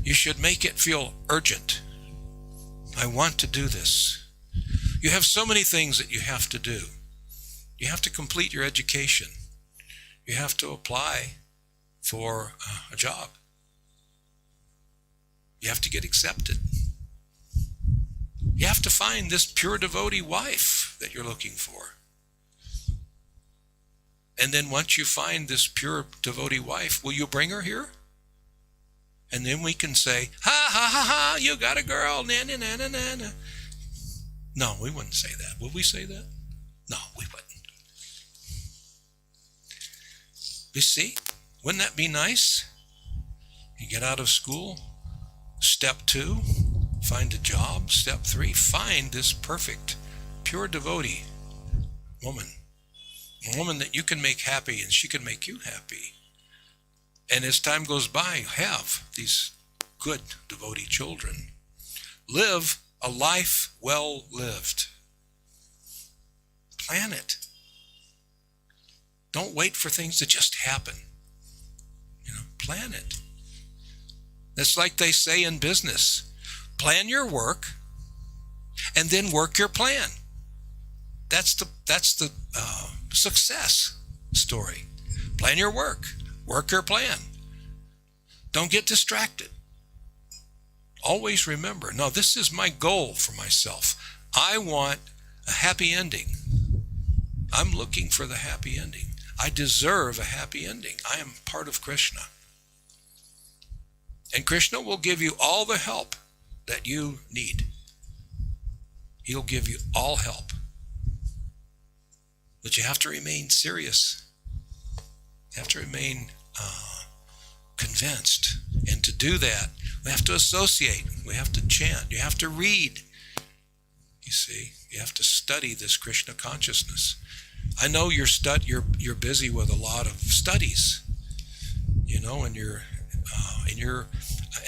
You should make it feel urgent. I want to do this. You have so many things that you have to do. You have to complete your education. You have to apply for a job. You have to get accepted. You have to find this pure devotee wife that you're looking for. And then once you find this pure devotee wife, will you bring her here? And then we can say, ha, ha, ha, ha, you got a girl, na, na, na, na, na, na. No, we wouldn't say that. Would we say that? No, we wouldn't. You see, wouldn't that be nice? You get out of school. Step 2, find a job. Step 3, find this perfect, pure devotee woman. A woman that you can make happy and she can make you happy. And as time goes by, have these good devotee children. Live a life well lived. Plan it. Don't wait for things to just happen. Plan it. That's like they say in business. Plan your work and then work your plan. That's the success story. Plan your work. Work your plan. Don't get distracted. Always remember, no, this is my goal for myself. I want a happy ending. I'm looking for the happy ending. I deserve a happy ending. I am part of Krishna. And Krishna will give you all the help that you need. He'll give you all help. But you have to remain serious. You have to remain convinced. And to do that, we have to associate. We have to chant. You have to read. You see, you have to study this Krishna consciousness. I know you're busy with a lot of studies, in your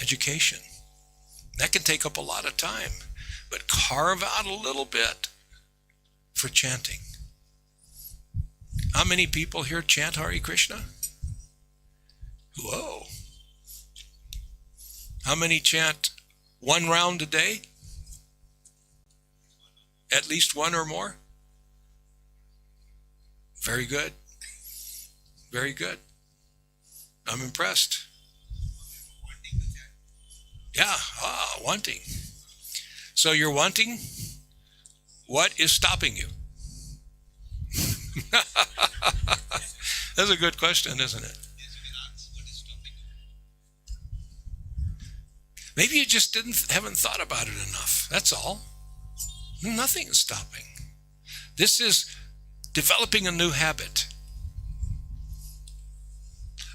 education. That can take up a lot of time, but carve out a little bit for chanting. How many people here chant Hare Krishna? Whoa. How many chant 1 round a day? At least 1 or more? Very good. Very good. I'm impressed. Yeah, wanting. So you're wanting? What is stopping you? That's a good question, isn't it? Maybe you just haven't thought about it enough. That's all. Nothing is stopping. This is developing a new habit.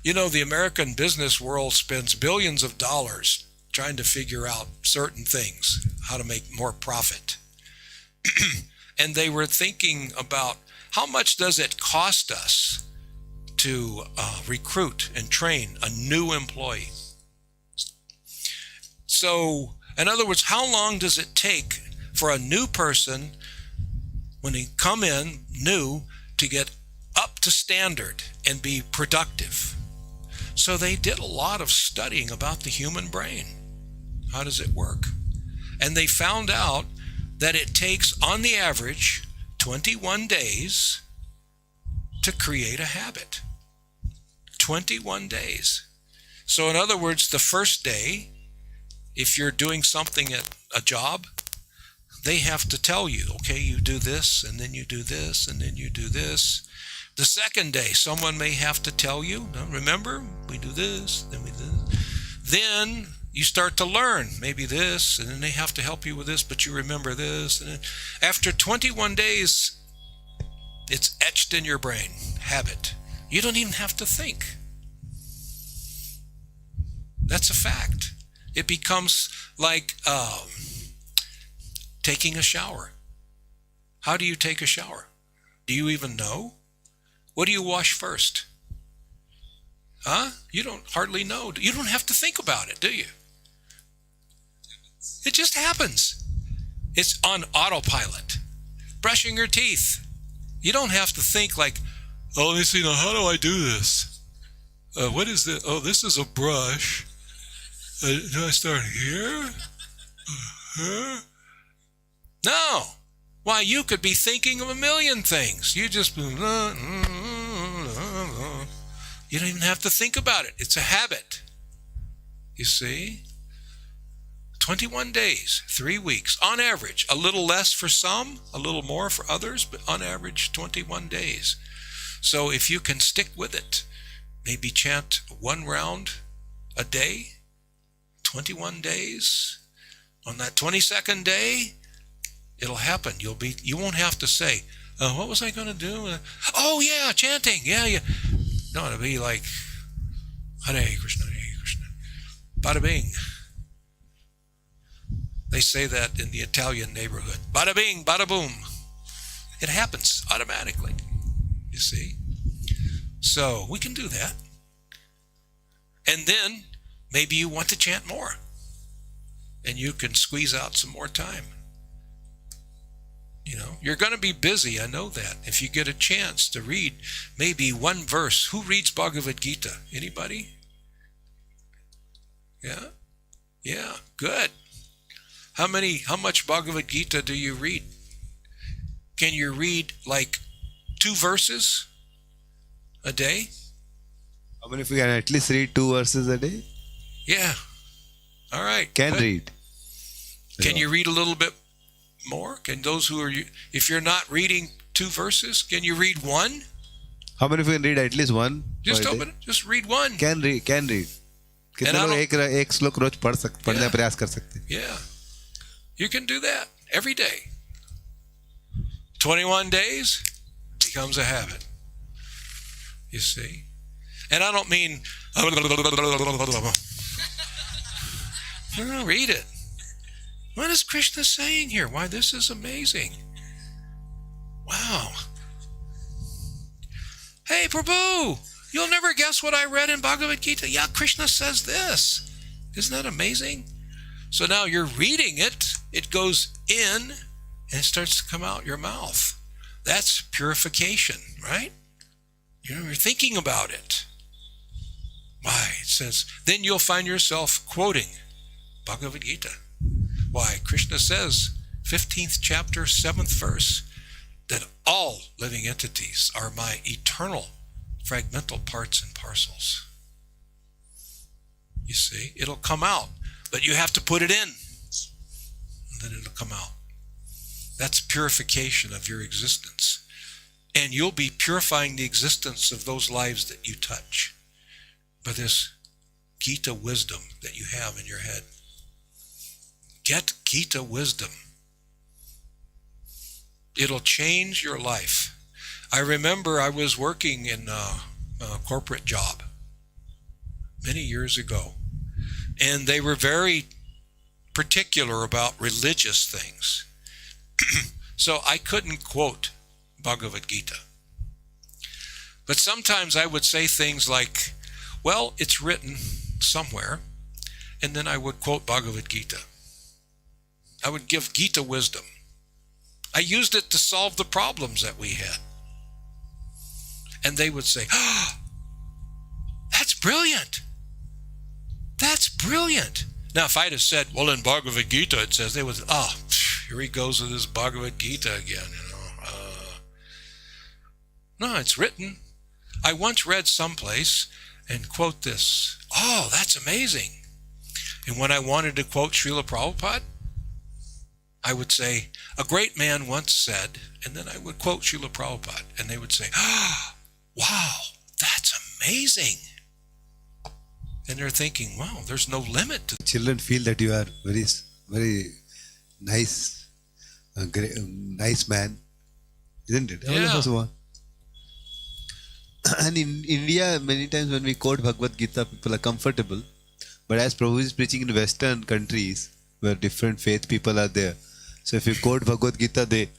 The American business world spends billions of dollars trying to figure out certain things, how to make more profit. And they were thinking about how much does it cost us to recruit and train a new employee. So, in other words, how long does it take for a new person, when they come in new, to get up to standard and be productive? So they did a lot of studying about the human brain. How does it work? And they found out that it takes, on the average, 21 days to create a habit. 21 days. So in other words, the first day, if you're doing something at a job, they have to tell you, okay, you do this, and then you do this, and then you do this. The second day, someone may have to tell you, no, remember, we do this, then we do this. Then you start to learn, maybe this, and then they have to help you with this, but you remember this. And then after 21 days, it's etched in your brain, habit. You don't even have to think. That's a fact. It becomes like taking a shower. How do you take a shower? Do you even know? What do you wash first? You don't hardly know. You don't have to think about it, do you? It just happens. It's on autopilot. Brushing your teeth. You don't have to think like, oh, let me see, now how do I do this? What is this? Oh, this is a brush. Do I start here? No. Why, you could be thinking of a million things. You just, you don't even have to think about it. It's a habit. You see? 21 days, 3 weeks, on average. A little less for some, a little more for others, but on average, 21 days. So if you can stick with it, maybe chant 1 round a day, 21 days. On that 22nd day, it'll happen. You won't have to say, what was I going to do? Oh yeah, chanting. Yeah. No, it'll be like, Hare Krishna, Hare Krishna. Bada bing. They say that in the Italian neighborhood. Bada bing, bada boom. It happens automatically, you see. So we can do that. And then maybe you want to chant more. And you can squeeze out some more time. You're going to be busy, I know that. If you get a chance to read maybe 1 verse. Who reads Bhagavad Gita? Anybody? Yeah? Yeah, good. How much Bhagavad Gita do you read? Can you read like 2 verses a day? How many of you can at least read 2 verses a day? Yeah. All right. Can good. read. Can you read a little bit more? Can those who are, if you're not reading 2 verses, can you read 1? How many of you can read at least 1? Just open it. Just read 1. Can read. कितने लोग एक श्लोक रोज पढ़ने का प्रयास कर सकते हैं? Yeah. You can do that every day. 21 days, be becomes a habit. You see? And I don't mean no, read it. What is Krishna saying here? Why, this is amazing. Wow. Hey, Prabhu, you'll never guess what I read in Bhagavad Gita. Yeah, Krishna says this. Isn't that amazing? So now you're reading it, it goes in, and it starts to come out your mouth. That's purification, right? You're thinking about it. Why? It says, then you'll find yourself quoting Bhagavad Gita. Why? Krishna says, 15th chapter, 7th verse, that all living entities are my eternal fragmental parts and parcels. You see, it'll come out, but you have to put it in, and then it'll come out. That's purification of your existence. And you'll be purifying the existence of those lives that you touch by this Gita wisdom that you have in your head. Get Gita wisdom. It'll change your life. I remember I was working in a corporate job many years ago, and they were very particular about religious things. So I couldn't quote Bhagavad Gita. But sometimes I would say things like, well, it's written somewhere, and then I would quote Bhagavad Gita. I would give Gita wisdom. I used it to solve the problems that we had. And they would say, oh, that's brilliant. That's brilliant. Now, if I'd have said, well, in Bhagavad Gita it says, they would, oh, here he goes with his Bhagavad Gita again. No, it's written. I once read someplace and quote this. Oh, that's amazing. And when I wanted to quote Srila Prabhupada, I would say, a great man once said, and then I would quote Srila Prabhupada, and they would say, oh, wow, that's amazing. And they're thinking, wow, there's no limit to Children feel that you are very, very nice, nice man, isn't it? All of Yeah. us want. And in India, many times when we quote Bhagavad Gita, people are comfortable. But as Prabhu is preaching in Western countries, where different faith people are there, so if you quote Bhagavad Gita, they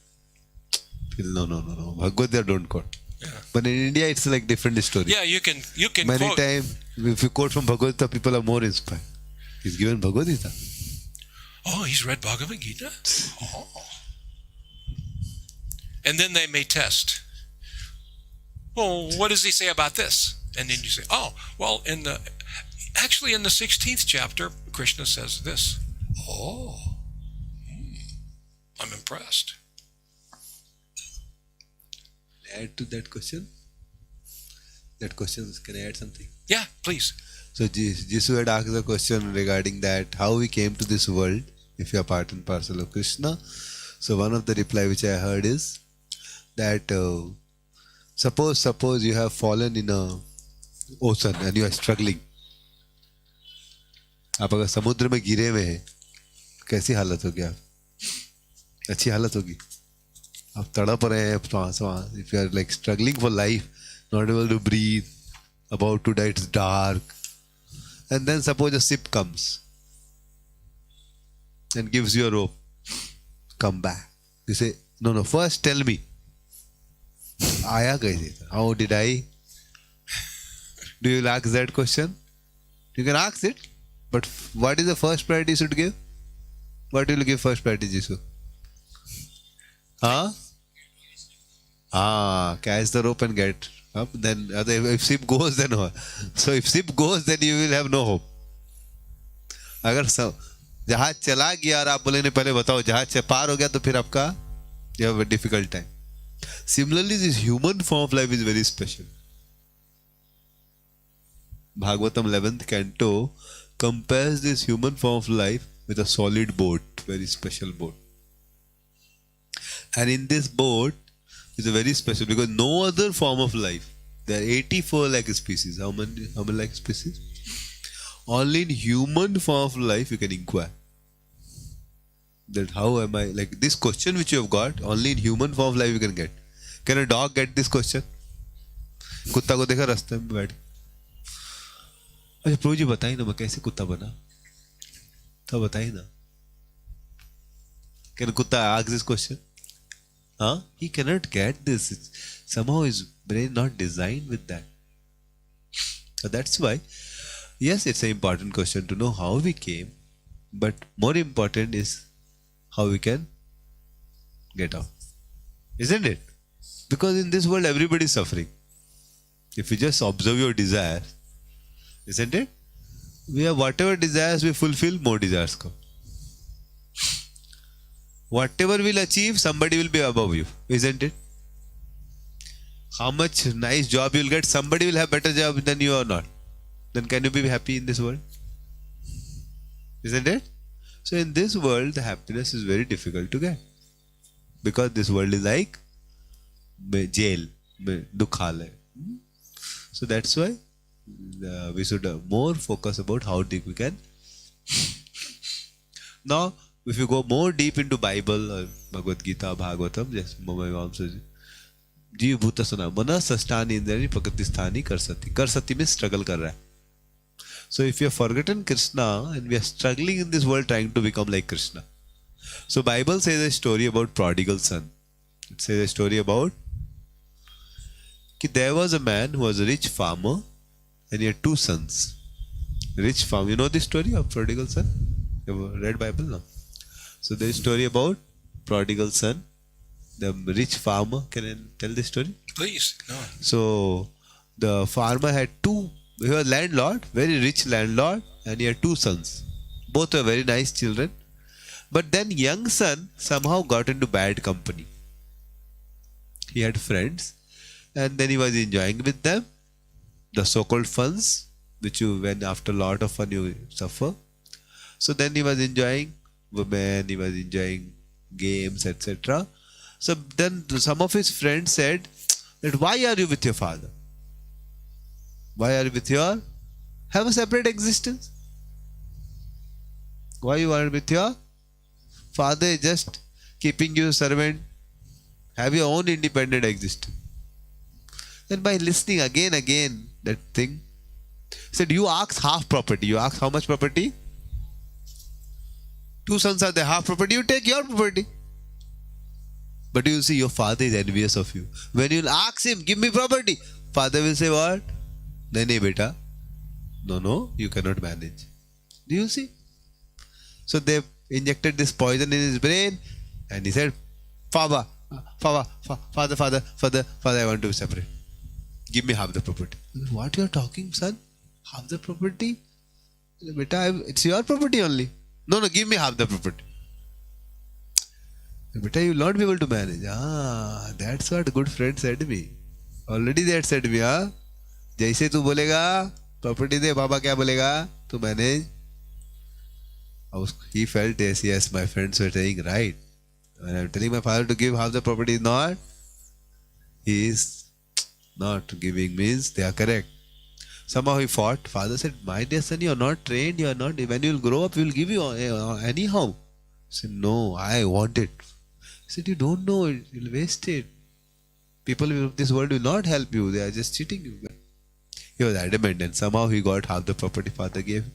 feel, no. Bhagavad Gita don't quote. Yeah. But in India, it's like different story. Yeah, you can Many quote. times, if you quote from Bhagavad Gita, people are more inspired. He's given Bhagavad Gita. Oh, he's read Bhagavad Gita? Oh. And then they may test. Well, what does he say about this? And then you say, oh, well, in the 16th chapter, Krishna says this. Oh, I'm impressed. Add to that question. That question, can I add something? Yeah, please. So Jisu had asked a question regarding that, how we came to this world, if you are part and parcel of Krishna. So one of the reply which I heard is that suppose you have fallen in a ocean and you are struggling. आप अगर समुद्र में गिरे हुए हैं, कैसी हालत होगी आप? अच्छी हालत होगी. आप तड़प रहे हैं सांस. If you are like struggling for life, not able to breathe, about to die, it's dark. And then suppose a ship comes and gives you a rope. Come back. You say, no, first tell me. आया कैसे? How did I? Do you ask that question? You can ask it. But what is the first priority you should give? What will you give first priority, Jisu? Catch the rope and get up. Then if ship goes, then what? So if ship goes, then you will have no hope. अगर जहाज चला गया और आप बोले नहीं पहले बताओ जहाज से पार हो गया तो फिर आपका you have a difficult time. Similarly, this human form of life is very special. Bhagavatam 11th canto compares this human form of life with a solid boat, very special boat. And in this boat is a very special, because no other form of life, there are 84 lakh species. How many lakh species? Only in human form of life you can inquire. That how am I, like this question which you have got, only in human form of life you can get. Can a dog get this question? कुत्ता को देखा रास्ते में बैठ, अच्छा प्रभु जी बताइए ना मैं कैसे कुत्ता बना, तो बताइए ना. कैन कुत्ता ask this question? Huh? He cannot get this. Somehow his brain not designed with that. So that's why, yes, it's an important question to know how we came, but more important is how we can get out. Isn't it? Because in this world everybody is suffering. If you just observe your desire, isn't it? We have whatever desires we fulfill, more desires come. Whatever we'll achieve, somebody will be above you, isn't it? How much nice job you'll get, somebody will have better job than you or not. Then can you be happy in this world? Isn't it? So in this world, the happiness is very difficult to get. Because this world is like jail, dukhalay. So that's why we should more focus about how deep we can. Now, if you go more deep into Bible or Bhagavad Gita, Bhagavatam, yes, जीव भूत सुना मना सष्टानी इंद्रियाणि प्रकृति स्थानी कर सती में struggle कर रहा है. So if you have forgotten Krishna and we are struggling in this world trying to become like Krishna. So Bible says a story about prodigal son. It says a story about कि there was a man who was a rich farmer and he had two sons. Rich farmer, you know the story of prodigal son? You have read Bible now? So there is a story about prodigal son, the rich farmer. Can I tell the story? Please, no. So the farmer had two, he was landlord, very rich landlord, and he had two sons. Both were very nice children. But then young son somehow got into bad company. He had friends and then he was enjoying with them the so-called funs, which you, when after a lot of fun you suffer. So then he was enjoying women, he was enjoying games, etc. So then some of his friends said that why are you with your father? Why are you with your, have a separate existence. Why you are with your father is just keeping you servant. Have your own independent existence. Then by listening again that thing, said you ask half property. You ask how much property? Two sons are there, half property, you take your property. But you will see your father is envious of you. When you will ask him, give me property, father will say what? Nahi beta. No, you cannot manage. Do you see? So they injected this poison in his brain and he said, father, I want to be separate. Give me half the property. What you are talking, son? Half the property? Beta, it's your property only. No, give me half the property. Beta, you will not be able to manage. That's what good friend said to me. Already they had said to me, जैसे तू बोलेगा property दे, बाबा क्या बोलेगा तू manage. He felt yes, my friends were saying right. When I'm telling my father to give half the property, he is not giving means they are correct. Somehow he fought. Father said, my dear son, you are not trained, you are not, when you will grow up, we will give you anyhow. He said, no, I want it. He said, you don't know, you will waste it. People of this world will not help you, they are just cheating you. He was adamant and somehow he got half the property father gave him.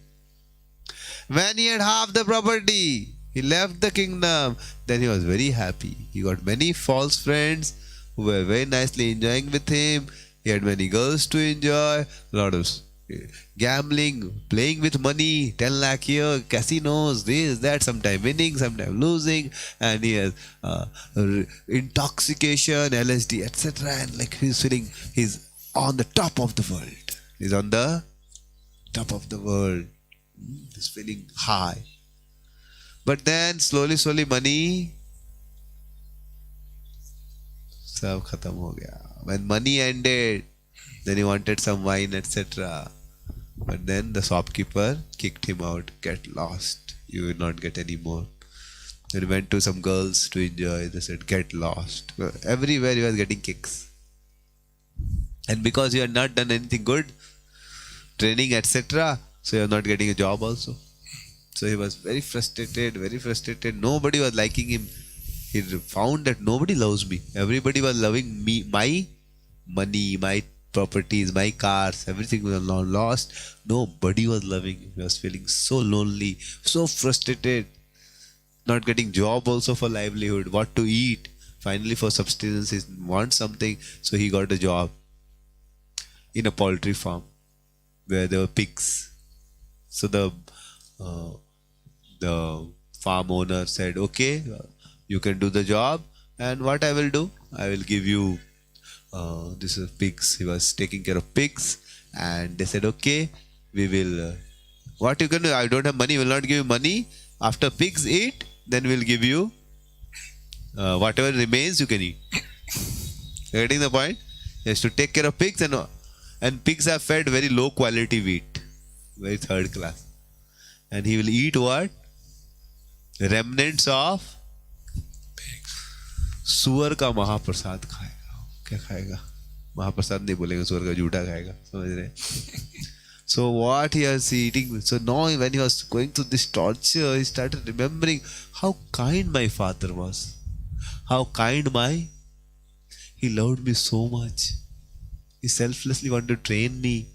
When he had half the property, he left the kingdom. Then he was very happy. He got many false friends who were very nicely enjoying with him. He had many girls to enjoy. A lot of gambling, playing with money, 10 lakh here, casinos, this, that, sometimes winning, sometimes losing. And he has intoxication, LSD, etc. And like he's feeling he's on the top of the world. He's on the top of the world. He's feeling high. But then slowly money सब खत्म हो गया. When money ended, then he wanted some wine, etc. But then the shopkeeper kicked him out. Get lost. You will not get any more. Then he went to some girls to enjoy. They said, get lost. Everywhere he was getting kicks. And because you had not done anything good, training, etc., so you are not getting a job also. So he was very frustrated. Nobody was liking him. He found that nobody loves me. Everybody was loving me, my money, my properties, my cars, everything was lost. Nobody was loving him. He was feeling so lonely, so frustrated, not getting job also for livelihood, what to eat. Finally, for subsistence, he wants something, so he got a job in a poultry farm where there were pigs. So the farm owner said, "Okay, you can do the job, and what I will do, I will give you this is pigs." He was taking care of pigs, and they said, "Okay, we will. What you can do? I don't have money. We will not give you money. After pigs eat, then we'll give you whatever remains. You can eat." You're getting the point? He has to take care of pigs, and pigs are fed very low quality wheat, very third class, and he will eat what? Remnants of सुअर का महाप्रसाद खाएगा. क्या खाएगा? महाप्रसाद नहीं बोलेंगे, सुअर का जूठा खाएगा. समझ रहे? So what he was eating. So now when he was going through this torture, he started remembering how kind my father was. How kind he loved me so much. He selflessly wanted to train me,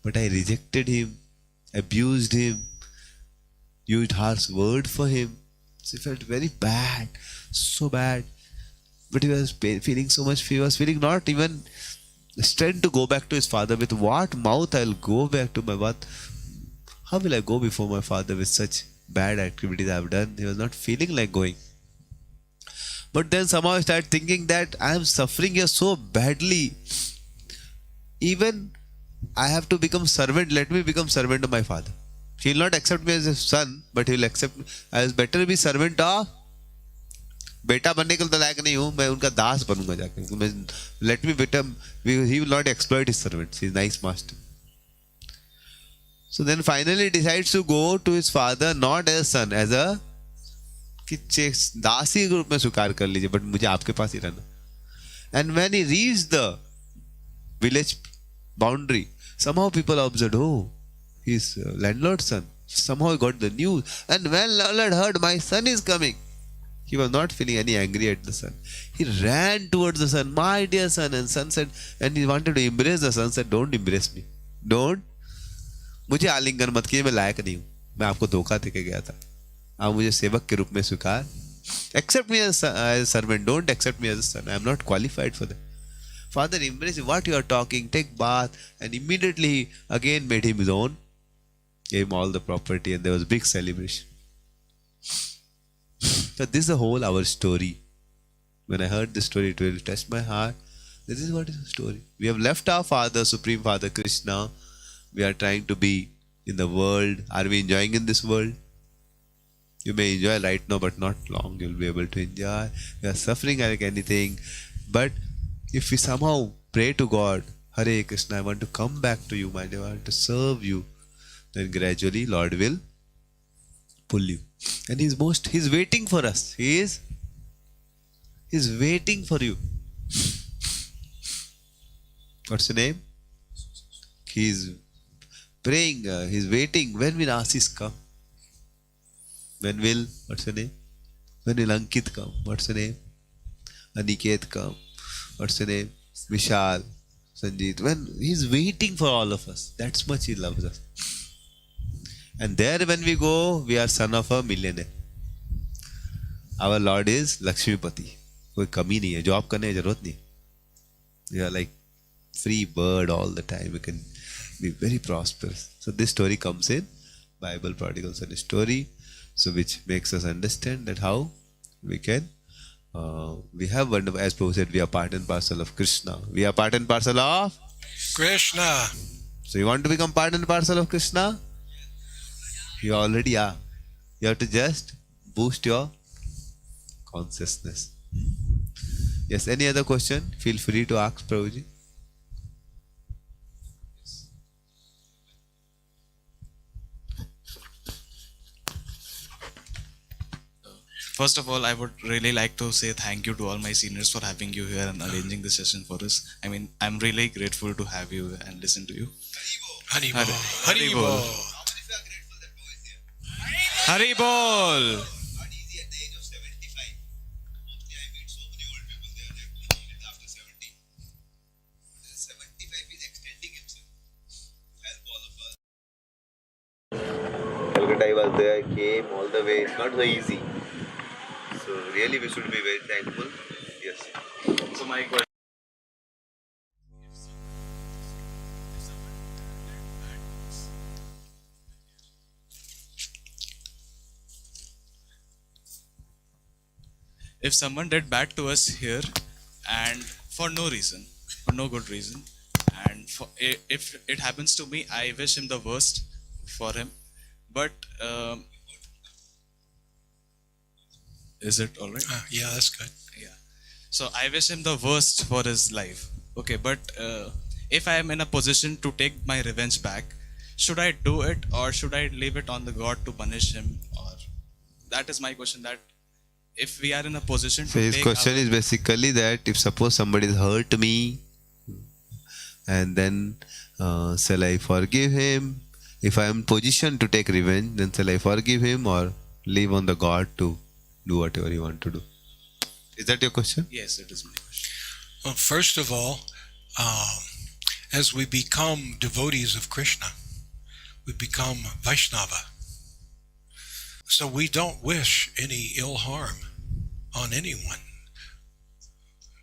but I rejected him, abused him, used harsh word for him. So he felt very bad, so bad. But he was feeling so much. He was feeling not even strength to go back to his father. With what mouth I'll go back to my what? How will I go before my father with such bad activities I've done? He was not feeling like going. But then somehow I started thinking that I am suffering here so badly. Even I have to become servant. Let me become servant of my father. He will not accept me as a son, but he will accept me. I was better be servant of. बेटा बनने के लिए तो लायक नहीं हूँ, मैं उनका दास बनूंगा जाकर. Let me become. He will not exploit his servants. He is nice master. So then finally he decides to go to his father not as a son, as a कि दासी के रूप में स्वीकार कर लीजिए, बट मुझे आपके पास ही रहना. And when he reached the village boundary, somehow people observed, oh, he's landlord's son. Somehow he got the news, and when landlord heard my son is coming, he was not feeling any angry at the son. He ran towards the son, my dear son, and son said, and he wanted to embrace the son, said, don't embrace me, don't. मुझे आलिंगन मत कीजिए, मैं लायक नहीं हूँ, मैं आपको धोखा देके गया था, आप मुझे सेवक के रूप में स्वीकार. Accept me as a servant, don't accept me as a son. I am not qualified for that. Father embraced what you are talking, take bath, and immediately he again made him his own, gave him all the property, and there was big celebration. So this is the whole our story. When I heard this story, it really touched my heart. This is what is the story. We have left our Father, Supreme Father Krishna. We are trying to be in the world. Are we enjoying in this world? You may enjoy right now, but not long. You will be able to enjoy. We are suffering like anything. But if we somehow pray to God, Hare Krishna, I want to come back to you, my dear, I want to serve you, then gradually Lord will pull you. And He's waiting for us. He's waiting for you. What's your name? He's praying, he's waiting. When will Asis come? When will, what's your name? When will Ankit come? What's your name? Aniket come. What's your name? Vishal, Sanjeet. When he's waiting for all of us. That's much he loves us. And there when we go, we are son of a millionaire. Our Lord is Lakshmipati. कोई कमी नहीं है, job करने की जरूरत नहीं. We are like free bird all the time. We can be very prosperous. So this story comes in Bible prodigal son story. So which makes us understand that how we can we have wonderful, as Prabhu said, we are part and parcel of Krishna. We are part and parcel of Krishna. So you want to become part and parcel of Krishna? You already are. You have to just boost your consciousness. Yes, any other question? Feel free to ask Prabhuji. First of all, I would really like to say thank you to all my seniors for having you here and arranging this session for us. I mean, I'm really grateful to have you and listen to you. Haribol. Haribol. Haribol. was there, came all the way. It's not so easy. So really we should be very thankful. Yes. So my question. If someone did bad to us here and for no reason, for no good reason, and if it happens to me, I wish him the worst for him. But is it all right? Yeah, that's good. Yeah. So I wish him the worst for his life. Okay, but if I am in a position to take my revenge back, should I do it or should I leave it on the God to punish him? Or that is my question. That if we are in a position So to his take question our, is basically that if suppose somebody hurt me, and then shall I forgive him? If I am in position to take revenge, then shall I forgive him or leave on the God to do whatever you want to do? Is that your question? yes, it is my question. Well, first of all, as we become devotees of Krishna, we become Vaishnava. So we don't wish any ill harm on anyone.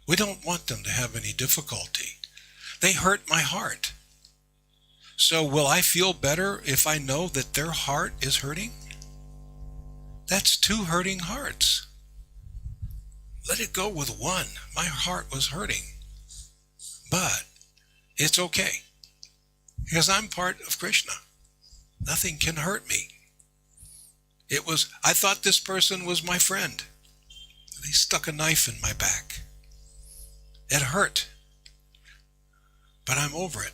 We don't want them to have any difficulty. They hurt my heart. So will I feel better if I know that their heart is hurting? That's two hurting hearts. Let it go with one. My heart was hurting. But it's okay. Because I'm part of Krishna. Nothing can hurt me. I thought this person was my friend. They stuck a knife in my back. It hurt. But I'm over it.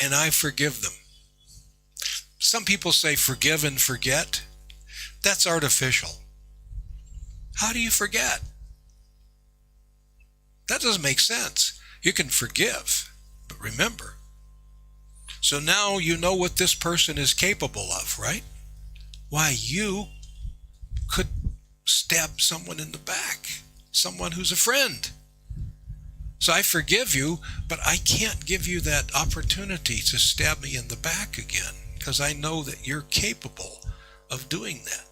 And I forgive them. Some people say forgive and forget. That's artificial. How do you forget? That doesn't make sense. You can forgive, but remember. So now you know what this person is capable of, right? Why, you could stab someone in the back, someone who's a friend. So I forgive you, but I can't give you that opportunity to stab me in the back again, because I know that you're capable of doing that.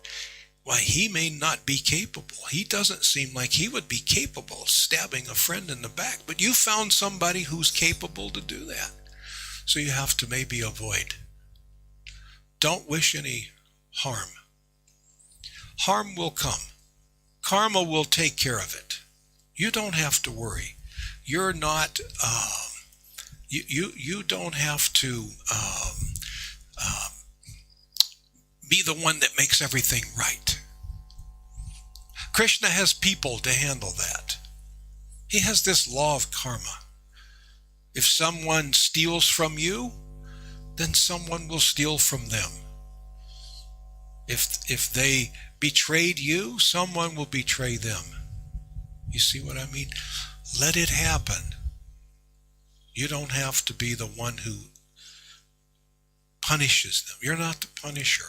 Why, he may not be capable. He doesn't seem like he would be capable of stabbing a friend in the back, but you found somebody who's capable to do that. So you have to maybe avoid. Don't wish any harm. Harm will come. Karma will take care of it. You don't have to worry. You're not, you don't have to be the one that makes everything right. Krishna has people to handle that. He has this law of karma. If someone steals from you, then someone will steal from them. If they betrayed you, someone will betray them. You see what I mean? Let it happen. You don't have to be the one who punishes them. You're not the punisher.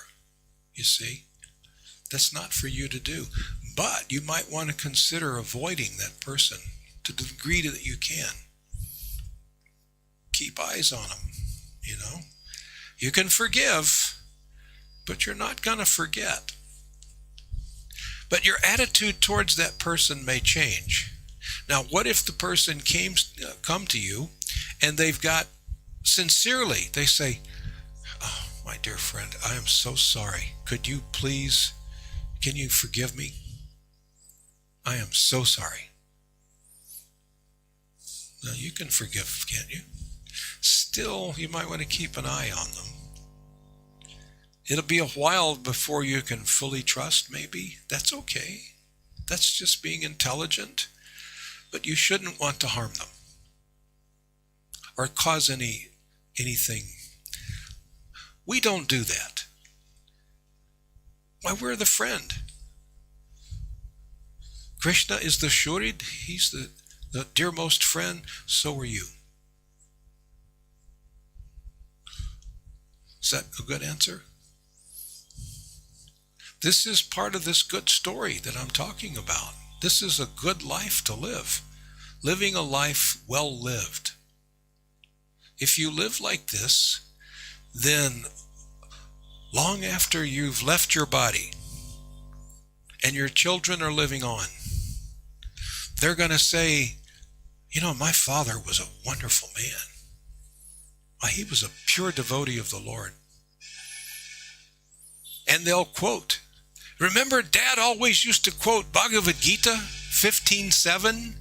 You see? That's not for you to do. But you might want to consider avoiding that person to the degree that you can. Keep eyes on them, you know. You can forgive, but you're not going to forget. But your attitude towards that person may change. Now, what if the person come to you and they've got sincerely, they say, "Oh, my dear friend, I am so sorry. Can you forgive me? I am so sorry." Now, you can forgive, can't you? Still, you might want to keep an eye on them. It'll be a while before you can fully trust, maybe. That's okay. That's just being intelligent. But you shouldn't want to harm them or cause anything. We don't do that. Why, we're the friend. Krishna is the Shurid. He's the dearmost friend. So are you. Is that a good answer? This is part of this good story that I'm talking about. This is a good life to live. Living a life well lived. If you live like this, then long after you've left your body and your children are living on, they're going to say, you know, my father was a wonderful man. He was a pure devotee of the Lord. And they'll quote, remember Dad always used to quote Bhagavad Gita 15:7?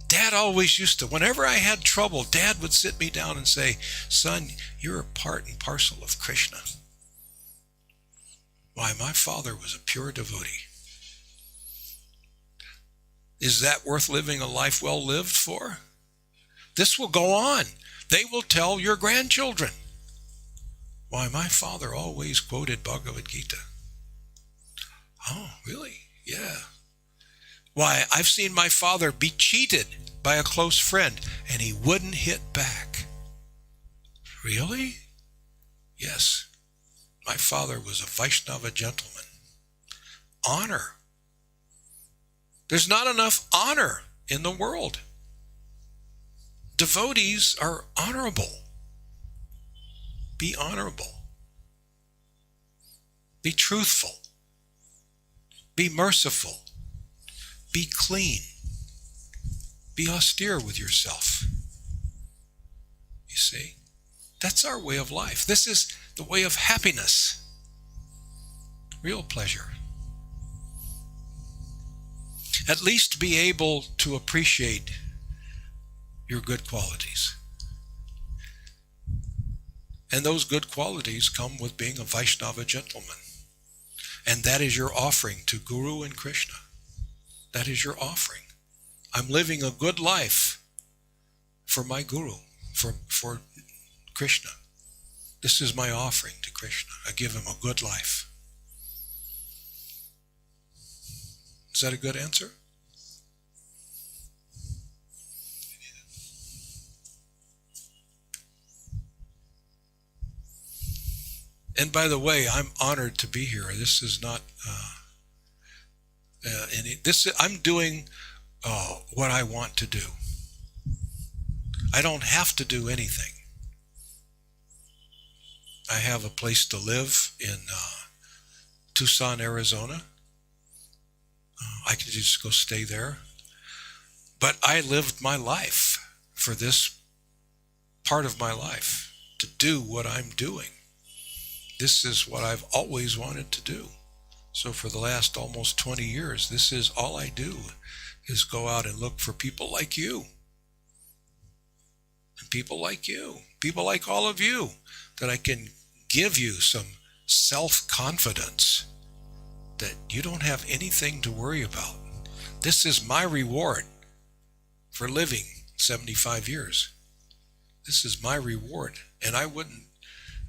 Dad always used to, whenever I had trouble, Dad would sit me down and say, son, you're a part and parcel of Krishna. Why, my father was a pure devotee. Is that worth living a life well lived for? This will go on. They will tell your grandchildren, why, my father always quoted Bhagavad Gita. Oh, really? Yeah. Why, I've seen my father be cheated by a close friend, and he wouldn't hit back. Really? Yes. My father was a Vaishnava gentleman. Honor. There's not enough honor in the world. Devotees are honorable. Be honorable. Be truthful. Be merciful. Be clean. Be austere with yourself. You see? That's our way of life. This is the way of happiness. Real pleasure. At least be able to appreciate your good qualities. And those good qualities come with being a Vaishnava gentleman. And that is your offering to Guru and Krishna. That is your offering. I'm living a good life for my Guru, for Krishna. This is my offering to Krishna. I give him a good life. Is that a good answer? And by the way, I'm honored to be here. This is not I'm doing what I want to do. I don't have to do anything. I have a place to live in Tucson, Arizona. I can just go stay there. But I lived my life for this part of my life, to do what I'm doing. This is what I've always wanted to do. So for the last almost 20 years, this is all I do, is go out and look for people like you. And people like you, people like all of you, that I can give you some self-confidence that you don't have anything to worry about. This is my reward for living 75 years. This is my reward, and I wouldn't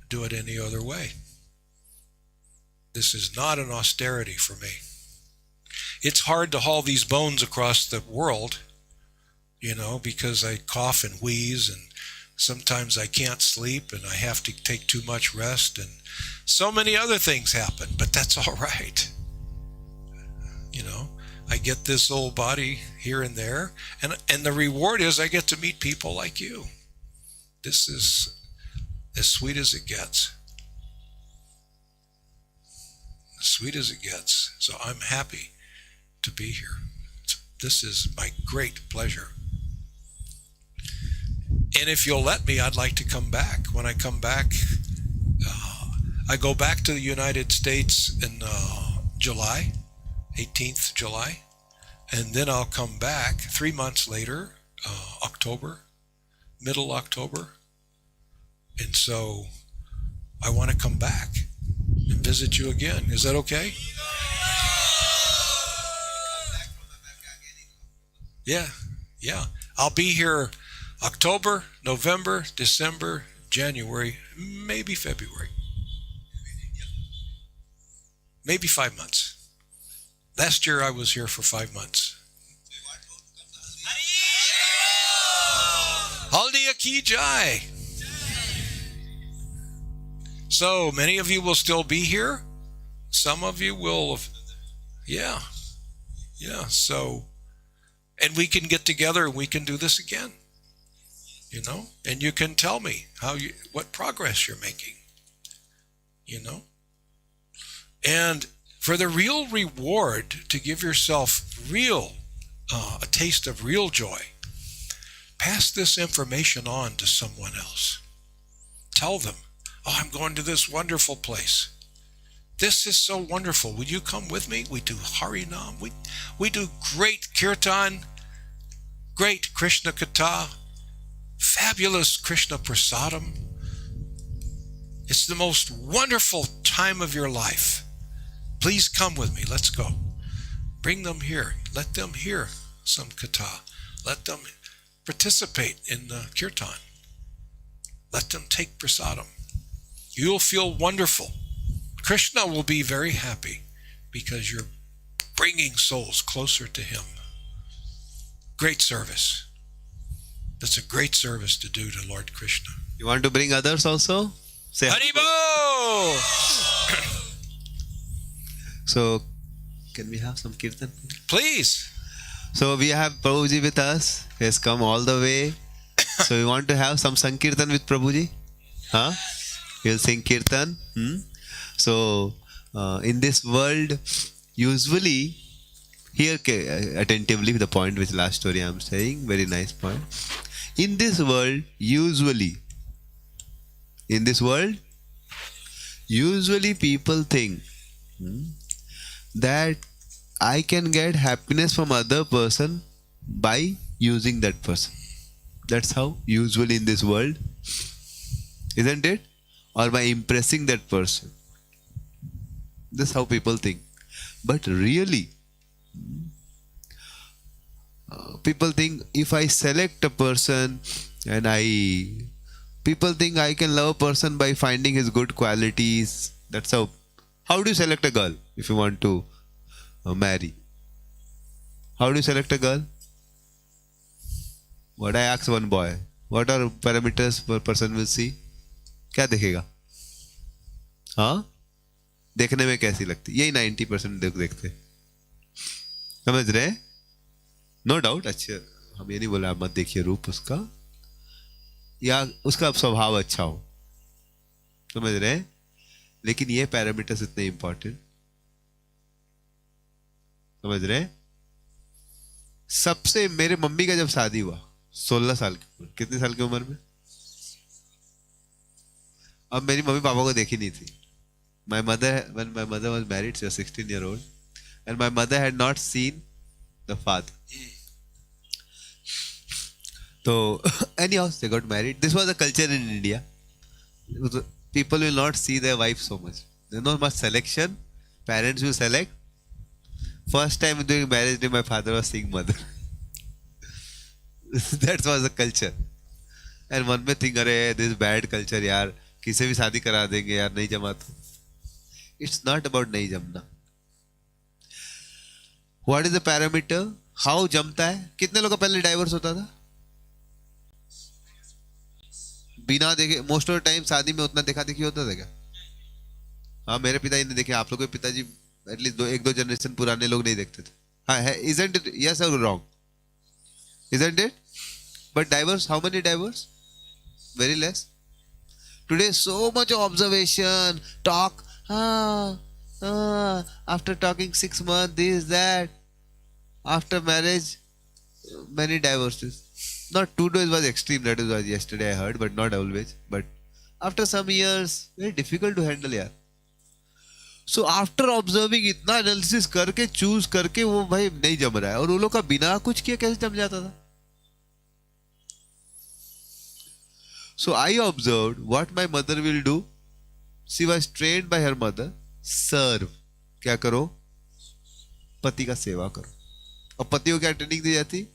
do it any other way. This is not an austerity for me. It's hard to haul these bones across the world, you know, because I cough and wheeze, and sometimes I can't sleep, and I have to take too much rest, and so many other things happen, but that's all right. You know, I get this old body here and there, and the reward is I get to meet people like you. This is as sweet as it gets. As sweet as it gets. So I'm happy to be here. This is my great pleasure. And if you'll let me, I'd like to come back. When I come back, I go back to the United States in July, 18th July, and then I'll come back 3 months later, October, middle October. And so I want to come back and visit you again. Is that okay? Yeah. I'll be here October, November, December, January, maybe February. Maybe 5 months. Last year I was here for 5 months. Haldiya ki jai. So many of you will still be here. Some of you will, yeah. So, and we can get together and we can do this again, you know, and you can tell me what progress you're making. you know. And for the real reward, to give yourself a taste of real joy, pass this information on to someone else. Tell them, oh, I'm going to this wonderful place. This is so wonderful. Will you come with me? We do Harinam. We do great Kirtan, great Krishna Katha, fabulous Krishna Prasadam. It's the most wonderful time of your life. Please come with me. Let's go. Bring them here. Let them hear some Katha. Let them participate in the Kirtan. Let them take Prasadam. You'll feel wonderful. Krishna will be very happy because you're bringing souls closer to him. Great service. That's a great service to do to Lord Krishna. You want to bring others also? Say Haribo! So, can we have some kirtan? Please. So we have Prabhuji with us. He has come all the way. So we want to have some Sankirtan with Prabhuji? Huh? He'll sing Kirtan. So in this world, usually, hear attentively the point which last story I am saying. Very nice point. In this world, usually people think that I can get happiness from other person by using that person. That's how usually in this world, isn't it? Or by impressing that person. That's how people think. But really, people think if I select a person and people think I can love a person by finding his good qualities. That's how. How do you select a girl if you want to marry? How do you select a girl? What I ask one boy, what are parameters per person will see? क्या देखेगा? हाँ? देखने में कैसी लगती? यही 90% देखते. समझ रहे? No doubt. अच्छे हम ये नहीं बोला मत देखिए रूप उसका या उसका स्वभाव अच्छा हो. समझ रहे? लेकिन ये पैरामीटर्स इतने इंपॉर्टेंट. समझ रहे? सबसे मेरे मम्मी का जब शादी हुआ 16 साल की उम्र. कितने साल की उम्र में? अब मेरी मम्मी पापा को देखी नहीं थी. My mother, when my mother was married, she was 16-year-old, and my mother had not seen the father. So, anyhow, they got married. This was a culture in India. People will not see their wife so much. There's not much selection. Parents will select. First time during marriage day, my father was seeing mother. That was the culture. And one may think, अरे this bad culture यार, किसे भी शादी करा देंगे यार, नहीं जमा तो. It's not about नहीं जमना. What is the parameter? How जमता है? कितने लोगों का पहले डाइवर्स होता था? बिना देखे मोस्ट ऑफ द टाइम शादी में उतना देखा देखी होता था क्या? हाँ, मेरे पिताजी ने देखे. आप लोगों के पिताजी एटलीस्ट एक दो जनरेशन पुराने लोग नहीं देखते थे. हाँ है. Isn't it? Yes or wrong? Isn't it? But divorce, how many divorce? Very less. Today so much observation, talk. After talking 6 months, this, that. After marriage, many divorces. Not 2 days was extreme, that is what yesterday I heard, but not always. But after some years, very difficult to handle यार. So after observing इतना analysis करके choose करके वो भाई नहीं जम रहा है. और वो लोग का बिना कुछ किए कैसे जम जाता था? So I observed what my mother will do. She was trained by her mother. Serve. क्या करो? पति का सेवा करो. और पति को क्या ट्रेनिंग दी जाती?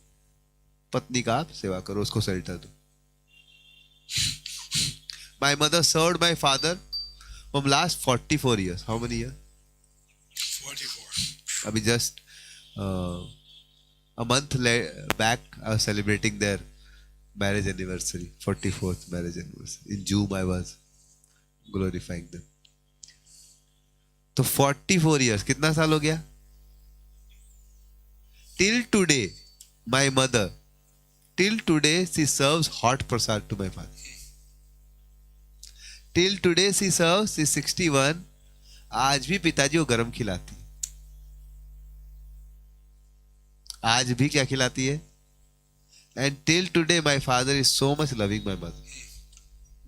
पत्नी का आप सेवा करो, उसको शेल्टर दो. My mother served my father from last 44 years. How many years? 44. अभी just a month back I was celebrating their marriage anniversary, 44th marriage anniversary. In June I was glorifying them. तो 44 years, कितना साल हो गया? Till today, my mother, till today she serves hot prasad to my father. till today she serves, she's 61. आज भी पिताजी को गरम खिलाती है. आज भी क्या खिलाती है? And till today my father is so much loving my mother.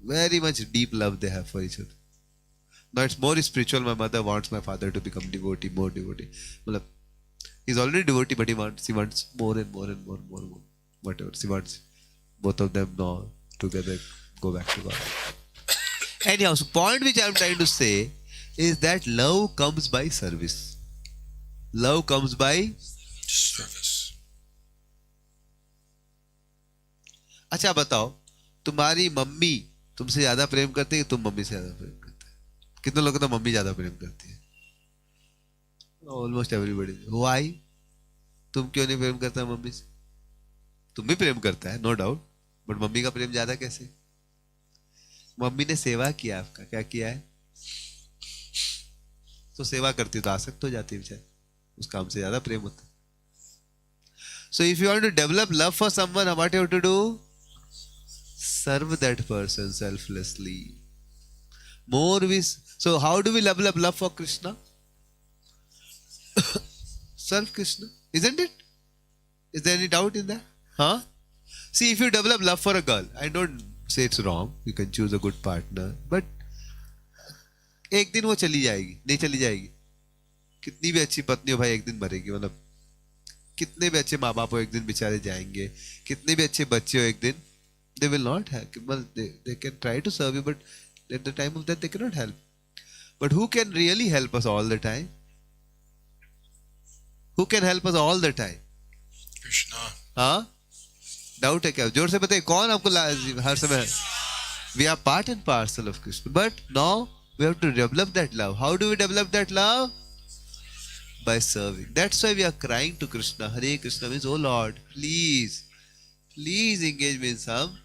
Very much deep love they have for each other. Now it's more spiritual. My mother wants my father to become devotee, more devotee. मतलब, he's already devotee, but she wants more and more and more and more and more. Whatever she wants, both of them now together go back to God. Anyhow, so point which I'm trying to say is that love comes by service. Love comes by Service. अच्छा बताओ, तुम्हारी mummy तुमसे ज्यादा प्रेम करती है कि तुम mummy से ज्यादा प्रेम करते हैं? कितने लोगों को तो मम्मी ज्यादा प्रेम करती है? Almost everybody. व्हाई? तुम क्यों नहीं प्रेम करता मम्मी से? तुम भी प्रेम करता है, नो डाउट, बट मम्मी का प्रेम ज्यादा कैसे? मम्मी ने सेवा किया आपका, क्या किया है? तो सेवा करती तो आसक्त हो जाती है, उस काम से ज्यादा प्रेम होता है. So if you want to develop love for someone, what you have to do? Serve that person selflessly. More we. So how do we develop love for Krishna? Serve Krishna, isn't it? Is there any doubt in that? Huh? See, if you develop love for a girl, I don't say it's wrong. You can choose a good partner, but एक दिन वो चली जाएगी, नहीं चली जाएगी. कितनी भी अच्छी पत्नी हो भाई, एक दिन मरेगी. मतलब कितने भी अच्छे माँ बाप हो, एक दिन बेचारे जाएंगे. कितने भी अच्छे बच्चे हो, एक दिन they will not help. Well, they can try to serve you, but at the time of death they cannot help. But who can really help us all the time? Who can help us all the time? Krishna. हाँ, doubt है क्या? जोर से बताइए, कौन आपको हर समय? We are part and parcel of Krishna, but now we have to develop that love. How do we develop that love? By serving. That's why we are crying to Krishna. Hare Krishna means, oh Lord, please engage me in some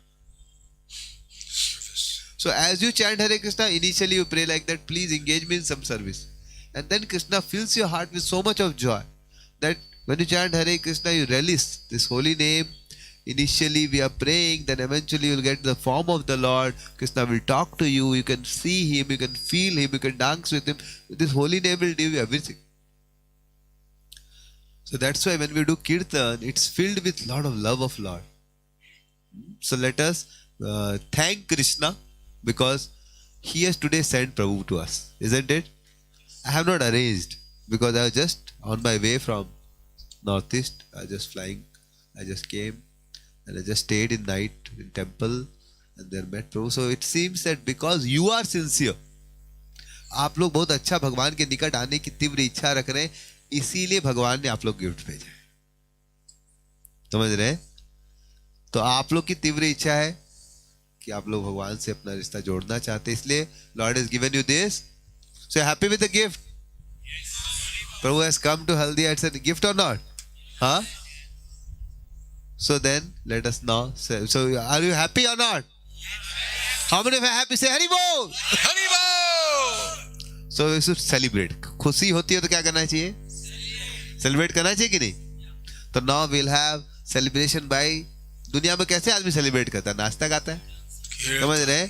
Service. So as you chant Hare Krishna, initially you pray like that, please engage me in some service. And then Krishna fills your heart with so much of joy that when you chant Hare Krishna, you release this holy name. Initially we are praying, then eventually you will get the form of the Lord. Krishna will talk to you, you can see Him, you can feel Him, you can dance with Him. This holy name will give you everything. So that's why when we do Kirtan, it's filled with lot of love of Lord. So let us thank Krishna because He has today sent Prabhu to us, isn't it? I have not arranged because I was just on my way from Northeast. I was just flying. I just came and I just stayed in night in temple and then met Prabhu. So it seems that because you are sincere, आप लोग बहुत अच्छा भगवान के निकट आने की तीव्र इच्छा रख रहे हैं, इसीलिए भगवान ने आप लोग गिफ्ट भेजा है. समझ रहे हैं? तो आप लोग की तीव्र इच्छा है कि आप लोग भगवान से अपना रिश्ता जोड़ना चाहते हैं, इसलिए lord has given you this. So happy with the gift. Prabhu has come to Haldi it's a gift और नॉट? हाँ. So then let us now say, so are you happy or not? How many of you are happy? Say Hari Bol. Hari Bol. So we should celebrate. खुशी होती है तो क्या करना चाहिए? Celebrate करना चाहिए कि नहीं? तो now we'll have celebration by. दुनिया में कैसे आदमी सेलिब्रेट करता है? नाश्ता गाता है. समझ रहे?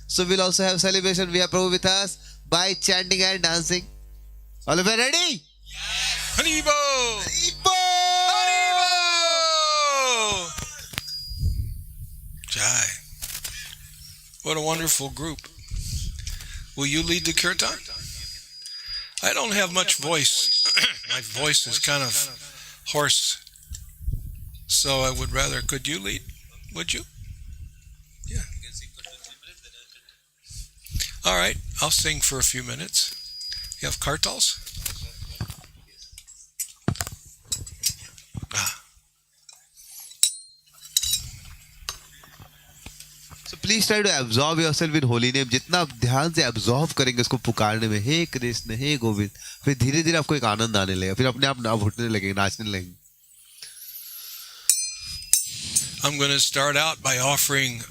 So we'll also have celebration. We have Prabhu with us by chanting and dancing. All of you ready? Hari Bol. Hari Bol. Jai. What a wonderful group. Will you lead the kirtan? I don't have much voice. My voice is kind of hoarse. So I would rather, could you lead? Would you? Yeah. All right. I'll sing for a few minutes. You have kartals? So please try to absorb yourself in holy name. जितना आप ध्यान से absorb करेंगे उसको पुकारने में, हे कृष्ण हे गोविंद, फिर धीरे धीरे आपको एक आनंद आने लगेगा, फिर अपने आप उठने लगेंगे, नाचने लगेंगे. I'm going to start out by offering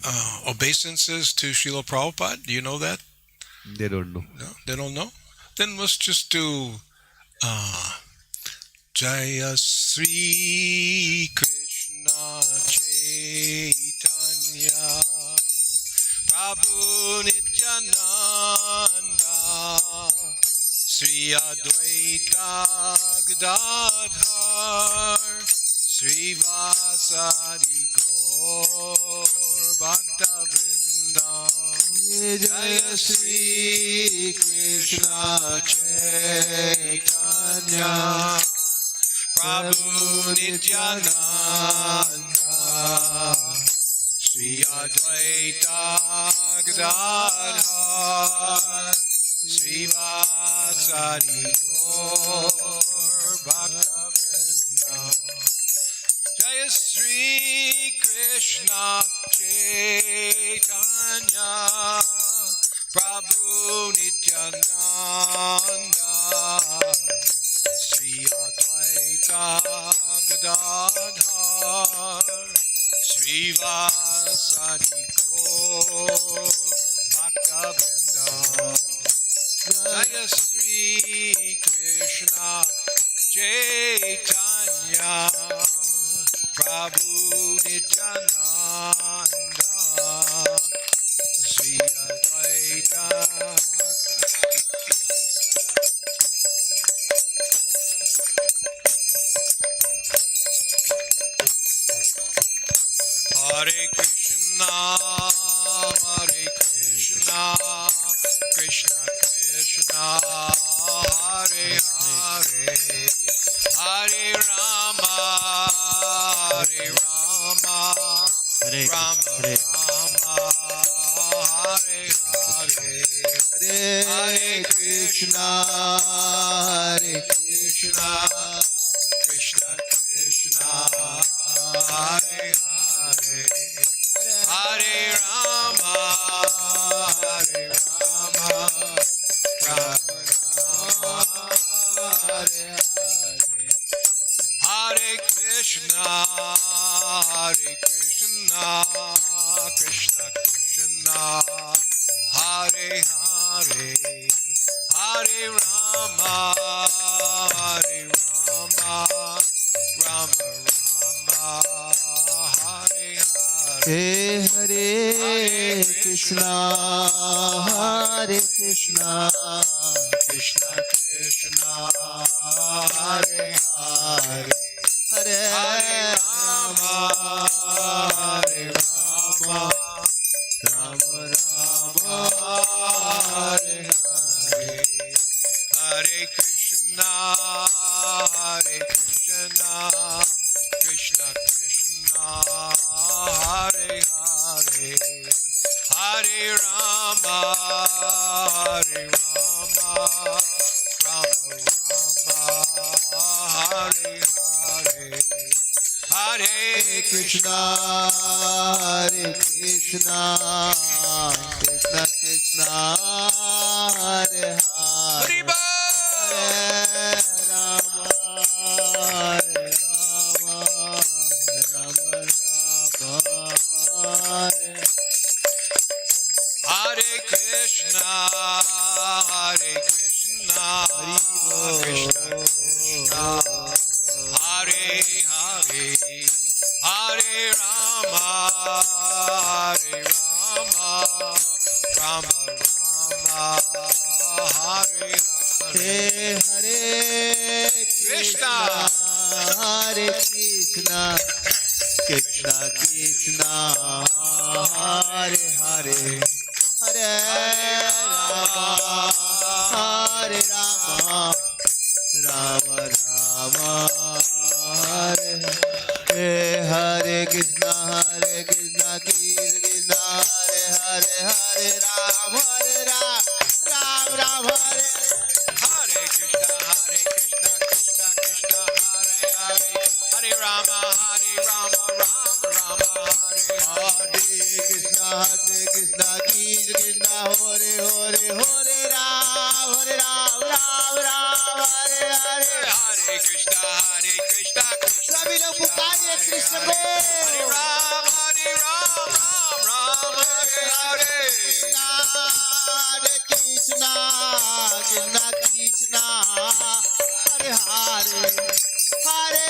obeisances to Srila Prabhupada. Do you know that? They don't know. No, they don't know? Then let's just do Jaya Sri Krishna Chaitanya Prabhu Nitya Nityananda, Sri Advaita Gadadhar, Sri Vasari Gaur Bhakta Vrinda, Jaya Sri Krishna Chaitanya, Prabhu Nityananda, Sri Advaita Gadadhar, Sri Vasari Gaur Bhakta Vrinda, Jaya Sri Krishna Chaitanya, Prabhu Nityananda, Sri Advaita Gadadhar, Sri Vasari Gaur Bhakta Vrinda, Jaya Sri Krishna Chaitanya, Prabhu Nityananda, Sri Advaita. Hare Krishna, Krishna Krishna, Hare Hare, Hare Rama, Rama Rama, Hare Hare, Hare Krishna, Krishna Krishna, Hare Hare, Hare Rama, Rama Rama, Hare Hare, Hare Krishna, Krishna Krishna, Hare Hare, Hare Rama, Rama Rama, Hare Hare, Hare Krishna, Krishna Krishna, Hare Hare, Hare Rama, Rama Rama, Hare Hare, Hare Krishna, Krishna Krishna, Hare Hare, Hare Rama, Rama Rama, Hare Hare, Hare Krishna, Krishna Krishna, Hare Hare, Hare Hare Krishna, Krishna Krishna, Hare Hare, Hare Rama, Rama Rama, Hare Hare, Hare Krishna, Hare Krishna, Krishna Krishna, Hare Hare, Hare Rama, Hare Rama, Rama Rama, Hare Hare, Hare Krishna, Krishna Krishna, Hare Hare, Hare Rama, Ram Ram, Hare Hare Krishna, Krishna Krishna, Hare Hare, Hare Rama, Rama Rama, Hare Hare. Krishna, Krishna Krishna, Hare Hare, Hare Ram, Ram Hare Hare. Hare Krishna, Krishna सभी लोग पुकारिए कृष्ण को। Hare Ram, Ram Hare Hare. Hare Krishna, Krishna Krishna, Hare Hare, Hare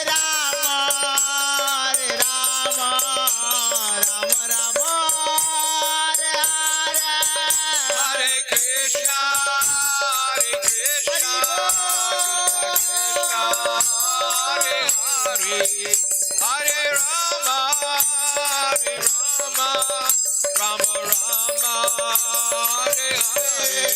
Rama, Rama Rama, Hare Hare, Hare Hare, Hare Rama, Hare Rama, Rama Rama, Hare Hare. Hare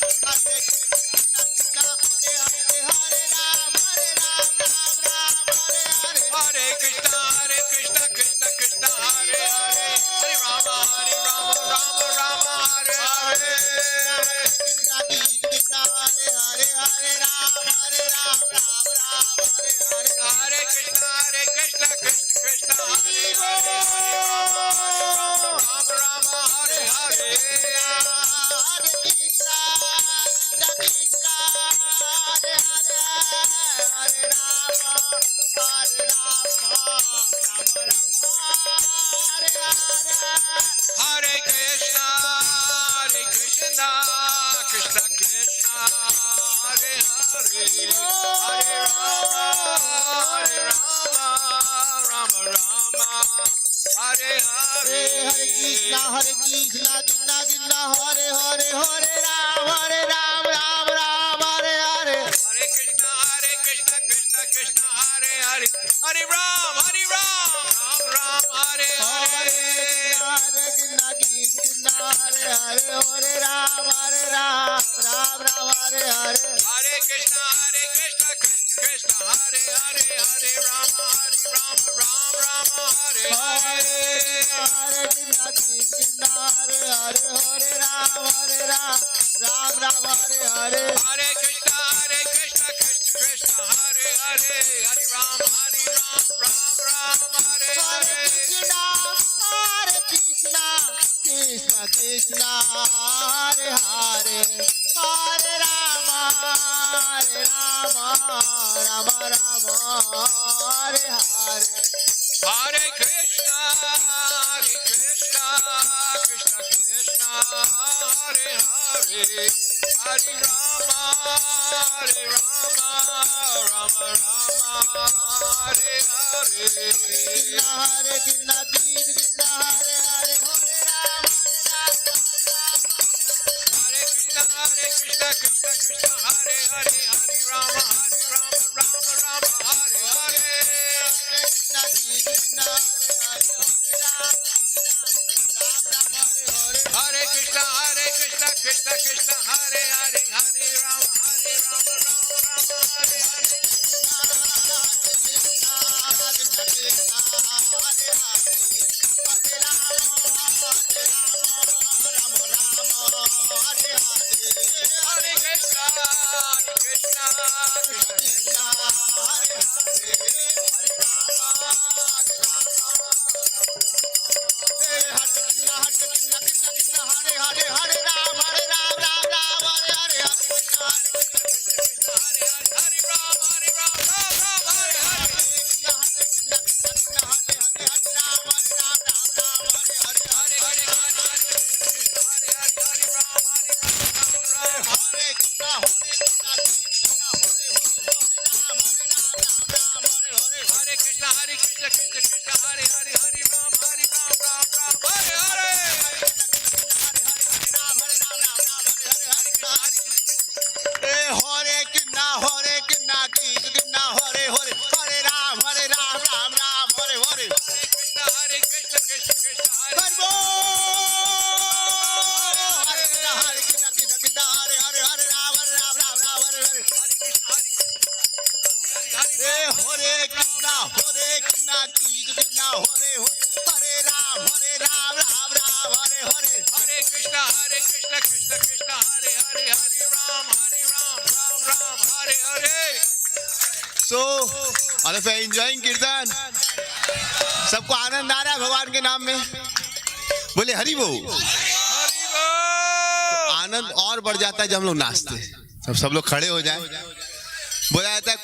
Krishna, Krishna Krishna, Hare Hare, Hare Rama, Rama Rama, Hare Hare. Hare Krishna, Krishna Krishna, Hare Hare, Rama Rama, Hare Hare. Hare Krishna, Krishna Krishna, Hare Hare, Hare Rama, Rama Rama, Hare Hare. Hare Krishna, Krishna Krishna, Hare Hare, Hare Rama, Ram Ram, Hare Hare. Hare Krishna, Krishna Krishna, Hare Hare, Hare Ram, Ram Ram, Hare Hare. Hare Krishna, Krishna Hare Hare, Hare Rama, Ram Ram, Hare Hare. Hare Krishna, Krishna Hare Hare, Hare Rama, Ram Hare Hare. Hare Krishna, Krishna Hare Hare, Hare Rama, Ram Ram, Hare Hare. Hare Krishna, Krishna Hare Hare, Hare Ram, Ram Hare Hare Hare. Krishna, Krishna Krishna, Hare Hare, Hare Rama, Rama Rama, Hare Hare. Hare Krishna, Krishna Krishna, Hare Hare, Hare Rama, Rama Hare Hare. Hare Krishna, Krishna Hare Hare, Hare Rama. Hare Krishna, Krishna Hare Hare, Hare Rama, Rama Hare Hare. Krishna, Krishna Hare Hare, Hare Krishna, Krishna Hare Hare, Hare Rama, Rama Hare Hare. Hare Krishna, Krishna Krishna, Hare Krishna, Krishna Hare Hare, Hare Ram, Ram Hare Hare. Hare Krishna, Krishna Hare Hare, Hare Ram, Ram Hare Hare. Krishna, Krishna Hare. Hare Bol. Hare Krishna, Krishna Hare Hare, Hare Ram, Ram Hare Hare. Hare Krishna, Krishna Krishna, Hare Hare, Hare Ram, Ram Hare Hare. Hare Krishna, Krishna Hare Hare, Hare Ram, Ram Hare Hare. So, all of you are enjoying कीर्तन? सबको आनंद आ रहा है भगवान के नाम में? बोले हरि बोल। हरि बोल। आनंद और बढ़ जाता है जब हम लोग नाचते हैं। सब लोग खड़े हो जाएं। बोला जाता है